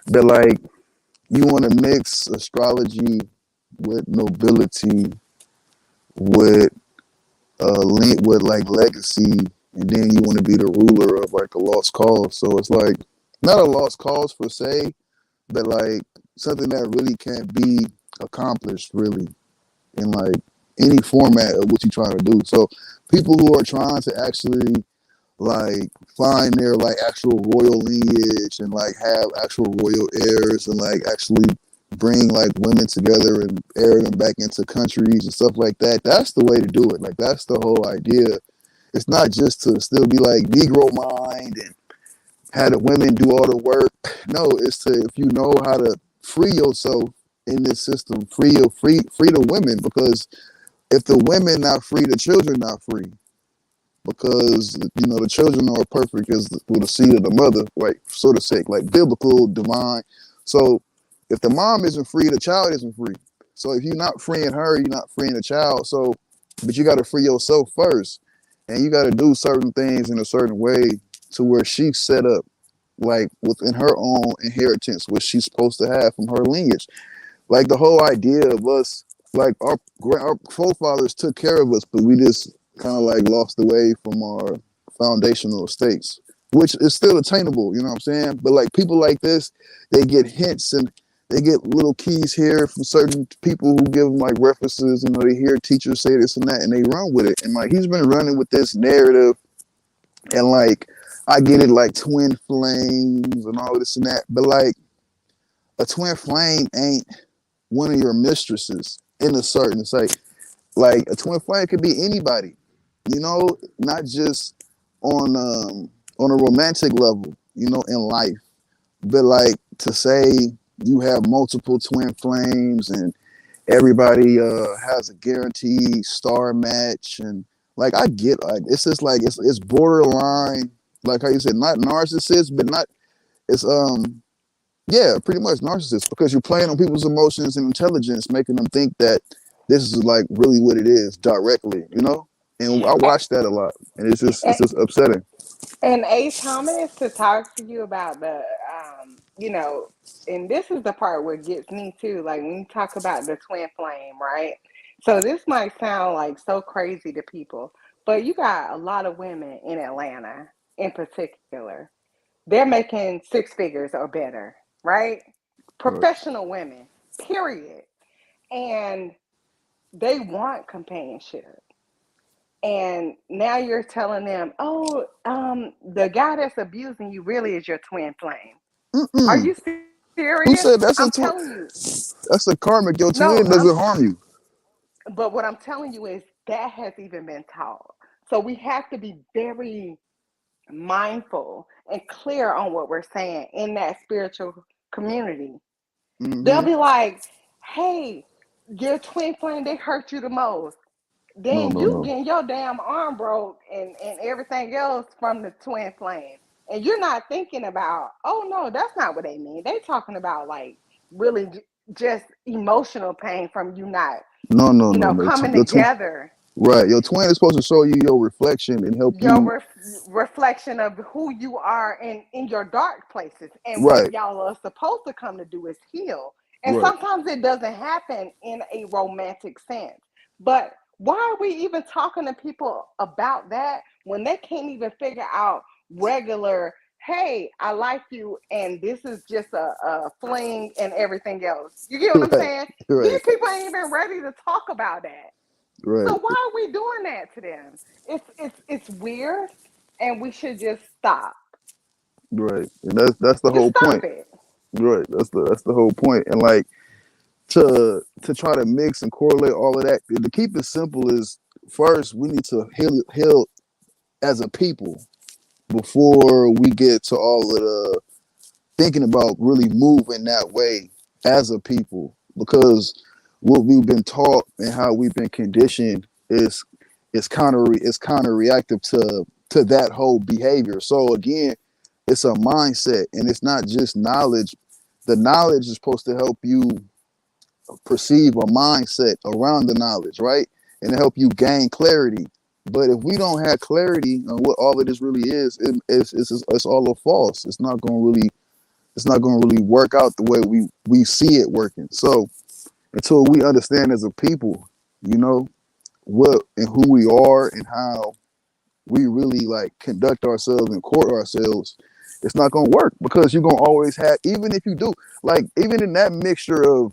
But like you want to mix astrology with nobility, with link with like legacy, and then you want to be the ruler of like a lost cause. So it's like not a lost cause per se, but like something that really can't be accomplished really in like any format of what you're trying to do. So people who are trying to actually like find their like actual royal lineage and like have actual royal heirs and like actually bring like women together and air them back into countries and stuff like that. That's the way to do it. Like that's the whole idea. It's not just to still be like Negro mind and have the women do all the work. No, it's to, if you know how to free yourself in this system, free the women, because if the women not free, the children not free, because you know the children are perfect as with the seed of the mother, like sort of sake, like biblical, divine. So if the mom isn't free, the child isn't free. So if you're not freeing her, you're not freeing the child. So, but you got to free yourself first, and you got to do certain things in a certain way to where she's set up, like within her own inheritance, what she's supposed to have from her lineage. Like the whole idea of us, like our forefathers took care of us, but we just kind of like lost the way from our foundational states, which is still attainable, you know what I'm saying? But like people like this, they get hints and they get little keys here from certain people who give them like references, you know, they hear teachers say this and that and they run with it. And like he's been running with this narrative, and like I get it, like twin flames and all this and that, but like a twin flame ain't one of your mistresses in a certain say. Like a twin flame could be anybody, you know, not just on a romantic level, you know, in life. But like to say you have multiple twin flames and everybody has a guaranteed star match, and like I get, like it's just like it's borderline, like how you said, not narcissist, but not, it's yeah, pretty much narcissist, because you're playing on people's emotions and intelligence, making them think that this is like really what it is directly, you know? And I watch that a lot, and it's just upsetting. And A Thomas, to talk to you about the, and this is the part where it gets me too. Like when you talk about the twin flame, right? So this might sound like so crazy to people, but you got a lot of women in Atlanta in particular. They're making six figures or better, right? Right. Professional women, period. And they want companionship. And now you're telling them, oh, the guy that's abusing you really is your twin flame. Are Mm-mm. you Who serious? said that's a I'm twin? telling you. That's a karmic. Your No, twin doesn't harm you. but what I'm telling you is that has even been taught. So we have to be very mindful and clear on what we're saying in that spiritual community. They'll Mm-hmm. be like, hey, your twin flame, they hurt you the most. No, Then no, you no, getting your damn arm broke and everything else from the twin flame. And you're not thinking about, oh no, that's not what they mean. They talking about like really just emotional pain from you not, no, no, no, no. coming Your twin, together. right? Your twin is supposed to show you your reflection and help Your you. reflection of who you are in your dark places, and what Right, y'all are supposed to come to do is heal. And right. sometimes it doesn't happen in a romantic sense, but why are we even talking to people about that when they can't even figure out regular, hey, I like you, and this is just a fling and everything else. You get what I'm Right, saying? These right, people ain't even ready to talk about that. So right, why are we doing that to them? It's weird, and we should just stop. right. And that's the Just whole stop point. it. Right. That's the whole point. And like to try to mix and correlate all of that, to keep it simple is first we need to heal as a people before we get to all of the thinking about really moving that way as a people, because what we've been taught and how we've been conditioned is counter reactive to that whole behavior. So again, it's a mindset, and it's not just knowledge. The knowledge is supposed to help you perceive a mindset around the knowledge, right? And to help you gain clarity. But if we don't have clarity on what all of this really is, it's all a false. It's not going to really work out the way we see it working. So until we understand as a people, you know, what and who we are and how we really like conduct ourselves and court ourselves, it's not going to work, because you're going to always have, even if you do, like, even in that mixture of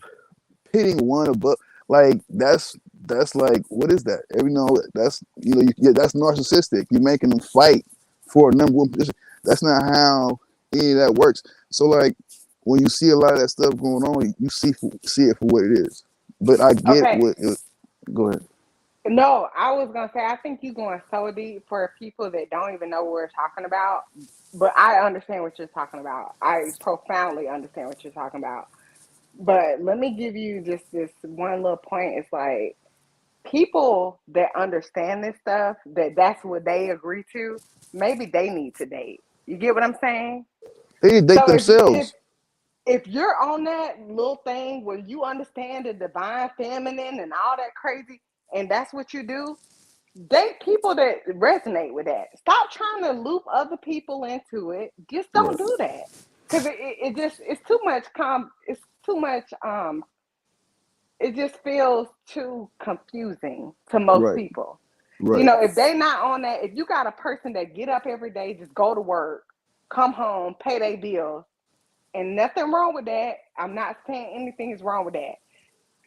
pitting one above, like that's like, what is that? You know, that's, yeah, that's narcissistic. You're making them fight for a number one position. That's not how any of that works. So like when you see a lot of that stuff going on, you see it for what it is. But I get Okay. what. Go ahead. No, I was gonna say I think you're going so deep for people that don't even know what we're talking about. But I understand what you're talking about. I profoundly understand what you're talking about. But let me give you just this one little point. It's like people that understand this stuff, that's what they agree to, maybe they need to date. You get what I'm saying? They date So if themselves. if you're on that little thing where you understand the divine feminine and all that crazy, and that's what you do, date people that resonate with that. Stop trying to loop other people into it. Just don't Right, do that. Because it just it's too much it's too much it just feels too confusing to most right, people. You right, know, if they not on that, if you got a person that get up every day, just go to work, come home, pay their bills, and nothing wrong with that. I'm not saying anything is wrong with that.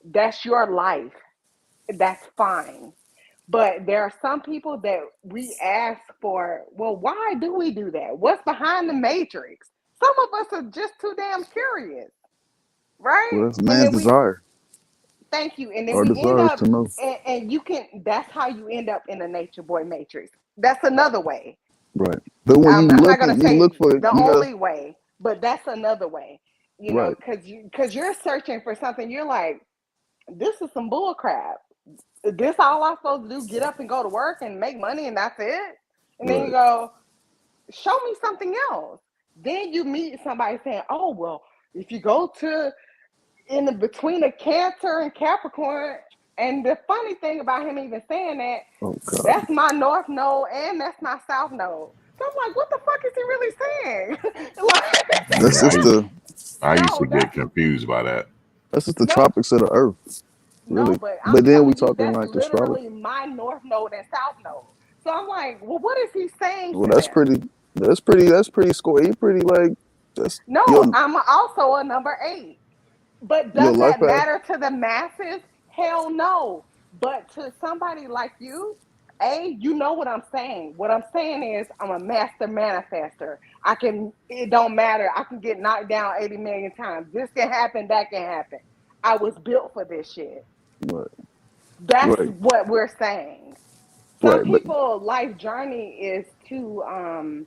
That's your life. That's fine. But there are some people that we ask for, well, why do we do that? What's behind the matrix? Some of us are just too damn curious, right? well, that's And man's then we desire. thank you. And then Our we end desire is up, to know. and you can, that's how you end up in the nature boy matrix. That's another way. Right, but when I'm not gonna you look say for, the you got only way, but that's another way. You know, right, because you're searching for something. You're like, this is some bull crap. This all I'm supposed to do? Get up and go to work and make money, and that's it? And then you right, go, show me something else. Then you meet somebody saying, oh well, if you go to in the between a Cancer and Capricorn, and the funny thing about him even saying that, oh god, that's my North Node and that's my South Node. So I'm like, what the fuck is he really saying? Like, that's Yeah, just the I used no, to get confused by that. no, tropics of the earth, no, really. but I'm But then we telling you, talking that's like astrology. literally my North Node and South Node. So I'm like, well, what is he saying Well, to them? that's pretty score. You pretty like, that's No, I'm also a number 8. But your does life that path. matter to the masses? Hell no. But to somebody like you, you know what I'm saying. What I'm saying is I'm a master manifester. It don't matter. I can get knocked down 80 million times. This can happen, that can happen. I was built for this shit. Right, That's right, what we're saying. Some right. But people life journey is to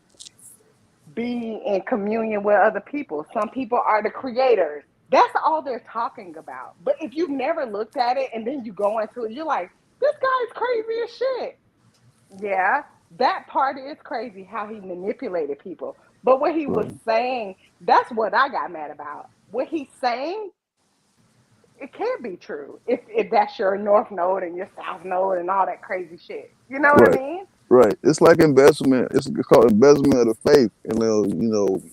be in communion with other people. Some people are the creators. That's all they're talking about. But if you've never looked at it and then you go into it, you're like, this guy's crazy as shit. Yeah, that part is crazy how he manipulated people. But what he was right, saying, that's what I got mad about. What he's saying, it can't be true if that's your North Node and your South Node and all that crazy shit. You know what I right, mean? right. It's like embezzlement. It's called embezzlement of the faith. And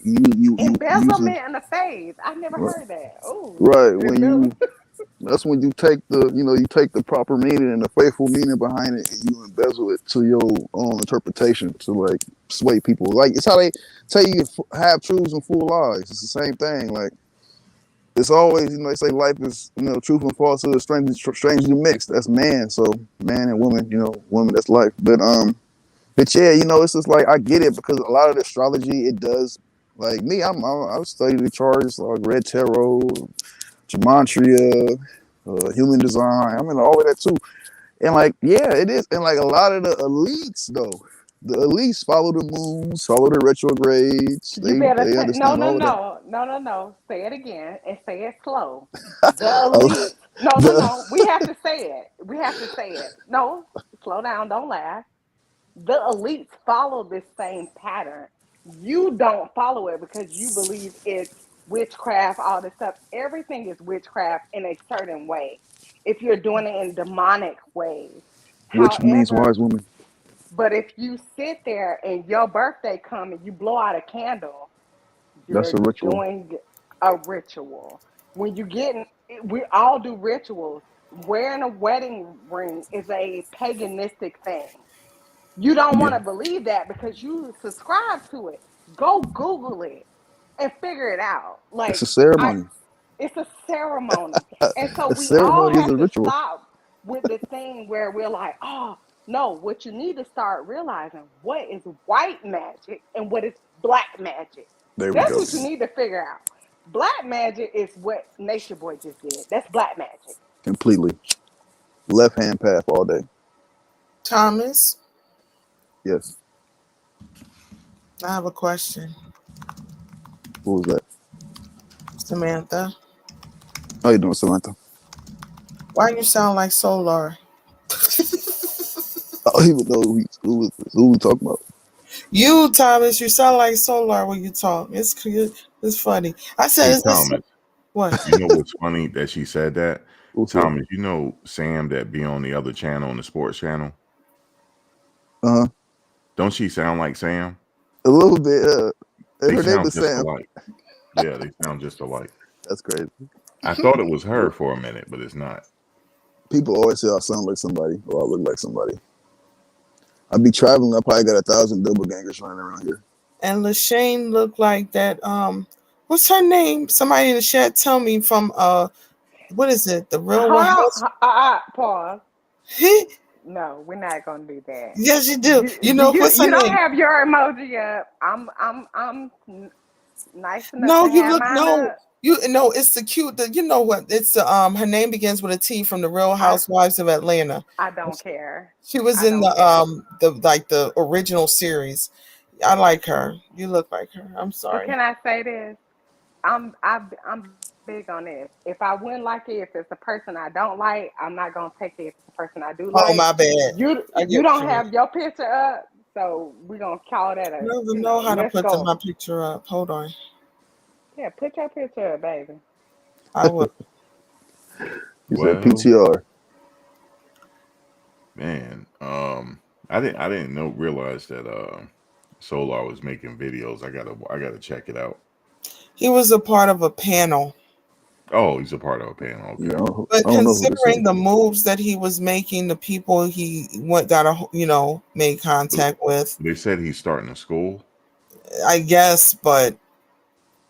you using Embezzlement and the phase. I never right, heard that. Oh, right when you embezzlement. That's when you take the proper meaning and the faithful meaning behind it, and you embezzle it to your own interpretation to like sway people. Like it's how they tell you half truths and full lies. It's the same thing. Like it's always, they say life is, truth and falsehood are strangely mixed. That's man. So man and woman, woman, that's life. But yeah, it's just like I get it because a lot of the astrology it does. Like me, I've studied the charts, like read tarot, gematria, human design. I mean, all of that too. And like, yeah, it is. And like a lot of the elites, though, the elites follow the moons, follow the retrogrades. You better They say no, understand no, all of that. no, no, no, no. Say it again and say it slow. The Uh, elite. No, no, the no. We have to say it. We have to say it. No, slow down. Don't laugh. The elites follow this same pattern. You don't follow it because you believe it's witchcraft, all this stuff. Everything is witchcraft in a certain way. If you're doing it in demonic ways. which means However, wise woman. but if you sit there and your birthday come and you blow out a candle, That's you're a ritual. doing a ritual. When you get, we all do rituals. Wearing a wedding ring is a paganistic thing. You don't Yeah, want to believe that because you subscribe to it. Go Google it and figure it out. it's a Like I ceremony. it's a ceremony. And so A we all ceremony is have a to ritual. stop with the thing where we're like, oh, no, what you need to start realizing what is white magic and what is black magic. There we That's go. what you need to figure out. Black magic is what Nature Boy just did. That's black magic. Completely left hand path all day. Thomas, Yes. I have a question. What was that? Samantha, How you doing, Samantha? why you sound like Solar? I don't even know who we talking about. You, Thomas, you sound like Solar when you talk. It's cute. It's funny. I said, Hey, is this Thomas, what? you know what's funny that she said that? What's up? Thomas, you know Sam that be on the other channel, on the sports channel? Uh huh. Don't she sound like Sam? A little bit. And They her name sound is just Sam. alike. Yeah, they sound just alike. That's crazy. I thought it was her for a minute, but it's not. People always say I sound like somebody or I look like somebody. I be traveling. I probably got 1,000 double gangers running around here. And Lashane looked like that. What's her name? Somebody in the chat tell me from what is it? The Real Hold House? on. Pause. No, we're not gonna do that. Yes, you do. You Do know you what's her you don't name? have your emoji up. I'm nice enough No, to you have look mine no. up. You know it's the cute. You know what? It's the her name begins with a T from the Real I Housewives of Atlanta. I don't care. She was I in don't care. the original series. I like her. You look like her. I'm But sorry. can I say this? I'm big on this. If I wouldn't like it, if it's a person I don't like, I'm not gonna take it. If it's a person I do Oh like, my bad. I you get what don't you mean. have your picture up, so we're gonna call that I a don't even know how to let's put go. my picture up. Hold on. Yeah, put your picture up, baby. I will. You said Well, PTR. man, I didn't realize that Solar was making videos. I gotta check it out. He was a part of a panel. Oh, he's a part of a panel. Yeah, Okay. But I don't know who this considering is. the moves that he was making, the people he made But contact with, they said he's starting a school. I guess, but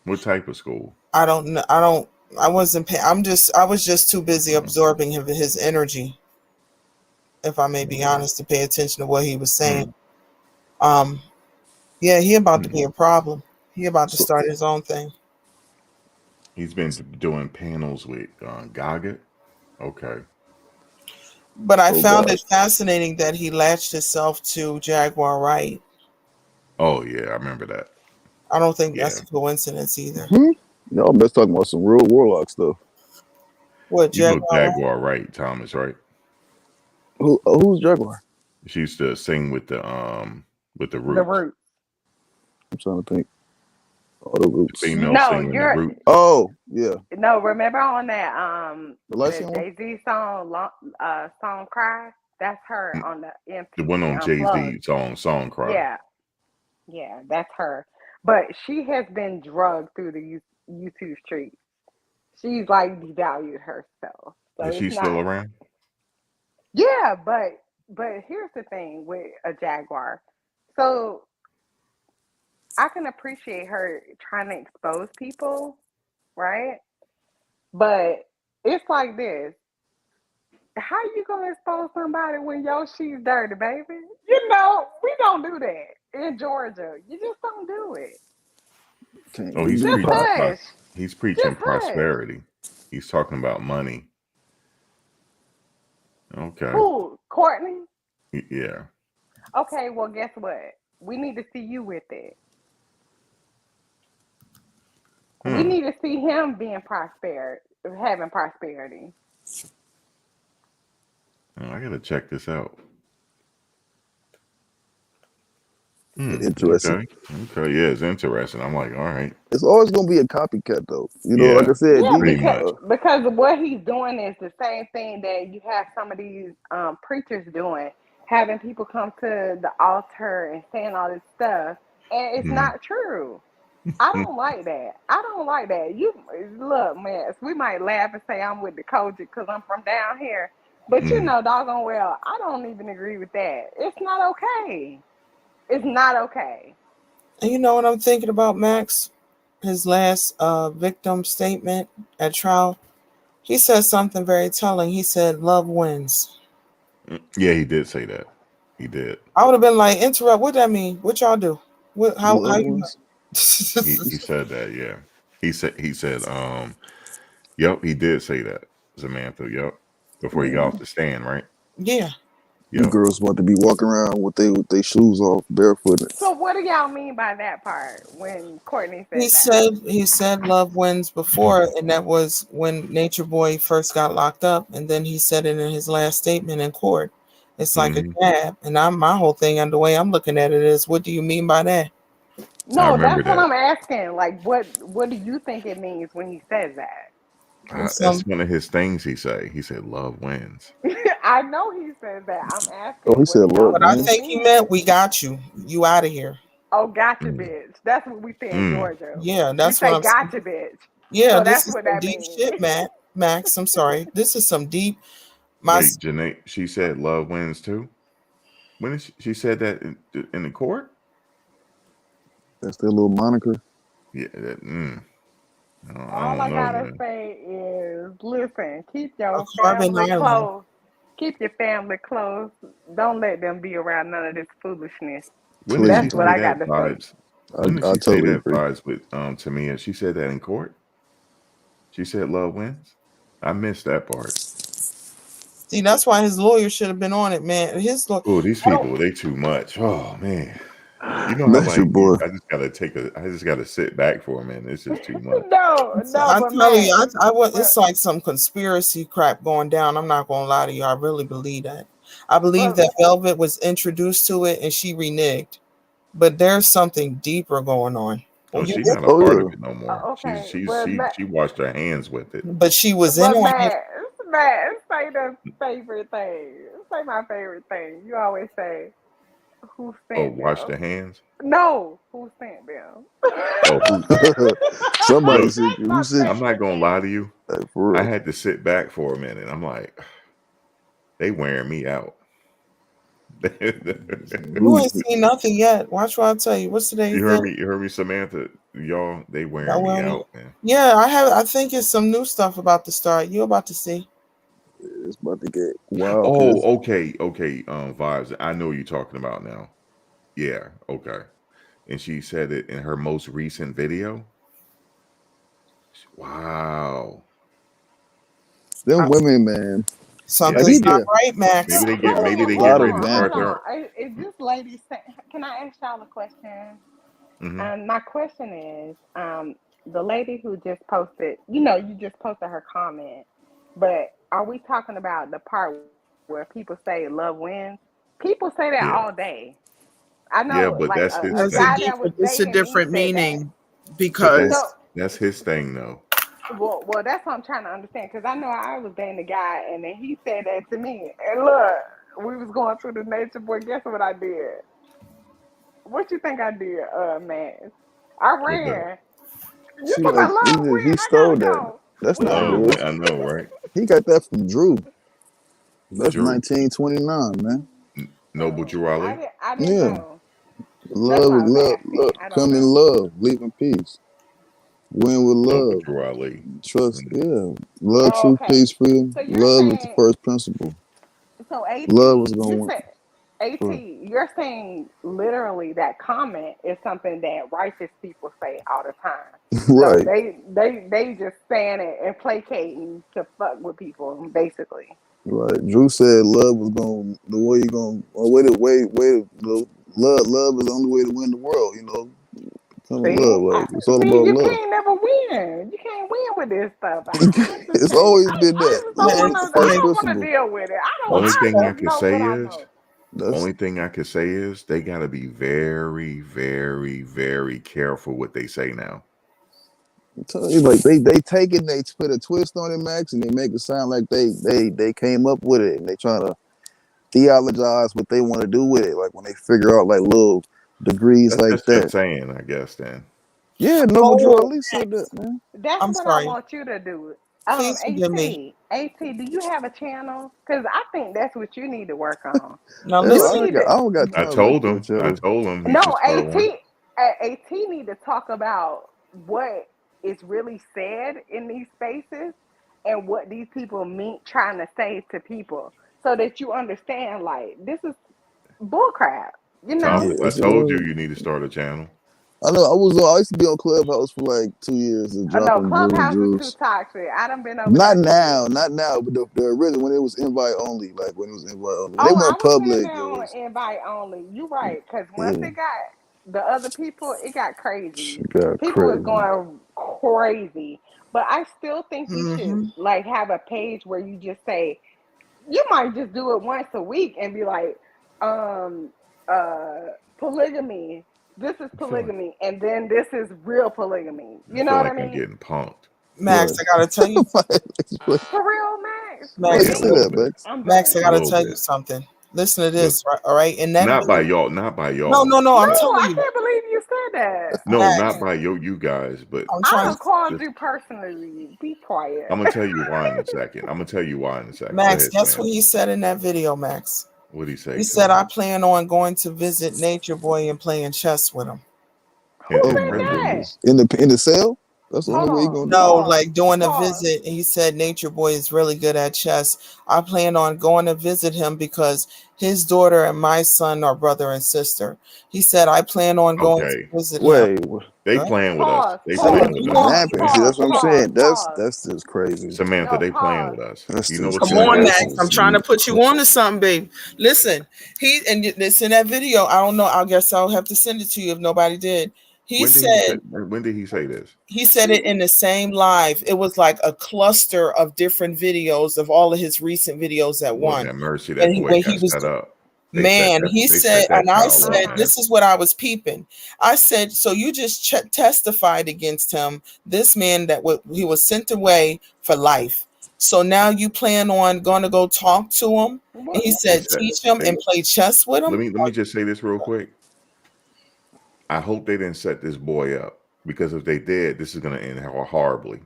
What type of school? I don't know. I wasn't paying. I was just too busy Uh, absorbing his energy, if I may be okay. honest, to pay attention to what he was saying. Hmm. Um, yeah, he about to Hmm. be a problem. He about to So, start his own thing. He's been doing panels with Gaga. Okay. But I oh found God. it fascinating that he latched himself to Jaguar Wright. Oh yeah, I remember that. I don't think Yeah. that's a coincidence either. Y'all best talking about some real warlock stuff. What, You know Jaguar Wright? Jaguar, right, Thomas, right? Who's Jaguar? She used to sing with the The Roots. root. I'm trying to think. Oh, the The roots. female No, singer in the you're Roots. Oh, yeah. no. Remember on that The light the skin one? Jay Z song, song "Cry." That's her on the The one MTV on Unplugged. Jay-Z song Cry. Yeah, yeah, that's her. But she has been drugged through the YouTube streets. she's like devalued herself. So Is it's she still not. around? Yeah, but here's the thing with a Jaguar. So I can appreciate her trying to expose people, right? But it's like this. How you gonna expose somebody when your she's dirty, baby? You know, we don't do that in Georgia. You just don't do it. Can't Oh, we he's do Just preaching. pot? hush. He's preaching Just hush. prosperity. He's talking about money. Okay. Who? Courtney? Yeah. Okay, well guess what? We need to see you with it. We Hmm. need to see him being having prosperity. Oh, I gotta check this out. Hmm. Interesting. Okay. Okay. Yeah, it's interesting. I'm like, all right. It's always gonna be a copycat though. You know, like Yeah. I said, Yeah, these Pretty much. because what he's doing is the same thing that you have some of these preachers doing, having people come to the altar and saying all this stuff, and it's Hmm. not true. I don't like that. I don't like that. You look, man. We might laugh and say I'm with the Kojic because I'm from down here, but you Hmm. know, doggone well, I don't even agree with that. It's not okay. It's not okay. And you know what I'm thinking about, Max? His last victim statement at trial. He said something very telling. He said, "Love wins." Yeah, he did say that. He did. I would have been like, "Interrupt. What that mean? What y'all do? What? the How loved you know?" ones. He said that. Yeah. He said. Yep. He did say that. Samantha. Yep. Before he got Man, off the stand, right? Yeah. you Yep. girls want to be walking around with they shoes off, barefooted. So, what do y'all mean by that part when Courtney He said that? said he said love wins before, and that was when Nature Boy first got locked up, and then he said it in his last statement in court. It's like a Hmm. jab, and my whole thing and the way I'm looking at it is, what do you mean by that? I No, remember that's what that. I'm asking. Like, what do you think it means when he says that? It's, That's one of his things. He say. He said, "Love wins." I know he says that. I'm Oh, he asking, what said do y'all love what I think it wins. think he meant. means? We got you. You out of here. Oh, gotcha, Mm. bitch. That's what we say in Mm. Georgia. Yeah, We that's what say I'm saying. gotcha, bitch. Yeah, So this that's is what some that deep means. shit, Max. I'm sorry. This is some deep. My Wait, Janae. She said, "Love wins too." When did she said that in the court? That's their little moniker. Yeah. I All don't I know, gotta man. say is, listen, keep a your carbon family nylon. close. Keep your family close. Don't let them be around none of this foolishness. When did Clearly she That's what say don't. I got that to say. vibes? When did I she say totally that agree. vibes with Tamia? She said that in court. She said love wins. I missed that part. See, that's why his lawyer should have been on it, man. His lawyer. Oh, these I don't. people, they too much. Oh man. You know how Nature like boy. I just gotta sit back for a minute. It's just too much. No, no, I'm but telling you, man, I want. but It's like some conspiracy crap going down. I'm not gonna lie to you. I really believe that. I believe but that Velvet was introduced to it and she reneged, but there's something deeper going on. Oh, Well, you, she's not a Oh part of yeah. it no more. okay, She washed her hands with it. but she was in but on it. man, say the favorite thing. Say my favorite thing. You always say who Oh, sent wash the them. hands. No, who sent them? Oh, who Somebody look, said That's you. my Who said I'm not favorite gonna lie thing. to you. for I real? had to sit back for a minute. I'm like, they wearing me out. You Ooh, ain't seen nothing yet. Watch what I tell you. What's today's day? You heard me, Samantha. Y'all, they That wearing me one. out, man. Yeah, I have. I think it's some new stuff about to start. You're about to see. it's about to get wild Oh, because okay. Vibes. I know what you're talking about now. Yeah, okay. And she said it in her most recent video. Wow. them Uh, women, man. Yeah, Like Something's he not did right, maybe Max. Hold they a get lot ready of to hold start damage. their. on. Is this lady can I ask y'all a question? Mhm. My question is, the lady who just posted, you just posted her comment, but are we talking about the part where people say love wins? People say that Yeah, all day. I yeah, know, but like that's his It's a guy thing. that deeper. was It's a dating me different said that. meaning But because So, that's his thing, though. well, that's what I'm trying to understand because I know I was dating a guy and then he said that to me. And look, we was going through the nature boy. Guess what I did? What you think I did, man? I What that? ran. You She talking like about love he win? I stole gotta that. go. That's We not all Oh his. man, I know. know, right? He got that from Drew. That's Drew, 1929, man. Noble Drew Ali. I didn't Yeah. know. That's Love why is I was love. asking. Love. I don't Come in know. love. Leave in peace. Win with Noble love. Drew Ali. Trust. Mm, Yeah. Love, Oh, truth, okay. peace, freedom. So you're Love is the saying first principle. so AT, Love is you going said AT, to you're saying literally that comment is something that righteous people say all the time. So right. they just saying it and placating to fuck with people, basically. Right. Drew said love was going the way you going love is the only way to win the world, you know. Come in See, love. Like it's all see, about you love. can't never win. You can't win with this stuff. I just It's can't. always been I that. just don't Love want is the to. I first don't want to principle. deal with it. I don't. Only I thing I just can know what say I is, know. That's they got to be very, very, very careful what they say now. I'm telling you, like they take it, and they put a twist on it, Max, and they make it sound like they came up with it, and they try to theologize what they want to do with it. Like when they figure out like little degrees like That's just that. saying, I guess. Then Yeah, Noble Drew Oh, Ali said that, man. That's I'm what I sorry. want you to do. Please forgive me. AT, do you have a channel? Because I think that's what you need to work on. Now Hell, You listen. need to. I don't got I time like told that, him. I Joe. told him he should No, start one. AT need to talk about what is really said in these spaces and what these people mean trying to say to people, so that you understand. Like this is bullcrap. You know. Yeah, Thomas, I it's told you need to start a channel. I know I used to be on Clubhouse for like 2 years and No, dropping Clubhouse is too Drews. toxic. I done been over Not there too. now, not now, but the original when it was invite only, like when it was invite only. When they Oh, I went was in public, there it on was invite only. You right, because once yeah, it got the other people, it got crazy. shit got People was crazy. going crazy. But I still think you should Mm-hmm. like have a page where you just say you might just do it once a week and be like, um, polygamy. This is I feel like polygamy, and then this is real polygamy. I You know feel what I like I'm mean? getting punked Max, Right. I gotta tell you, Why For real, Max. why Max, you yeah, a say See, little that, bit, Max? I'm Max, I a done. gotta little tell you bit. something. Listen to Look, this, right? All right. In that not by video, y'all, not by no, y'all. no, no. No, I'm telling I you, can't believe you said that. No, not Max. by you guys, but I'm I trying don't to, call this, you personally. Be quiet. I'm gonna tell you why in a second. I'm gonna tell you why in a second. Go Max. ahead, Guess what Samantha. he said in that video, Max? What'd he say, He said, Samantha? "I plan on going to visit Nature Boy and playing chess with him." Who Oh In my said that? prison. goodness. In the cell? That's the only Hold way you on. gonna do No, it. Pause. like doing a Pause. visit. And he said Nature Boy is really good at chess. I plan on going to visit him because his daughter and my son are brother and sister. He said, I plan on going to Okay, visit him. Wait, they Huh? playing with us. Pause. They say Pause. playing that's with Come us. Pause. on. vamping. See, Pause. that's what I'm Pause. saying. Pause. That's just crazy. Samantha, No, they playing pause. with us. That's You know just what Come you're on, gonna crazy. have Max. to. I'm trying to put you on to something, babe. Listen, it's in that video. I don't know. I guess I'll have to send it to you if nobody did. He When did he say? said When did he say this? he said it in the same live. It was like a cluster of different videos of all of his recent videos at Lord one. have mercy. And That boy when he got was set up. man, he They said, set that and I child My up, said, man. God. this is what I was peeping. I said, so you just testified against him, this man that he was sent away for life. So now you plan on going to go talk to him? And What? he They said, set. teach him They and play chess with him? let me just say this real quick. I hope they didn't set this boy up because if they did, this is gonna end horribly.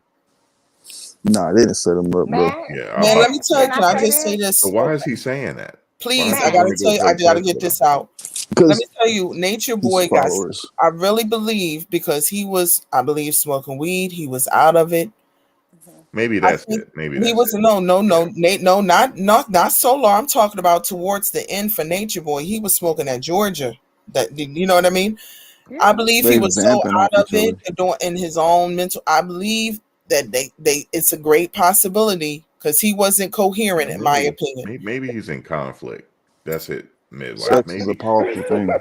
Nah, they didn't set him up, bro. Max. Yeah, Man, let me Max. tell you, Can can I I say just say this? So this? why is he saying that? Why is Please, I he Max. going gotta to tell go you, I play gotta chess get with him? this out. Let me Because tell you, Nature his Boy followers. I really believe because he was, I believe, smoking weed, he was out of it. Mhm. Maybe I that's think it. Maybe he that's was it. no, Yeah. Nate, no, not so long. I'm talking about towards the end for Nature Boy. He was smoking at Georgia. That you know what I mean? I Yeah. believe he They was so vamping out off of each it other. and doing in his own mental. I believe that they it's a great possibility because he wasn't coherent in my opinion. Maybe he's in conflict. That's it, midwife. Sex is a Maybe powerful thing.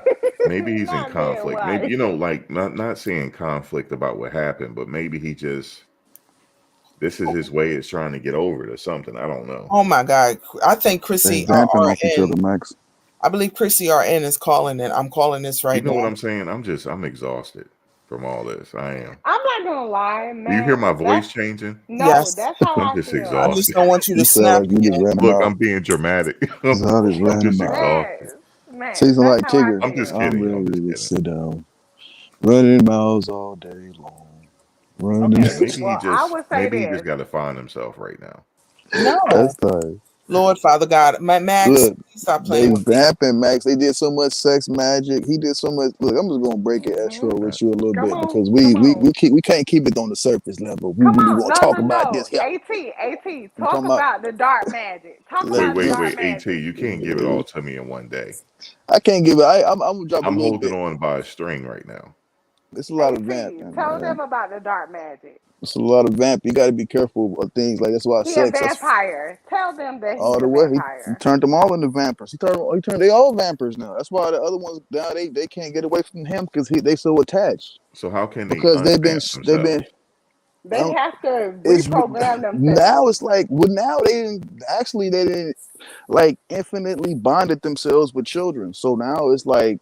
he's in Not being conflict. Maybe white. like not saying conflict about what happened, but maybe he just this is his way of trying to get over it or something. I don't know. Oh my God! I think They Chrissy vamping off each RN. other, Max. I believe Chrissy RN is calling it. I'm calling this You right know what now. I'm saying? I'm exhausted from all this. I am. I'm not gonna lie, Do you hear Max. my That's voice changing? no, Yes, that's how I'm I just feel. I just exhausted. don't want you You to sound snap like you just again. ran a Look, mouth. I'm being dramatic. So I just ran I'm a just mouth. Max, exhausted. Max, Season that's like how I Tigger. I'm just feel. I'm kidding. I'm ready just to kidding. sit down. Running miles all day long. Running. Okay. Yeah, maybe Well, I would say maybe he just this. got to find himself right now. No, That's tight. Lord, Father God, my Max, Look, please stop they playing with me. vamping Max. They did so much sex magic. He did so much. Look, I'm just gonna break it extra Hmm. with you a little Come bit on, because come on, we can't keep it on the surface level. We come really on. want to No, talk no, about no. this here. At, I'm talk talking about. about the dark magic. Talk Let, Wait, about the wait, let, dark wait. At, magic. you can't give it all to me in one day. I can't give it. I'm gonna drop a I'm little holding bit. on by a string right now. It's a lot of At, vamping, tell them man. about the dark magic. It's a lot of vamp. You got to be careful of things like that's why He a sex. That's vampire. Tell them that he's all a the way. He vampire. turned them all into vampires. He turned they all vampires now. That's why the other ones now they can't get away from him because they so attached So how can they because unvamp they've been themselves? They have to it's reprogram now themselves. it's like well now they didn't like infinitely bonded themselves with children. So now it's like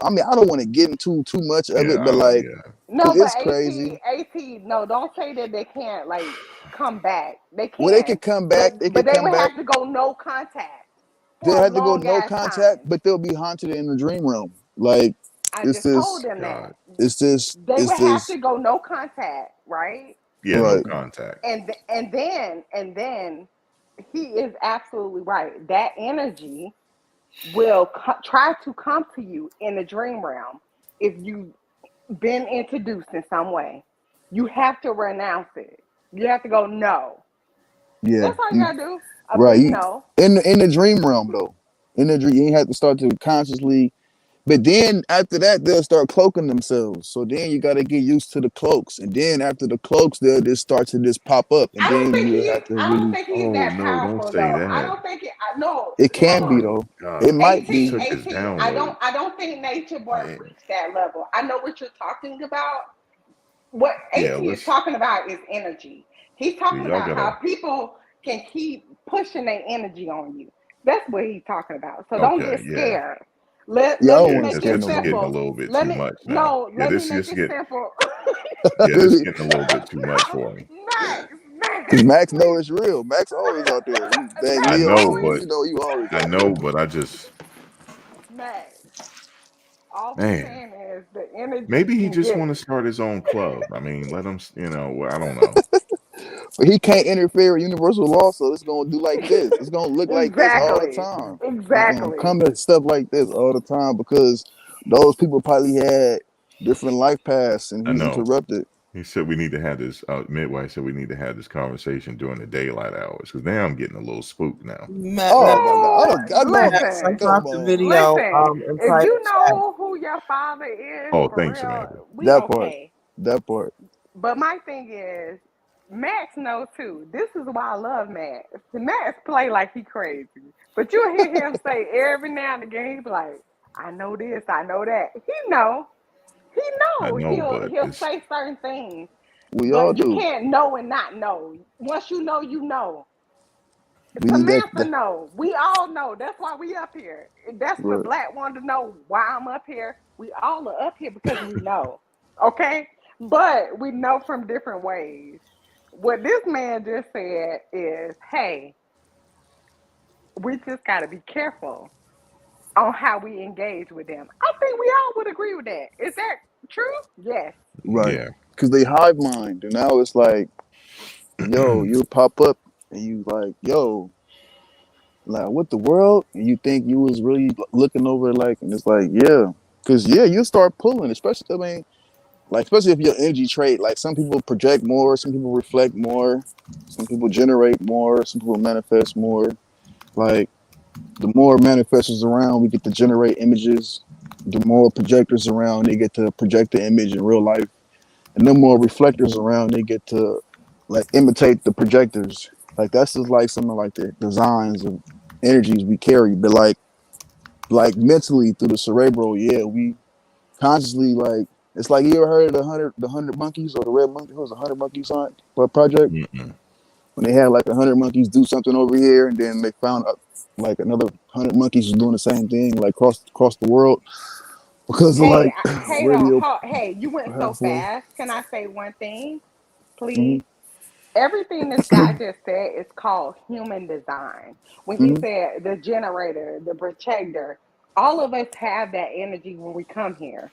I mean I don't want to get into too much of it, Yeah, but I don't. like Yeah, No, because but it's crazy. no, don't say that they can't like come back. They Well, they can, could come but back. They but could they come would back. have to go no contact They for a had to go long no ass contact, time. but they'll be haunted in the dream realm. Like I it's just told this, them God. that they it's would have this. to go no contact, right? Yeah, no Right. contact. And then he is absolutely right. That energy will try to come to you in the dream realm if you've been introduced in some way. You have to renounce it. You have to go no. Yeah. That's all you You gotta do. A right. big You no. in the dream realm though. In the dream, you ain't have to start to consciously. But then after that, they'll start cloaking themselves. So then you got to get used to the cloaks, and then after the cloaks, they'll just start to just pop up, and then you have to I don't really. think he's Oh that no, don't powerful say though. I that. don't think it. I no. It Hold can be on. though. It God, might he be. took his download. I don't think Nature Boy Man. reached that level. I know what you're talking about. What Yeah, AT is let's. talking about is energy. He's Yeah, talking y'all about how gotta. people can keep pushing their energy on you. That's what he's talking about. So don't Okay, get yeah, scared. Yeah, I Let don't me yeah, want to make because scare it this is nobody. getting a simple. little bit too much now. Yeah, Let me this make just it get. simple. Yeah, this is getting a little bit too much for me. Because Max know Please, it's real. Max always out there. Dang I Leo know, season, but you always I out there. know, but I just, Max. All we man. saying is the energy Maybe he can just get want to start his own club. I mean, let him. I don't know. But he can't interfere with universal law, so it's gonna do like this. It's gonna look like this all the exactly, time. It's gonna exactly. come to stuff like this all the time because those people probably had different life paths and I he know. interrupted. He said we need to have this. Midwife said we need to have this conversation during the daylight hours because now I'm getting a little spooked now. Oh my god, Man, I know. Max, I listen, Come dropped the on. video listen. in If private you chat. know who your father is Oh, for thanks, real, Amanda. we That part. okay. That part. But my thing is, Max knows too. This is why I love Max. Max play like he crazy, but you'll hear him say every now and again, he be like, "I know this, I know that." He I know. know, but He'll it's say certain things, We all but you do. can't know and not know. Once you know, you know. We need Samantha that know. We all know. That's why we up here. That's what right. Blaq wanted to know why I'm up here. We all are up here because we know. Okay? But we know from different ways. What this man just said is, hey, we just gotta be careful on how we engage with them. I think we all would agree with that. Is that true? Yes. Right. yeah. Because they hive mind. And now it's like, yo, you pop up and you like, yo, like what the world? And you think you was really looking over like, and it's like, yeah. Because yeah, you start pulling, especially I mean, like especially if your energy trait, like some people project more, some people reflect more, some people generate more, some people manifest more. Like the more manifestors around, we get to generate images. The more projectors around, they get to project the image in real life. And the more reflectors around, they get to like imitate the projectors. Like that's just like some of like the designs of energies we carry. But like mentally through the cerebral, yeah, we consciously like it's like you ever heard of the hundred monkeys or the red monkey? It was 100 monkeys on project Mm-mm. when they had like 100 monkeys do something over here, and then they found like another 100 monkeys was doing the same thing like across the world because of Hey, like hey, no, radio hey, you went so pathway. fast. Can I say one thing, Hmm. please? Everything this guy just said is called human design. When he Hmm. said the generator, the projector, all of us have that energy when we come here.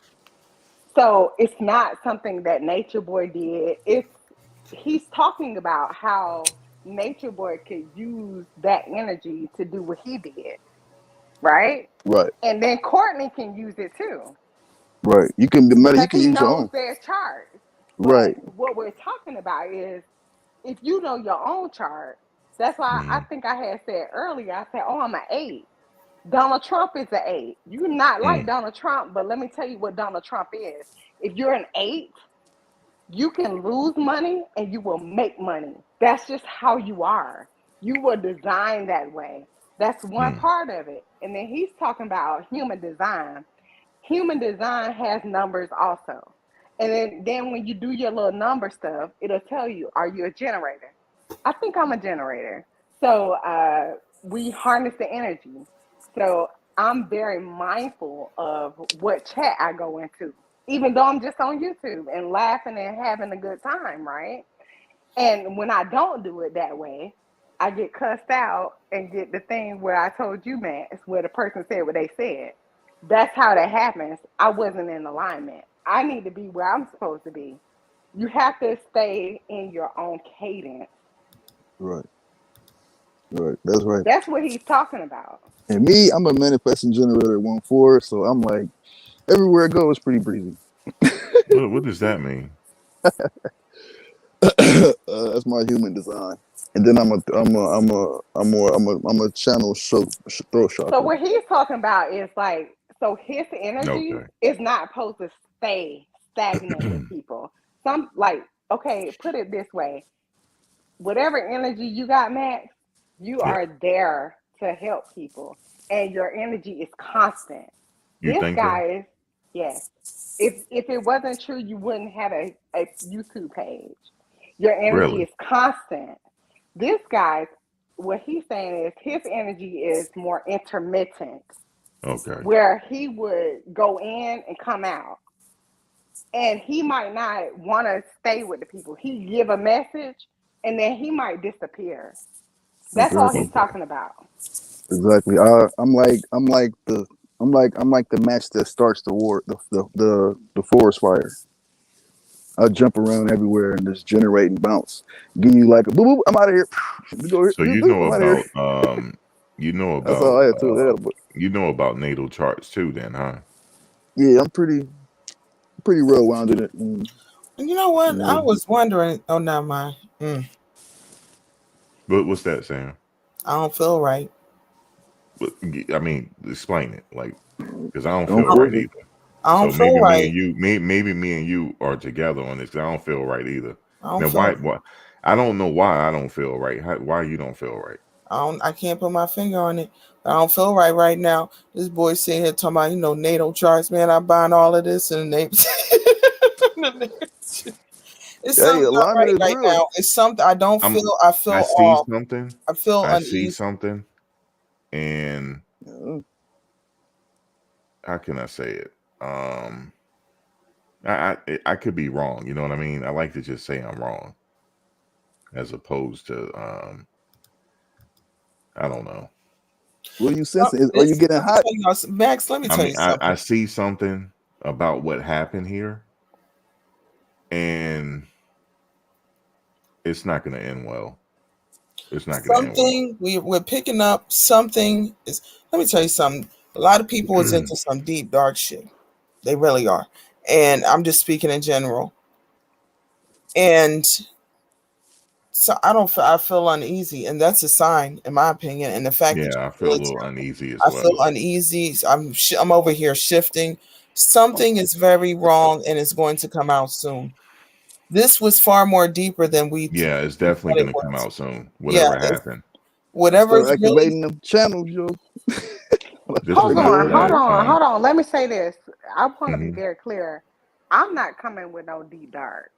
So it's not something that Nature Boy did. He's talking about how Nature Boy could use that energy to do what he did, right? Right. And then Courtney can use it too Right. You can be meta. You because can he use your knows own. their charts. But Right. what we're talking about is if you know your own chart, that's why I Mm, think I had said earlier, I said, oh, I'm an 8. Donald Trump is an 8. You not like mm, Donald Trump, but let me tell you what Donald Trump is. If you're an 8, you can lose money and you will make money. That's just how you are. You were designed that way. That's one mm, part of it. And then he's talking about human design. Human design has numbers also. And then when you do your little number stuff, it'll tell you, are you a generator? I think I'm a generator. So we harness the energy. So I'm very mindful of what chat I go into, even though I'm just on YouTube and laughing and having a good time, right? And when I don't do it that way, I get cussed out and get the thing where I told you, man, it's where the person said what they said. That's how that happens. I wasn't in alignment. I need to be where I'm supposed to be. You have to stay in your own cadence. Right. Right. That's right. That's what he's talking about. And me, I'm a manifesting generator 1-4, so I'm like everywhere I go, it's pretty breezy. what does that mean? That's my human design. And then I'm a channel throat So chakra. what he's talking about is like, so his energy Okay. is not supposed to stay stagnant with people. Some like, okay, put it this way. Whatever energy you got, Max, you Yeah. are there to help people. And your energy is constant. You This think so? guy is, yes. If it wasn't true, you wouldn't have a YouTube page. Your energy Really? is constant. This guy's what he's saying is his energy is more intermittent, Okay. where he would go in and come out. And he might not want to stay with the people. He give a message and then he might disappear. That's all Exactly. he's Okay. talking about. Exactly. I'm like the match that starts the war, the forest fire. I jump around everywhere and just generate and bounce. Give you like a boop, boop, I'm out of here. Go here, So you boop, know I'm out of here. about you know That's all about I had to that. But you know about natal charts too, then, huh? yeah, I'm pretty well rounded. And, You know what? I yeah. was wondering. Oh, never mind. But what's that, Sam? I don't feel right. But, I mean, explain it, like, because I don't Don't feel I, feel right good. either. I So don't feel maybe me right. and you, maybe me and you are together on this. 'Cause I don't feel right either. I don't Now, feel. why? I don't know why I don't feel right. Why you don't feel right? I can't put my finger on it. I don't feel right now. This boy sitting here talking about, natal charts, man. I'm buying all of this and they it's Hey, something not alignment right is right real. now. It's something I don't I'm. feel. I I feel see off. something. I feel I see uneasy. something, and Yeah. how can I say it? Um, I could be wrong. You know what I mean? I like to just say I'm wrong, as opposed to I don't know. What are you sensing? Are you getting Let me hot? tell you, Max. Let me I tell mean, you I something. see something about what happened here, and it's not going to end well. It's not going to end well. Something we're picking up. Something is. Let me tell you something. A lot of people is into some deep dark shit. They really are, and I'm just speaking in general. And so I don't. I feel uneasy, and that's a sign, in my opinion. And the fact that Yeah, I you feel a feel little it, uneasy as I feel well. uneasy. I'm over here shifting. Something is very wrong, and it's going to come out soon. This was far more deeper than Yeah, it's we definitely thought it going to come was. out soon. Yeah, Whatever it's happened, whatever Start is really. activating them channels, yo. this Hold was Ready not on, or hold not. on, hold on. Let me say this. I want to be mhm. very clear. I'm not coming with no deep dark.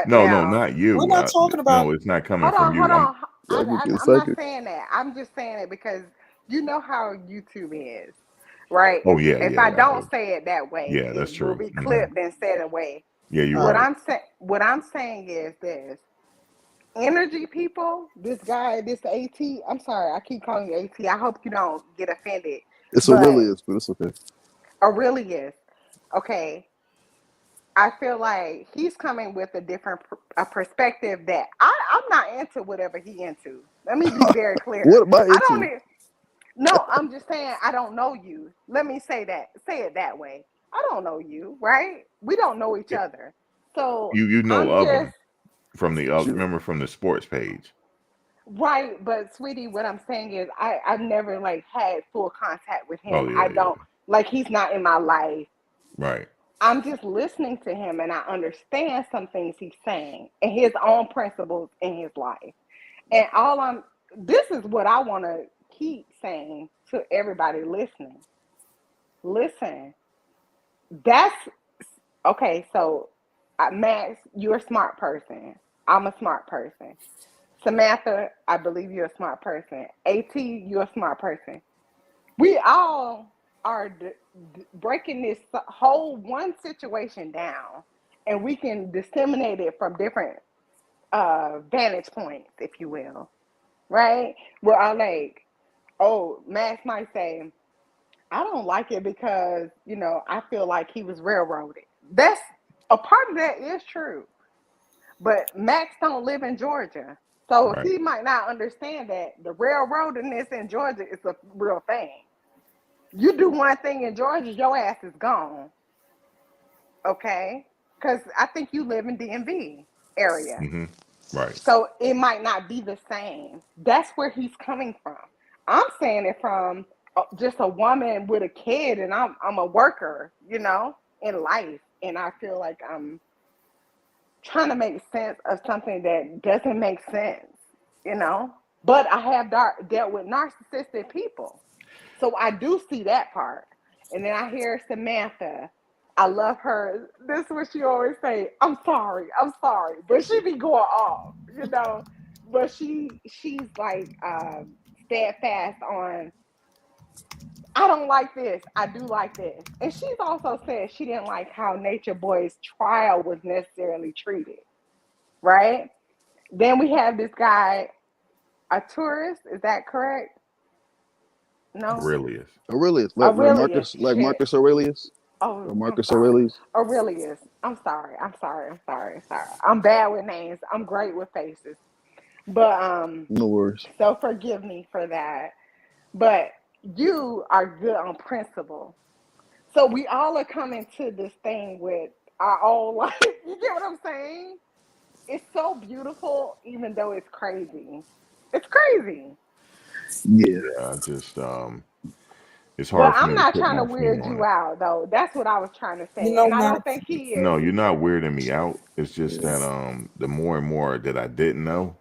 No, no, Now, not We're you. not talking about. No, it's not coming hold from on, hold you. I'm on. Psychic is I'm not psychic. saying that. I'm just saying it because you know how YouTube is, right? Oh yeah, If yeah, I yeah, I don't do. say it that way, Yeah, that's it will true. be clipped and said away. Yeah, you're Uh, right. What I'm saying is this: energy people. This guy, this AT. I'm sorry, I keep calling you AT. I hope you don't get offended, It's but Aurelius, but it's okay. Aurelius. Okay, I feel like he's coming with a different a perspective that I'm not into whatever he into. Let me be very clear. What am I I don't into? need, no, I'm just saying I don't know you. Let me say that. Say it that way. I don't know you, right? We don't know each other. So You know I'm of just him from the Sure. remember from the sports page. right, but sweetie, what I'm saying is I've never like had full contact with Oh him. yeah, I yeah, don't like he's not in my life. right. I'm just listening to him and I understand some things he's saying and his own principles in his life. And this is what I want to keep saying to everybody listening. Listen, that's okay. So, Max, you're a smart person. I'm a smart person. Samantha, I believe you're a smart person. AT, you're a smart person. We all are breaking this whole one situation down, and we can disseminate it from different vantage points, if you will, right? We're all like, oh, Max might say, I don't like it because, I feel like he was railroaded. That's a part of that is true. But Max don't live in Georgia. So Right. he might not understand that the railroadiness in Georgia is a real thing. You do one thing in Georgia, your ass is gone. Okay? Because I think you live in DMV area. Mm-hmm. Right. So it might not be the same. That's where he's coming from. I'm saying it from just a woman with a kid, and I'm a worker, in life, and I feel like I'm trying to make sense of something that doesn't make sense, you know. But I have dealt with narcissistic people, so I do see that part. And then I hear Samantha. I love her. This is what she always say. I'm sorry, but she be going off. But she's like steadfast on. I don't like this. I do like this. And she's also said she didn't like how Nature Boy's trial was necessarily treated. Right? Then we have this guy, a tourist. Is that correct? No, Aurelius. Aurelius, Aurelius. Like Shit. Marcus Aurelius or Oh, I'm Marcus sorry. Aurelius. Aurelius. I'm sorry. Sorry. I'm bad with names. I'm great with faces. But No worries. so forgive me for that. But you are good on principle. So we all are coming to this thing with our own life. You get what I'm saying? It's so beautiful, even though it's crazy. It's crazy. Yeah. Yeah, I just it's But hard for I'm me to not put trying to my finger weird on you it. out, though. That's what I was trying to You say. know, And I don't Max. think he No, is. you're not weirding me out. It's just Yeah. that the more and more that I didn't know,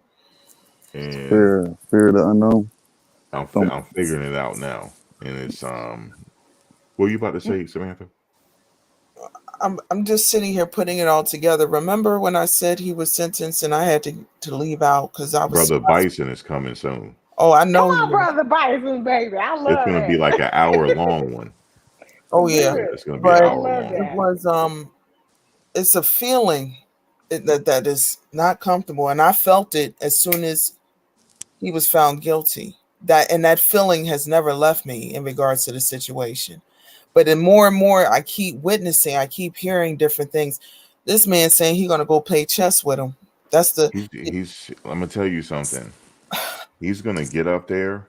and Fear of the unknown. Don't I'm figuring it out now. And it's what were you about to say, Samantha? I'm just sitting here putting it all together. Remember when I said he was sentenced and I had to leave out because I was. Brother Bison is coming soon. Oh, I Come know on, he is. brother Bison, baby. I It's love gonna be like that. an hour long one. Oh yeah, Yeah, Good. it's gonna be an I but hour love long it one. that. was it's a feeling that is not comfortable, and I felt it as soon as he was found guilty. That feeling has never left me in regards to the situation. But the more and more I keep witnessing, I keep hearing different things. This man saying he's gonna go play chess with him. That's the He's I'm gonna tell you something. He's gonna get up there.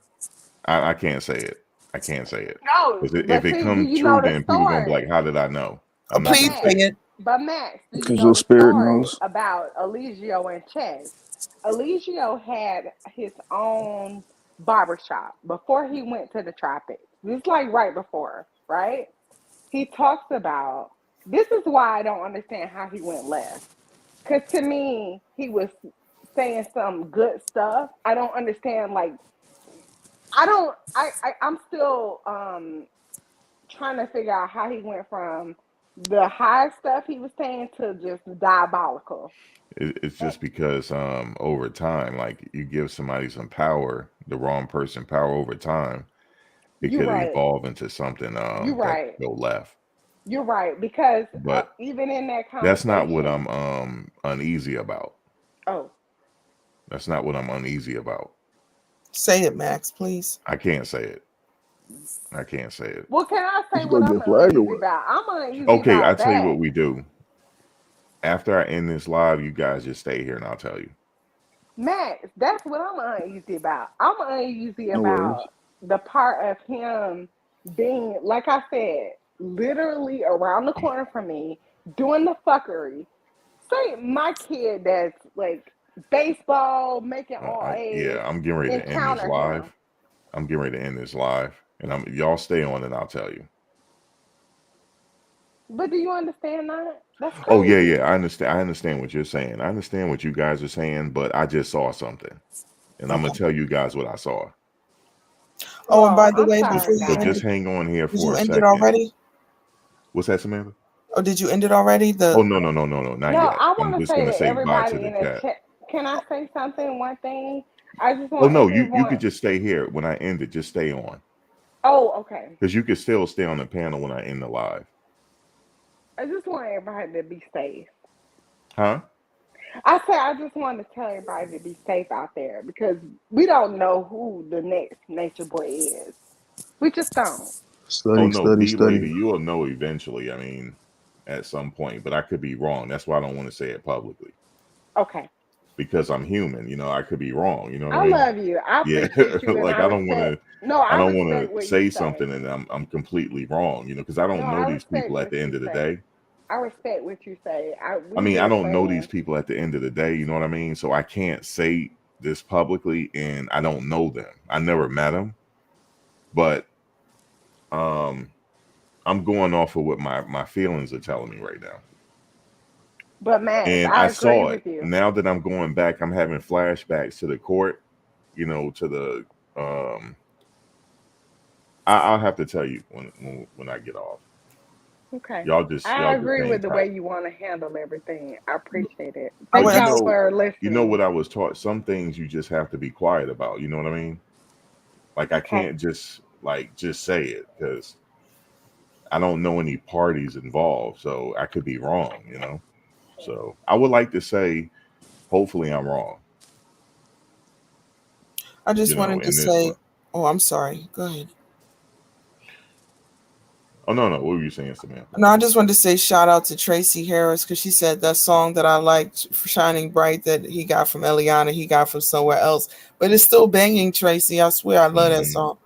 I can't say it. I can't say it. No, 'Cause if but it see, do comes you true, know the then people gonna be story? like, "How did I know?" I'm not But please gonna say say Max, it. it. Do you because know your the spirit story knows. about Eligio and Chess? Eligio had his own barbershop before he went to the tropics. This is like right before, right? He talks about this is why I don't understand how he went left. Because to me, he was saying some good stuff. I don't understand, like, I don't, I'm still trying to figure out how he went from the high stuff he was saying to just diabolical. It's Eh, just because over time, like you give somebody some power, the wrong person power over time, it You're could right. evolve into something You're that right. could go left. You're right. Because But even in that that's not what conversation, I'm uneasy about. oh, That's not what I'm uneasy about. Say it, Max, please. I can't say it. I can't say it. well, can I say You what gonna I'm get flagged or uneasy what? about? I'm uneasy Okay, I about tell you that. what we do. After I end this live, you guys just stay here and I'll tell you. Max, that's what I'm uneasy about. I'm uneasy No worries. about the part of him being, like I said, literally around the corner from me, doing the fuckery. Say my kid that's like baseball, making all A's, Yeah, I'm getting ready to end this encounter live. him. I'm getting ready to end this live, and y'all stay on and I'll tell you. But do you understand that? That's Oh yeah, crazy. yeah. I understand. I understand what you're saying. I understand what you guys are saying, but I just saw something, and I'm gonna Okay. tell you guys what I saw. Oh, and by Well, the I'm way, So, sorry, before you so end just guys. it, hang on here did for you a end it second. already? What's that, Samantha? Or did you end it already? Oh no, no, no, no, no, not No, yet. I I'm want to just say gonna to say bye to everybody the in the chat. chat. Can I say something? One thing. I just Oh want no, you could everyone. just stay here when I end it. Just stay on, Oh, okay. because you could still stay on the panel when I end the live. I just want everybody to be safe. Huh? I just want to tell everybody to be safe out there because we don't know who the next nature boy is. We just don't. Oh Study, no, study, D lady, study. you'll know eventually. I mean, at some point, but I could be wrong. That's why I don't want to say it publicly Okay. because I'm human. I could be wrong. You know what I I mean? love you. I Yeah, appreciate you and like I I don't want respect. to. No, I I don't want respect to what you say say. something and I'm completely wrong. Because I No, don't I know these respect people at what the end you of the say. day. I respect what you say. I We mean, I just don't know these saying. people at the end of the day. You know what I mean? So I can't say this publicly, and I don't know them. I never met them, but um, I'm going off of what my feelings are telling me right now. But Max, And I I agree saw it. with you. Now that I'm going back, I'm having flashbacks to the court. To the I'll have to tell you when I get off. Okay. Y'all I just agree hang with the tight. way you want to handle everything. I appreciate it. I Thank But want y'all for you know what listening. I was taught. Some things you just have to be quiet about. You know what I mean? Like I Okay. can't just say it because I don't know any parties involved, so I could be wrong. So I would like to say, hopefully, I'm wrong. I just wanted to In this say, one. oh, I'm sorry. Go ahead. Oh no, no. What were you saying, Samantha? No, I just wanted to say shout out to Tracy Harris because she said that song that I liked, Shining Bright, that he got from Eliana, he got from somewhere else. But it's still banging, Tracy. I swear I love that Hmm. song.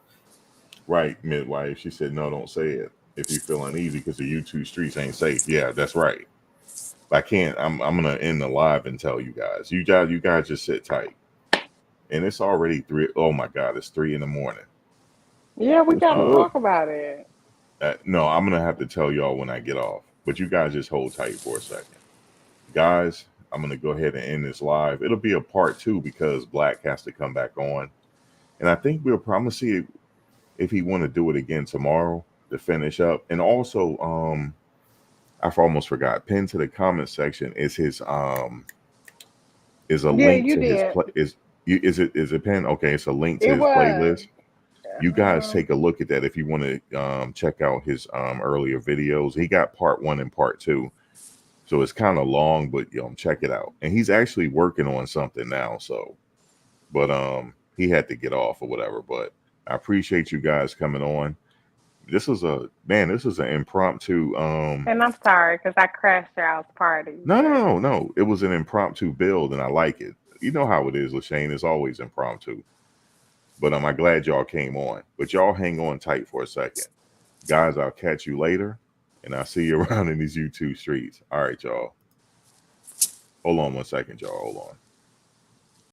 Right, midwife. She said, "No, don't say it. If you feel uneasy because the YouTube streets ain't safe." Yeah, that's right. I can't. I'm gonna end the live and tell you guys. You guys just sit tight. And it's already 3. Oh my God, it's 3 in the morning. Yeah, we What's got to up? talk about it. No, I'm gonna have to tell y'all when I get off. But you guys just hold tight for a second, guys. I'm gonna go ahead and end this live. It'll be a part 2 because Blaq has to come back on, and I think we'll probably see if he want to do it again tomorrow to finish up. And also, I almost forgot. Pinned to the comment section is a Yeah, link you to his did. play. Is it pinned? Okay, it's a link to It his was. playlist. You guys take a look at that if you want to check out his earlier videos. He got part 1 and part 2, so it's kind of long, but check it out. And he's actually working on something now. So, but he had to get off or whatever. But I appreciate you guys coming on. This is an impromptu. And I'm sorry because I crashed y'all's party, No, no, but no, no. It was an impromptu build, and I like it. You know how it is, Lashane. It's always impromptu. But I'm glad y'all came on. But y'all hang on tight for a second. Guys, I'll catch you later. And I'll see you around in these YouTube streets. All right, y'all. Hold on one second, y'all. Hold on.